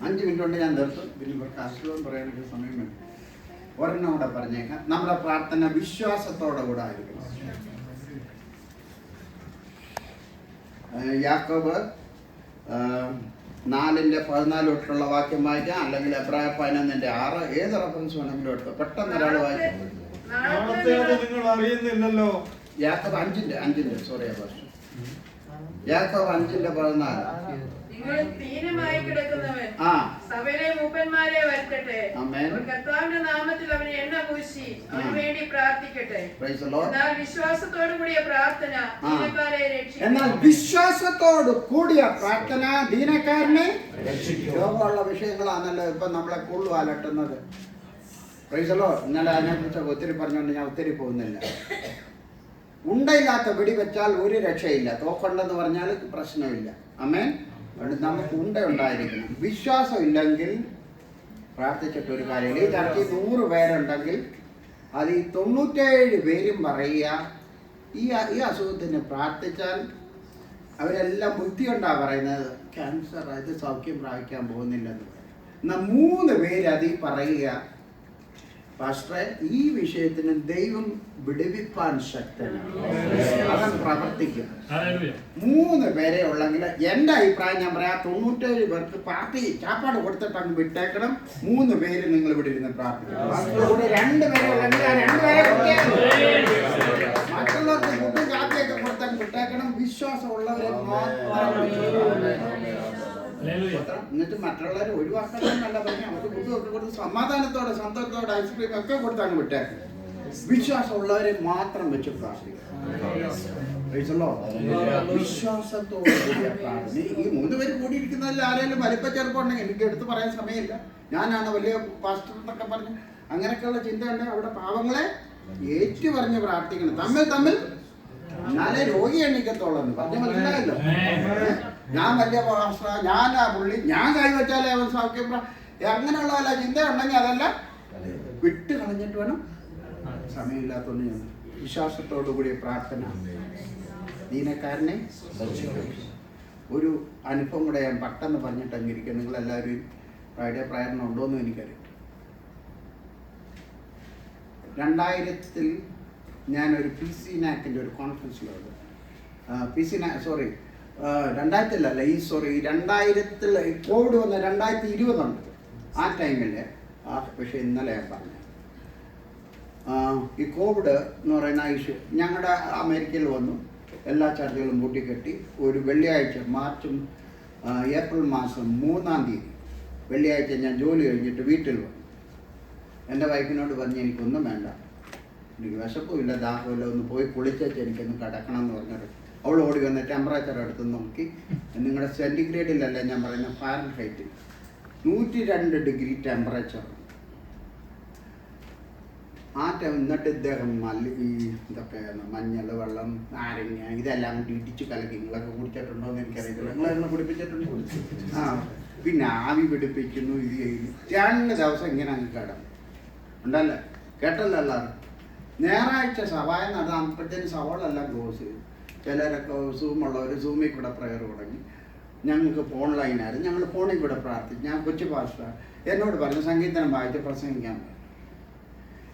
5 മിനിറ്റ് കൊണ്ട് ഞാൻ നിർത്തും. പിന്നെ ഇവർക്ക് അസുഖം പറയാനൊക്കെ സമയം വേണം. ഒരെണ്ണം കൂടെ പറഞ്ഞേക്കാം. നമ്മുടെ പ്രാർത്ഥന വിശ്വാസത്തോടെ കൂടെ ആയിരിക്കണം. യാക്കോബ് 4:14 തൊട്ടുള്ള വാക്യം വായിക്കാം, അല്ലെങ്കിൽ എബ്രായർ 11:6, ഏത് റെഫറൻസ് വേണമെങ്കിലും എടുത്തോ. പെട്ടെന്ന് ഒരാൾ വായിക്കാം. നിങ്ങൾ അറിയുന്നില്ലല്ലോ. യാക്കോബ് 5:5 സോറി യാക്കോബ് 5:14. നിങ്ങൾ ദീനമായി കിടക്കുന്നവൻ ആ സഭയിലെ മൂപ്പന്മാരെ വരുത്തട്ടെ. ആമേൻ. കർത്താവിന്റെ നാമത്തിൽ അവന് എണ്ണ പൂശി അവന് വേണ്ടി പ്രാർത്ഥിക്കട്ടെ. Price the Lord. എന്നാൽ വിശ്വാസത്തോടു കൂടിയ പ്രാർത്ഥന ദീനക്കാരെ രക്ഷിക്കും. എന്നാൽ വിശ്വാസത്തോട് കൂടിയ പ്രാർത്ഥന ദീനക്കാരനെ രക്ഷിക്കും. രോഗമുള്ള വിഷയങ്ങളാണല്ലോ ഇപ്പം നമ്മളെ കൂടുതൽ അലട്ടുന്നത്. Price the Lord. ഇന്നലെ അതിനെക്കുറിച്ചൊക്കെ ഒത്തിരി പറഞ്ഞുകൊണ്ട് ഞാൻ ഒത്തിരി പോകുന്നില്ല. ഉണ്ടയില്ലാത്ത വെടിവെച്ചാൽ ഒരു രക്ഷയില്ല. തോക്കുണ്ടെന്ന് പറഞ്ഞാൽ പ്രശ്നമില്ല. ആമേൻ. അതുകൊണ്ട് നമുക്ക് ഉണ്ട ഉണ്ടായിരിക്കണം. വിശ്വാസം ഇല്ലെങ്കിൽ പ്രാർത്ഥിച്ചിട്ട് ഒരു കാര്യമില്ല. ഈ ചർച്ചയിൽ 100 പേരുണ്ടെങ്കിൽ അത് ഈ 97 പേരും പറയുക ഈ അസുഖത്തിന് പ്രാർത്ഥിച്ചാൽ അവരെല്ലാം ബുദ്ധി കൊണ്ടാണ് പറയുന്നത് ക്യാൻസർ ഇത് സൗഖ്യം പ്രാപിക്കാൻ പോകുന്നില്ലെന്ന് പറയും. എന്നാൽ 3 പേര് അതിൽ പറയുക പാസ്റ്ററെ ഈ വിഷയത്തിന് ദൈവം വിടുവിപ്പാൻ ശക്തനാണ്, അവൻ പ്രവർത്തിക്കും. 3 പേരെ ഉള്ളെങ്കിൽ എൻ്റെ അഭിപ്രായം ഞാൻ പറയാം 97 പേർക്ക് പാർട്ടി ചാപ്പാട് കൊടുത്തിട്ട് അങ്ങ് വിട്ടേക്കണം. 3 പേര് നിങ്ങൾ ഇവിടെ ഇരുന്ന് പ്രാർത്ഥിക്കണം. ബാക്കിയുള്ള 2 പേരെ ഉള്ളെങ്കിൽ ആ 2 പേരെ മറ്റുള്ളവർക്ക് ഫുഡും കാപ്പിയൊക്കെ കൊടുത്താൽ വിട്ടേക്കണം. വിശ്വാസമുള്ളവരെ എന്നിട്ട് മറ്റുള്ളവരെ ഒഴിവാക്കണമെന്നല്ല പറഞ്ഞാൽ അവർക്ക് ഫുഡൊക്കെ കൊടുത്ത് സമാധാനത്തോടെ സന്തോഷത്തോടെ ഐസ്ക്രീം ഒക്കെ കൊടുത്താണ് വിട്ടേക്കണം. വിശ്വാസമുള്ളവരെ മാത്രം വെച്ച് പ്രാർത്ഥിക്കണം. വിശ്വാസത്തോടെ കൂടിയ പ്രാർത്ഥന. ഈ 3 പേര് കൂടിയിരിക്കുന്നതിൽ ആരെങ്കിലും വലിപ്പ ചെറുപ്പം ഉണ്ടെങ്കിൽ എനിക്ക് എടുത്ത് പറയാൻ സമയമില്ല. ഞാനാണ് വലിയ പാസ്റ്റർ എന്നൊക്കെ പറഞ്ഞ് അങ്ങനെയൊക്കെയുള്ള ചിന്ത ഉണ്ടെങ്കിൽ അവിടെ പാവങ്ങളെ ഏറ്റു പറഞ്ഞ് പ്രാർത്ഥിക്കണം. തമ്മിൽ എന്നാലേ രോഗി എണ്ണിക്കത്തോളെന്ന് പറഞ്ഞ് മനസ്സിലായല്ലോ. ഞാൻ വലിയ പാസ്റ്റർ, ഞാൻ ആ പുള്ളി, ഞാൻ കൈവച്ചാലേ അവൻ സൗഖ്യം അങ്ങനെയുള്ള വല്ല ചിന്ത ഉണ്ടെങ്കിൽ അതെല്ലാം വിട്ട് കളഞ്ഞിട്ട് വേണം. സമയമില്ലാത്തതുകൊണ്ട് ഞാൻ വിശ്വാസത്തോടു കൂടിയ പ്രാർത്ഥന ദീനക്കാരനെ ഒരു അനുഭവം കൂടെ ഞാൻ പെട്ടെന്ന് പറഞ്ഞിട്ട് അങ്ങിരിക്കും. നിങ്ങളെല്ലാവരും ഫ്രൈഡേ പ്രയറിനുണ്ടോയെന്നും എനിക്കറിയാം. 2000 ഞാനൊരു PC നാക്കിൻ്റെ ഒരു കോൺഫറൻസിലുണ്ട്. 2000 കോവിഡ് വന്ന 2020 ഉണ്ട്. ആ ടൈമിൽ പക്ഷേ ഇന്നലെ ഞാൻ പറഞ്ഞു ഈ കോവിഡ് എന്ന് പറയുന്ന ഇഷ്യൂ ഞങ്ങളുടെ അമേരിക്കയിൽ വന്നു. എല്ലാ ചർച്ചകളും കൂട്ടിക്കെട്ടി ഒരു വെള്ളിയാഴ്ച ഏപ്രിൽ മാസം 3-ാം തീയതി വെള്ളിയാഴ്ച ഞാൻ ജോലി കഴിഞ്ഞിട്ട് വീട്ടിൽ വന്നു. എൻ്റെ വൈഫിനോട് പറഞ്ഞ് എനിക്കൊന്നും വേണ്ട, എനിക്ക് വിശപ്പുമില്ല ദാഹമില്ല, ഒന്ന് പോയി കുളിച്ചേച്ച് എനിക്കൊന്ന് കിടക്കണം എന്ന് പറഞ്ഞിട്ട് അവൾ ഓടി വന്ന് ടെമ്പറേച്ചർ എടുത്ത് നോക്കി. നിങ്ങളുടെ സെൻറ്റിഗ്രേഡിലല്ല ഞാൻ പറയുന്ന ഫാരൻഹൈറ്റിൽ 102 ഡിഗ്രി ടെമ്പറേച്ചർ. ആ ടൈം എന്നിട്ട് ഇദ്ദേഹം ഈ ഇതൊക്കെ മഞ്ഞൾ വെള്ളം നാരങ്ങ ഇതെല്ലാം കൂടി ഇടിച്ച് കലക്കി. നിങ്ങളൊക്കെ കുടിച്ചിട്ടുണ്ടോ എന്ന് എനിക്കറിയില്ല. നിങ്ങളെല്ലാം കുടിപ്പിച്ചിട്ടുണ്ടോ? ആ പിന്നെ ആവി പിടിപ്പിക്കുന്നു, ഇത് ചെയ്യുന്നു. 2 ദിവസം ഇങ്ങനെ അങ്ങ് കിടന്നു ഉണ്ടല്ലേ, കേട്ടല്ലോ എല്ലാവരും. ഞായറാഴ്ച സവായ നടന്നപ്പോഴത്തേന് സവാളെല്ലാം ക്ലോസ് ചെയ്തു. ചിലരൊക്കെ സൂമുള്ളവർ സൂമിൽ കൂടെ പ്രയർ തുടങ്ങി. ഞങ്ങൾക്ക് ഫോൺ ലൈനായിരുന്നു, ഞങ്ങൾ ഫോണിൽ കൂടെ പ്രാർത്ഥിച്ചു. ഞാൻ കൊച്ചു പാസ്റ്റർ എന്നോട് പറഞ്ഞു സംഗീതനം വായിച്ച് പ്രസംഗിക്കാൻ പറഞ്ഞു.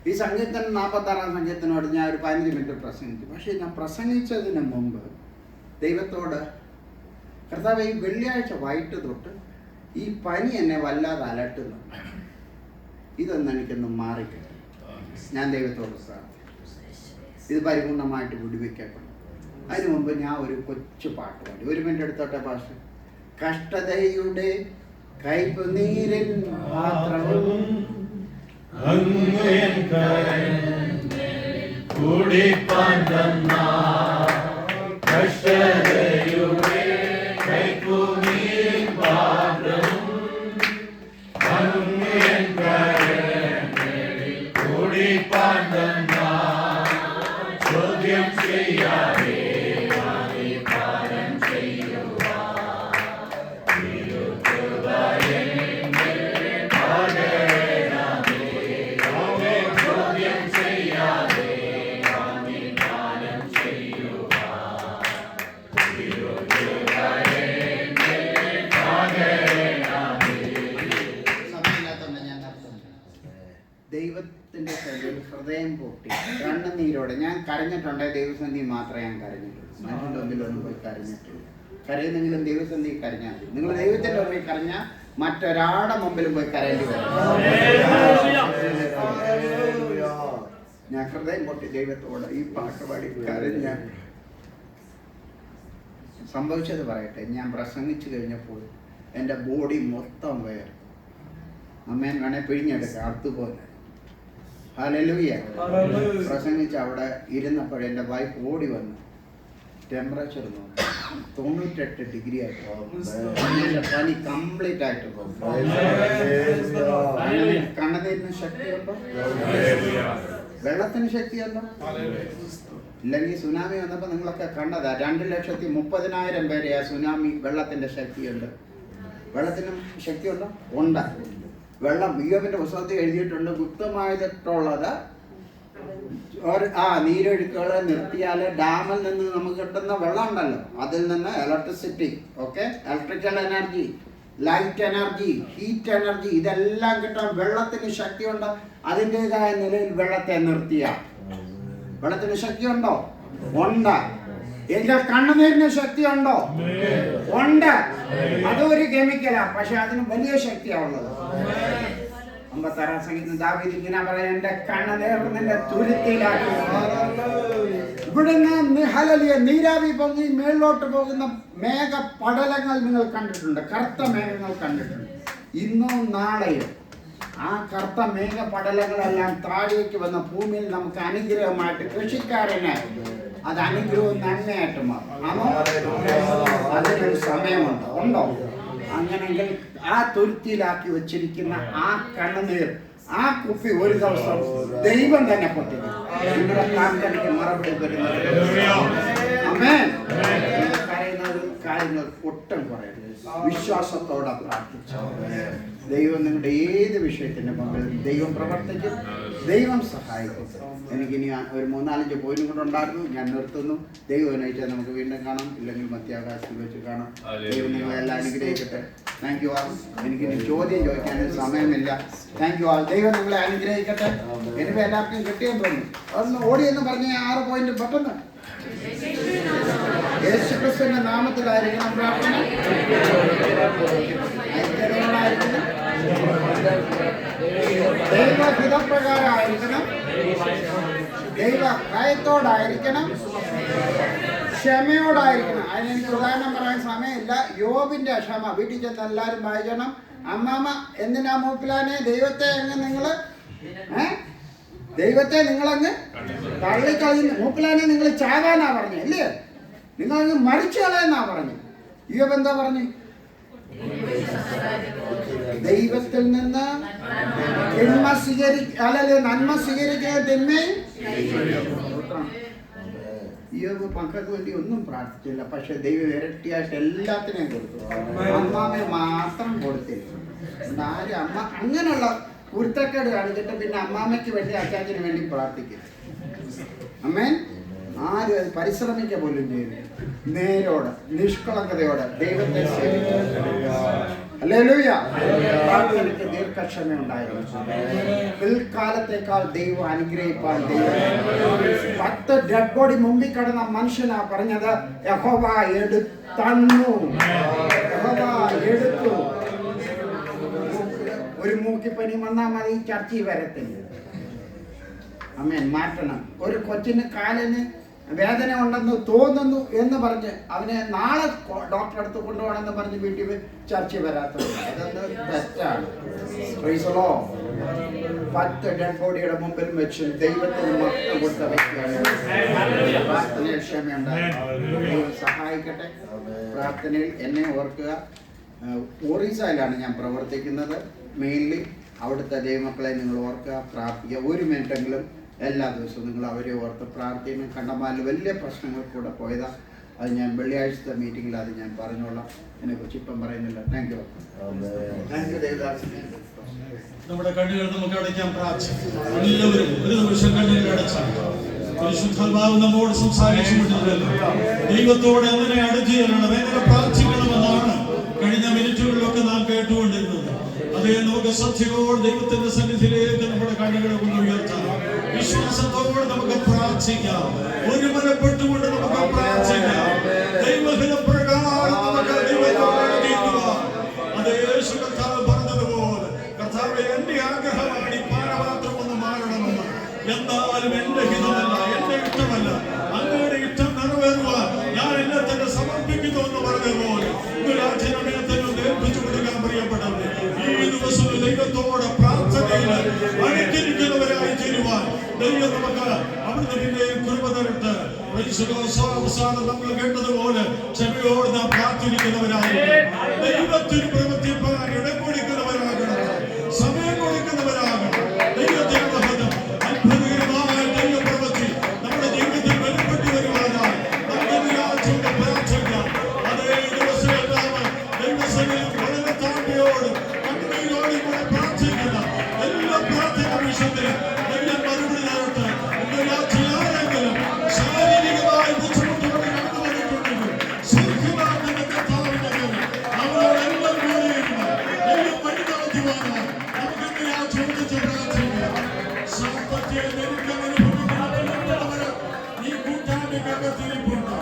ഈ സംഗീതനം 46-ാം സംഗീതനോട് ഞാൻ ഒരു 15 മിനിറ്റ് പ്രസംഗിച്ചു. പക്ഷേ ഞാൻ പ്രസംഗിച്ചതിന് മുമ്പ് ദൈവത്തോട് കർത്താവേ ഈ വെള്ളിയാഴ്ച വൈകിട്ട് തൊട്ട് ഈ പനി എന്നെ വല്ലാതെ അലട്ടുന്നുണ്ട്, ഇതൊന്നും എനിക്കൊന്ന് മാറിക്കിട്ടും. ഞാൻ ദൈവത്തോട് പ്രാർത്ഥിച്ചു ഇത് പരിപൂർണമായിട്ട് വിടുവിക്കപ്പെടും. അതിനു മുമ്പ് ഞാൻ ഒരു കൊച്ചു പാട്ട് പാടി. 1 മിനിറ്റ് എടുത്തോട്ടെ പാസ്റ്റർ. കഷ്ടതയുടെ കയ്പ് നീരിൻ പാത്രവും ഞാൻ കരഞ്ഞിട്ടുണ്ട്, ദൈവസന്ധി മാത്രമേ ഞാൻ കരഞ്ഞിട്ടുള്ളൂ. മനുഷ്യൻ്റെ മുമ്പിലൊന്നും പോയി കരഞ്ഞിട്ടില്ല. കരയുന്നെങ്കിലും ദൈവസന്ധി കരഞ്ഞാൽ മതി. നിങ്ങൾ ദൈവത്തിൻ്റെ മുമ്പിൽ കരഞ്ഞാൽ മറ്റൊരാളുടെ മുമ്പിലും പോയി കരയേണ്ടി വരും. ഞാൻ ഹൃദയം പൊട്ടി ദൈവത്തോട് ഈ പാട്ട് പാടി കരഞ്ഞ സംഭവിച്ചത് പറയട്ടെ. ഞാൻ പ്രസംഗിച്ചു കഴിഞ്ഞപ്പോൾ എൻ്റെ ബോഡി മൊത്തം വേർ. അമ്മേൻ വേണേ പിഴിഞ്ഞെടുക്കാം അതുപോലെ. ഹല്ലേലൂയ. പ്രസംഗിച്ച് അവിടെ ഇരുന്നപ്പോഴേ എൻ്റെ വൈഫ് ഓടി വന്നു. ടെമ്പറേച്ചർ 98 ഡിഗ്രി ആയിട്ട് പനി കംപ്ലീറ്റ് ആയിട്ട് പോകും. കണ്ണുനീരിന് ശക്തിയുണ്ടോ? വെള്ളത്തിന് ശക്തിയുണ്ടോ? ഇല്ലെങ്കിൽ സുനാമി വന്നപ്പോൾ നിങ്ങളൊക്കെ കണ്ടതാ. 2,30,000 പേരെ ആ സുനാമി വെള്ളത്തിന്റെ ശക്തിയുണ്ട്. വെള്ളത്തിനും ശക്തിയുണ്ടോ? ഉണ്ട്. വെള്ളം ഇയ്യോബിന്റെ പുസ്തകത്തിൽ എഴുതിയിട്ടുണ്ട്. ഗുപ്തമായിട്ടുള്ളത് നീരൊഴുക്കുകളെ നിർത്തിയാൽ ഡാമിൽ നിന്ന് നമുക്ക് കിട്ടുന്ന വെള്ളം ഉണ്ടല്ലോ, അതിൽ നിന്ന് electricity, okay, electrical energy, light energy, heat energy, ഇതെല്ലാം കിട്ടാൻ വെള്ളത്തിന് ശക്തിയുണ്ട്. അതിൻ്റെതായ നിലയിൽ വെള്ളത്തെ നിർത്തിയ വെള്ളത്തിന് ശക്തിയുണ്ടോ? ഉണ്ട്. എന്റെ കണ്ണുനീരിന് ശക്തിയുണ്ടോ? ഉണ്ട്. അതൊരു കെമിക്കലാ, പക്ഷെ അതിന് വലിയ ശക്തിയാണുള്ളത്. 56 സംഗീതം ദാവീദ് ഇങ്ങനെ പറയാം, എന്റെ കണ്ണുനീർ നിന്റെ തുരുത്തിയിലാക്കി. ഇവിടുന്ന് ഹല്ലേലൂയ നീരാവി പൊങ്ങി മേളിലോട്ട് പോകുന്ന മേഘ പടലങ്ങൾ നിങ്ങൾ കണ്ടിട്ടുണ്ട്, കറുത്ത മേഘങ്ങൾ കണ്ടിട്ടുണ്ട്. ഇന്നും നാളെയും ആ കറുത്ത മേഘ പടലങ്ങളെല്ലാം താഴേക്ക് വന്ന ഭൂമിയിൽ നമുക്ക് അനുഗ്രഹമായിട്ട്, കൃഷിക്കാരന് അത് അനുഗ്രഹവും നന്മയായിട്ട് മാറും. ആണോ? അതിനൊരു സമയമുണ്ട്. ഉണ്ടോ? അങ്ങനെങ്കിൽ ആ തുരുത്തിയിലാക്കി വെച്ചിരിക്കുന്ന ആ കണ്ണുനീർ, ആ കുപ്പി ഒരു ദിവസം ദൈവം തന്നെ പൊട്ടിക്കും. നിങ്ങളുടെ പ്രാർത്ഥനയ്ക്ക് മറുപടി തരുന്നത്. ആമേൻ. കാര്യങ്ങൾ ഒട്ടും കുറയരുത്. വിശ്വാസത്തോടെ പ്രാർത്ഥിച്ചു ദൈവം നിങ്ങളുടെ ഏത് വിഷയത്തിന്റെ മുമ്പിൽ ദൈവം പ്രവർത്തിക്കും, ദൈവം സഹായിക്കും. എനിക്കിനി ഒരു 3-4 പോയിന്റും കൂടെ ഉണ്ടായിരുന്നു. ഞാൻ നിർത്തുന്നു. ദൈവം അനുവദിച്ചാൽ നമുക്ക് വീണ്ടും കാണാം, ഇല്ലെങ്കിൽ മധ്യാകാശത്തിൽ വെച്ച് കാണാം. ദൈവം നിങ്ങളെല്ലാം അനുഗ്രഹിക്കട്ടെ. Thank you all. എനിക്കിനി ചോദ്യം ചോദിക്കാൻ സമയമില്ല. Thank you all. ദൈവം നിങ്ങളെ അനുഗ്രഹിക്കട്ടെ. എനിക്ക് എല്ലാവർക്കും കിട്ടിയെന്ന് തോന്നുന്നു. അതൊന്ന് ഓടിയെന്ന് പറഞ്ഞ 6 പോയിന്റ് പെട്ടെന്ന്. യേശുക്രിസ്തുവിന്റെ നാമത്തിലായിരിക്കണം പ്രാർത്ഥന. ഐക്യതയോടായിരിക്കണം, ദൈവഹിതപ്രകാരമായിരിക്കണം, ദൈവ ഭയത്തോടായിരിക്കണം, ക്ഷമയോടായിരിക്കണം. അതിനെനിക്ക് ഉദാഹരണം പറയാൻ സമയമില്ല. യോബിന്റെ ക്ഷമ വീട്ടിൽ ചെന്ന് എല്ലാവരും വായിക്കണം. അമ്മാമ എന്തിനാ മൂപ്പിലാനെ ദൈവത്തെ അങ്ങ് നിങ്ങള് ദൈവത്തെ നിങ്ങളങ്ങ് തള്ളിക്കളയുന്നു. മൂപ്പിലാനെ നിങ്ങൾ ചാകാനാ പറഞ്ഞു, അല്ലേ? നിങ്ങളങ്ങ് മരിച്ചു കളയെന്നാ പറഞ്ഞു. യോബ് എന്താ പറഞ്ഞു? ദൈവത്തിൽ നിന്ന് നന്മ സ്വീകരിക്കുക, തിന്മയും. യോബ് മക്കൾക്ക് വേണ്ടി ഒന്നും പ്രാർത്ഥിച്ചില്ല, പക്ഷെ ദൈവം ഇരട്ടിയായിട്ട് എല്ലാത്തിനെയും കൊടുത്തു. അമ്മാമെ മാത്രം കൊടുത്തില്ല. ആരും അമ്മ അങ്ങനെയുള്ള കുരുത്തക്കേട് കാണിച്ചിട്ട് പിന്നെ അമ്മാമ്മയ്ക്ക് വേണ്ടി അച്ചാച്ചന് വേണ്ടി പ്രാർത്ഥിക്കും. അമ്മേൻ. ആരും അത് പരിശ്രമിക്കുക പോലും ചെയ്തു. നേരോടെ നിഷ്കളങ്കതയോടെ ദൈവത്തെ സേവിച്ചു. ഹല്ലേലൂയ. പ്രാർത്ഥനയ്ക്ക് ദീർഘക്ഷമ ഉണ്ടായിരുന്നു. പിൽക്കാലത്തേക്കാൾ ദൈവം അനുഗ്രഹിപ്പാൻ ദൈവം 10 ഡെഡ് ബോഡി മുമ്പിൽ കിടന്ന മനുഷ്യനാ പറഞ്ഞത്, യഹോവ എടുത്തു. യഹോവ എടുത്തു. ഒരു മൂക്കിപ്പനി വന്നാൽ മതി, ചർച്ചയിൽ വരത്തില്ല. അമ്മേൻ. മാറ്റണം. ഒരു കൊച്ചിന് കാലിന് വേദന ഉണ്ടെന്ന് തോന്നുന്നു എന്ന് പറഞ്ഞ് അവനെ നാളെ ഡോക്ടറെ അടുത്ത് കൊണ്ടുപോകണമെന്ന് പറഞ്ഞ് വീട്ടിൽ ചർച്ച വരാത്തത് അതൊന്ന് തെറ്റാണ്. 10 ഡെഡ് ബോഡിയുടെ മുമ്പിൽ വെച്ച് ദൈവത്തിന് മഹത്വം കൊടുത്ത വ്യക്തിയാണ്. പ്രാർത്ഥനയിൽ ക്ഷമയുണ്ടാകും. സഹായിക്കട്ടെ. പ്രാർത്ഥനയിൽ എന്നെ ഓർക്കുക. ഒറീസയിലാണ് ഞാൻ പ്രവർത്തിക്കുന്നത്. മെയിൻലി അവിടുത്തെ ദൈവമക്കളെ നിങ്ങൾ ഓർക്കുക, പ്രാർത്ഥിക്കുക. 1 മിനിറ്റെങ്കിലും എല്ലാ ദിവസവും നിങ്ങൾ അവരെ ഓർത്ത് പ്രാർത്ഥിക്കണം. കണ്ടമാലിൽ വലിയ പ്രശ്നങ്ങൾ കൂടെ പോയതാ. അത് ഞാൻ വെള്ളിയാഴ്ചത്തെ മീറ്റിങ്ങിൽ അത് ഞാൻ പറഞ്ഞോളാം. എന്നെക്കുറിച്ച് ഇപ്പം പറയുന്നില്ല. Thank you. താങ്ക് യു ദേവദാസിനെ. നമ്മുടെ കണ്ണുകൾ നമുക്ക് അടയ്ക്കാൻ പ്രാർത്ഥിക്കും. എല്ലാവരും ഒരു നിമിഷം കണ്ണുകൾ അടച്ചാൽ പരിശുദ്ധാത്മാവ് നമ്മോട് സംസാരിച്ചുകൊണ്ടിരുന്നല്ലോ. ദൈവത്തോടെ അങ്ങനെ അടുത്ത് ചെല്ലണം, എങ്ങനെ പ്രാർത്ഥിക്കണമെന്നാണ് കഴിഞ്ഞ മിനിറ്റുകളിലൊക്കെ നാം കേട്ടുകൊണ്ടിരുന്നത്. അതേ നമുക്ക് സത്യയോട് ദൈവത്തിന്റെ സന്നിധിയിലേക്ക് നമ്മുടെ കണ്ണുകളെ കൊണ്ട് ഉയർത്താം. വിശ്വാസത്തോടെ നമുക്ക് പ്രാർത്ഥിക്കാം. ഒരുമനപ്പെട്ടുകൊണ്ട് നമുക്ക് പ്രാർത്ഥിക്കാം. ദൈവഹിതപ്രകാരം നമുക്ക് ദൈവത്തോട് നീങ്ങുവാം. അതേ യേശു കർത്താവ് പറഞ്ഞതുപോലെ, കർത്താവേ, എന്റെ ആഗ്രഹമാണ് ഈ പാനപാത്രം ഒന്ന് മാറണമെന്ന്. എന്നാലും എന്റെ ഹിതമല്ല, എന്റെ ഇഷ്ടമല്ല, അങ്ങയുടെ ഇഷ്ടം നിറവേറുവാൻ ഞാൻ എന്നെ തന്നെ സമർപ്പിക്കുന്നു എന്ന് പറഞ്ഞതുപോലെ ഏൽപ്പിച്ചു കൊടുക്കാൻ പ്രിയപ്പെട്ടവരെ, ഈ ദിവസം ദൈവത്തോടെ പ്രാർത്ഥനയിൽ അടുത്തിരിക്കുന്നവരായി തീരുവാൻ ദൈവം നമുക്ക് അവിടുന്ന് പിന്നെയും കൃപ തരട്ടെ. അവസാനം നമ്മൾ കേട്ടതുപോലെ ക്ഷമയോട് നാം കാത്തിരിക്കുന്നവരായി ദൈവത്തിന് പ്രവർത്തിപ്പാൻ ഇടം കൊടുക്കുന്നവരാകണം, സമയം കൊടുക്കുന്നവരാകണം. ദൈവത്തിന് മഹത്വം, അത്ഭുതകരമായ ദൈവപ്രവൃത്തി നമ്മുടെ ജീവിതത്തിൽ വെളിപ്പെട്ടു വരുവാനായി നമുക്ക് പ്രാർത്ഥിക്കാം. അതേ ദിവസമെല്ലാം ദൈവസന്നിധിയിൽ വളരെ താഴ്മയോട് കണ്ണുനീരോടും കൂടെ പ്രാർത്ഥിക്കുന്ന എല്ലാ പ്രാർത്ഥന വിഷയത്തിലും ദൈവം മറുപടി തരട്ടെ. ആരെങ്കിലും ശാരീരികമായി ബുദ്ധിമുട്ടുകൊണ്ട് കടന്നു വന്നിട്ടുണ്ടെങ്കിൽ സൗഖ്യമാകുന്ന കർത്താവിന്റെ പേരിൽ അവരോടെല്ലാം കൂടെയിരുന്ന് ദൈവം വഴി നടത്തുവാനായി നമുക്ക് ആ ചോദിച്ച് പ്രാർത്ഥിക്കാം. സാമ്പത്തിക ഞെരുക്കം അനുഭവിക്കുന്നവര് ഈ കൂട്ടായ്മയ്ക്കകത്തിരിപ്പുണ്ട്.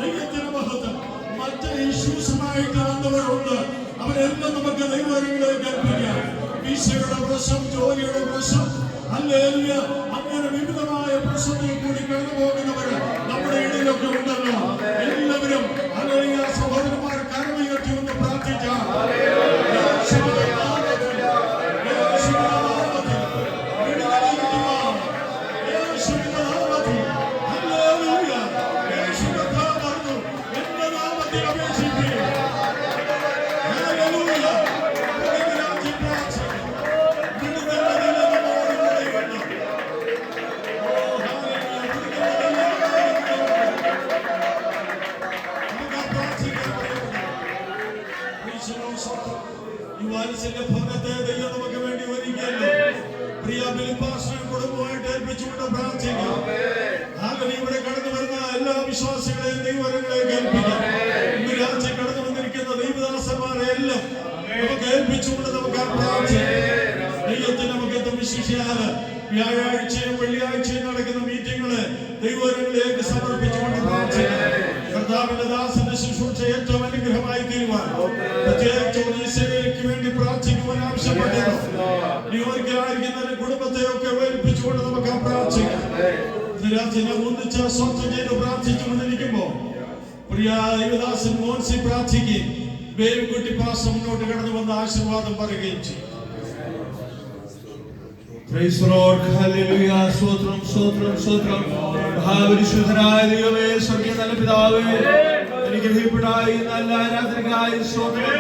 ദൈവത്തിന് മഹത്വം. മറ്റ് ഇഷ്യൂസുമായിട്ട് വന്നവരുണ്ട്. അവരെല്ലാം നമുക്ക് ദൈവങ്ങളിലേക്ക് ഏൽപ്പിക്കാം. വീഴ്ചയുടെ പ്രശ്നം, ജോലിയുടെ പ്രശ്നം, ഹല്ലേലൂയ, അങ്ങനെ വിവിധമായ പ്രശ്നത്തിൽ കൂടി കടന്നു പോകുന്നവര് നമ്മുടെ ഇടയിലൊക്കെ ഉണ്ടല്ലോ. എല്ലാവരും ഹല്ലേലൂയ, സഹോദരന്മാർ കരമുയർത്തി ഒന്ന് പ്രാർത്ഥിക്കാം. ഈ വാത്സല്യ ഭവനത്തെ ദൈവം നമുക്ക് വേണ്ടി ഒരുക്കിയല്ലോ. പ്രിയ ബലിപാസ്റ്റർ കുടുംബമായിട്ട് ഏൽപ്പിച്ചുകൊണ്ട് പ്രാർത്ഥിക്കാം. അങ്ങനെ ഇവിടെ കടന്നു വരുന്ന എല്ലാ വിശ്വാസികളെയും ദൈവങ്ങളെയും ഏൽപ്പിക്കാം. ഇന്ന് രാത്രി കടന്നു വന്നിരിക്കുന്ന ദൈവദാസന്മാരെ എല്ലാം നമുക്ക് ഏൽപ്പിച്ചുകൊണ്ട് നമുക്ക് പ്രാർത്ഥിക്കാം. ദൈവത്തിന് നമുക്ക് വിശേഷിയാല് വ്യാഴാഴ്ചയും വെള്ളിയാഴ്ചയും നടക്കുന്ന മീറ്റിങ്ങുകള് ദൈവങ്ങളിലേക്ക് സമർപ്പിച്ചുകൊണ്ട് പ്രാർത്ഥിക്കാം. കർത്താവിന്റെ ദാസന്റെ ശുശ്രൂഷ ഏറ്റവും അനുഗ്രഹമായി തീരുവാൻ പ്രത്യേകിച്ച് വേണ്ടി പ്രാർത്ഥിക്കുവാൻ ആവശ്യപ്പെട്ടത് ന്യൂയോർക്കിലായിരിക്കുന്ന കുടുംബത്തെയൊക്കെ ഏൽപ്പിച്ചുകൊണ്ട് നമുക്ക് പ്രാർത്ഥിക്കാം. ഒന്നിച്ച് സ്വന്തം ചെയ്ത് പ്രാർത്ഥിച്ചുകൊണ്ടിരിക്കുമ്പോ പ്രിയ ദൈവദാസൻ മോൻസി പ്രാർത്ഥിക്കുകയും ബേബിക്കുട്ടി പാസ്റ്റർ മുന്നോട്ട് കടന്നു വന്ന ആശീർവാദം പറയുകയും ചെയ്യും. Praise the Lord. Hallelujah. സ്തോത്രം, സ്തോത്രം, സ്തോത്രം. മഹാപരിശുദ്ധനായ ദൈവമേ, സ്വർഗ്ഗീയ നല്ല പിതാവേ, അനുഗ്രഹിക്കപ്പെടായി നല്ല രാത്രിക്കായി സ്തോത്രം.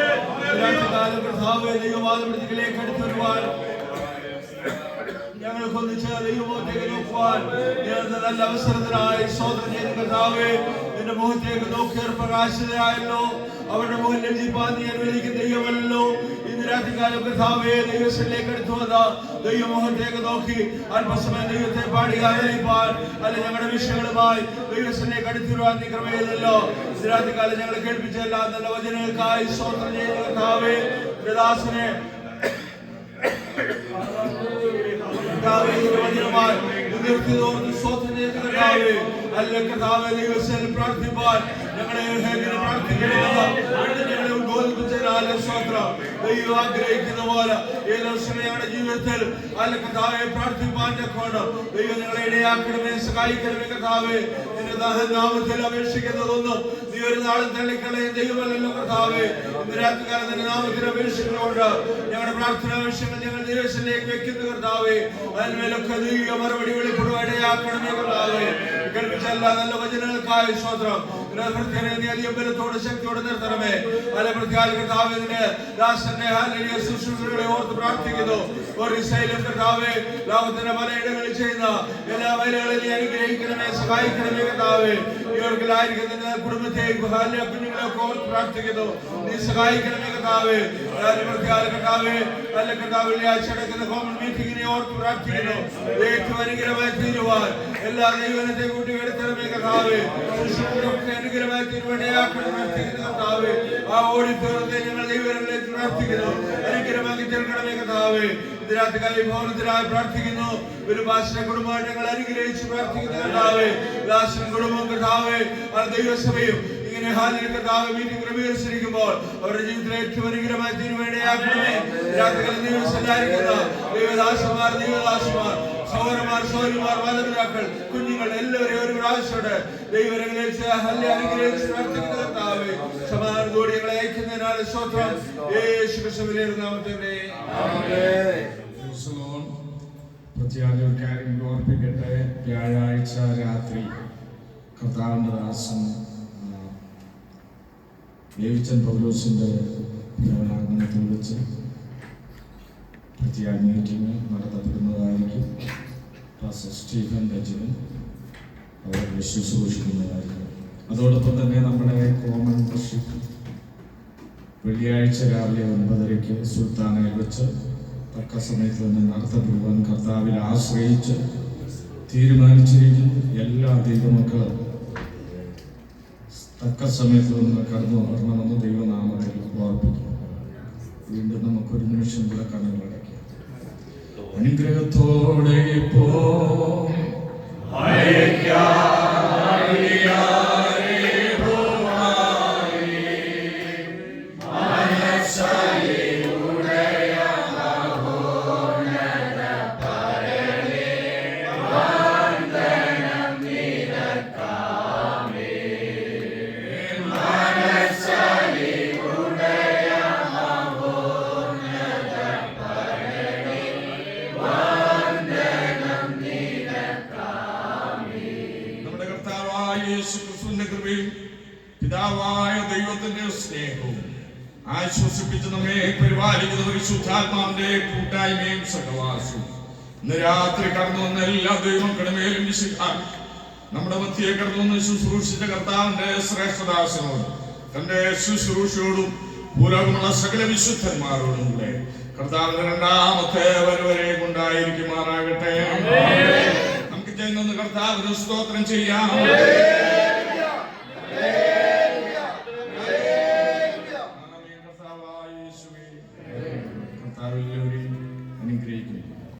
രാത്രികാലം കർത്താവേ, ദൈവവാദത്തിലേക്ക് അടുത്തു വരുവാൻ ഞങ്ങൾക്ക് ഒന്നിച്ച് ദൈവമുഖത്തേക്ക് നോക്കുവാൻ നല്ല അവസരത്തിനായി സ്തോത്രം ചെയ്ത കർത്താവേ, നിന്റെ മുഖത്തേക്ക് നോക്കിയവർ പ്രകാശിതരായല്ലോ. അവരുടെ മുഖം ലജ്ജിപ്പാൻ നീ അനുവദിക്കുന്ന ദൈവമല്ലോ. ഇന്ന് രാത്രികാലം കർത്താവേ, ദൈവത്തിലേക്ക് അടുത്തു വന്ന ദൈവമുഖത്തേക്ക് നോക്കി അല്പസമയം ദൈവത്തെ പാടി ആദരിപ്പാൻ അല്ല ഞങ്ങളുടെ വിഷയങ്ങളുമായി ദൈവത്തിലേക്ക് അടുത്തു വരുവാൻ നീ കൃപ ചെയ്തല്ലോ. ഇന്ന് രാത്രികാലം ഞങ്ങൾ കേൾപ്പിച്ച എല്ലാ നല്ല വചനങ്ങൾക്കായി സ്തോത്രം ചെയ്ത കർത്താവേ, ദാസനെ പ്രാർത്ഥിപ്പാൻ ഞങ്ങളെ ദൈവം ആഗ്രഹിക്കുന്ന പോലെ ഈ ദിവസം ഞങ്ങളുടെ ജീവിതത്തിൽ അല്ല കർത്താവെ പ്രാർത്ഥിപ്പാൻ ദൈവം ഞങ്ങളെ ഇടയാക്കണമേ, സഹായിക്കണമേ. കർത്താവെ, നിന്റെ നാമത്തിൽ അപേക്ഷിക്കുന്നതൊന്നും നീ ഒരു നാളും തള്ളിക്കളയും ദൈവമല്ലല്ലോ. കർത്താവെ, ഇന്ന് രാത്രികാലം നിന്റെ നാമത്തിൽ അപേക്ഷിക്കുന്നുണ്ട്. ഞങ്ങളുടെ പ്രാർത്ഥനാ വിഷയങ്ങൾ ഞങ്ങൾ ദൈവത്തിലേക്ക് വെക്കുന്നു. കർത്താവെ, അതിന്മേലൊക്കെ ദൈവ മറുപടി വെളിപ്പെടുവാൻ ഇടയാക്കണമേ. കർത്താവെ, കേൾപ്പിച്ച എല്ലാ നല്ല വചനങ്ങൾക്കായി സ്തോത്രം. നീ അധികം ബലത്തോടെ ശക്തിയോടെ നിർത്തണമേ. പല കർത്താവിന്റെ ദാസന്റെ ശുശ്രൂഷകളെ ഓർത്ത് പ്രാർത്ഥിക്കുന്നു. ഒരു ശൈലം കർത്താവെ, ലോകത്തിന്റെ പലയിടങ്ങളിൽ ചെയ്യുന്ന എല്ലാ വേലകളിൽ അനുഗ്രഹിക്കണമേ, സഹായിക്കണമേ. കർത്താവെ, ഇവർക്കിലായിരിക്കുന്ന കുടുംബത്തെയും കുഞ്ഞുങ്ങളെയൊക്കെ ഓർത്ത് പ്രാർത്ഥിക്കുന്നു. നീ സഹായിക്കണമേ. കർത്താവെ, കർത്താവെ, നല്ല കർത്താവ് വെള്ളിയാഴ്ച നടക്കുന്ന കോമൺ മീറ്റിംഗിനെ കുഞ്ഞിനെ ഓർത്ത് പ്രാർത്ഥിക്കുന്നു. ഏറ്റവും അനുഗ്രഹമായി തീരുവാൻ എല്ലാ ദൈവത്തെ കൂട്ടി എടുത്തരമേ കർത്താവേ. ശുശ്രൂഷകളൊക്കെ അനുഗ്രഹമായി തീരുവാനിടയാക്കണം പ്രാർത്ഥിക്കുന്നു കർത്താവേ. ആ ഓഡിറ്റോറിയത്തെ ഞങ്ങൾ ദൈവങ്ങളിലേക്ക് പ്രാർത്ഥിക്കുന്നു. അനുഗ്രഹമാക്കി തീർക്കണമേ കർത്താവേ. ഇതിനകത്ത് ഭവനത്തിനായി പ്രാർത്ഥിക്കുന്നു. ഒരു ഭാഷ കുടുംബമായിട്ട് ഞങ്ങൾ അനുഗ്രഹിച്ച് പ്രാർത്ഥിക്കുന്നു കർത്താവേ. ദാസൻ കുടുംബം കർത്താവേ, ആ ദൈവസഭയും ഇങ്ങനെ ഹാലിൽ കർത്താവ് മീറ്റിംഗ് ക്രമീകരിച്ചിരിക്കുമ്പോൾ അവരുടെ ജീവിതത്തിലെ ഏറ്റവും അനുഗ്രഹമായി തീരുവേണ്ടിയാക്കണമേ. രാത്രികളിൽ ദൈവസല്ലായിരിക്കുന്ന ദൈവദാസന്മാർ, സഹോദരന്മാർ, സഹോദരിമാർ, മാതാപിതാക്കൾ, കുഞ്ഞുങ്ങൾ എല്ലാവരെയും ഒരു പ്രാവശ്യത്തോടെ ദൈവരങ്ങളിലേക്ക് ഹല്ലെ അനുഗ്രഹിച്ച് പ്രാർത്ഥിക്കുന്ന കർത്താവേ. സമാധാനത്തോടെ ഞങ്ങളെ അയക്കുന്നതിനാൽ സ്തോത്രം. യേശു ക്രിസ്തുവിന്റെ നാമത്തിൽ ആമേൻ. പ്രത്യാഗ്രഹക്കാരും ഓർപ്പിക്കട്ടെ. വ്യാഴാഴ്ച രാത്രി കർത്താവിന്റെ ദാസൻ ദേവിച്ചൻ പൗലോസിന്റെ ഭവനാങ്കണത്തിൽ വെച്ച് പ്രത്യേക മീറ്റിംഗ് നടത്തപ്പെടുന്നതായിരിക്കും. പാസ്റ്റർ സ്റ്റീഫൻ രജനൻ അവരെ ശുശ്രൂഷിക്കുന്നതായിരിക്കും. അതോടൊപ്പം തന്നെ നമ്മുടെ കോമൺ വർഷിപ്പ് വെള്ളിയാഴ്ച രാവിലെ 9:30 സുൽത്താനയിൽ വെച്ച് തക്ക സമയത്ത് തന്നെ നടത്തപ്പെടുവാൻ കർത്താവിൽ ആശ്രയിച്ച് തീരുമാനിച്ചിരിക്കുന്നു. എല്ലാ ദൈവമക്കളും തക്ക സമയത്ത് നിന്ന് കടന്നു വരണമെന്ന് ദൈവനാമത്തിൽ ഓർപ്പിക്കുന്നു. വീണ്ടും നമുക്കൊരു നിമിഷം കൂടെ കണ്ണുകളടയ്ക്കാം. അനുഗ്രഹത്തോടെ പോ പിതാവായ ദൈവത്തിന്റെ സ്നേഹവും ആശ്വസിപ്പിച്ച് നമ്മെ പരിപാലിക്കുന്ന പരിശുദ്ധാത്മാവിന്റെ കൂട്ടായ്മയും സഹവാസവും ഇന്ന് രാത്രി കടന്നു വന്ന എല്ലാ ദൈവമക്കളുമേലും വിശുദ്ധാൽ നമ്മുടെ മധ്യയെ കടന്നു വന്ന് ശുശ്രൂഷിച്ച കർത്താവിന്റെ ശ്രേഷ്ഠദാസനോട് തന്റെ ശുശ്രൂഷയോടും ഭൂലോകമുള്ള സകല വിശുദ്ധന്മാരോടും കൂടെ കർത്താവിന്റെ രണ്ടാമത്തെ വരവരെ കൊണ്ടായിരിക്കുമാറാകട്ടെ. നമുക്ക് ചെയ്യുന്ന കർത്താവിന് സ്തോത്രം ചെയ്യാം.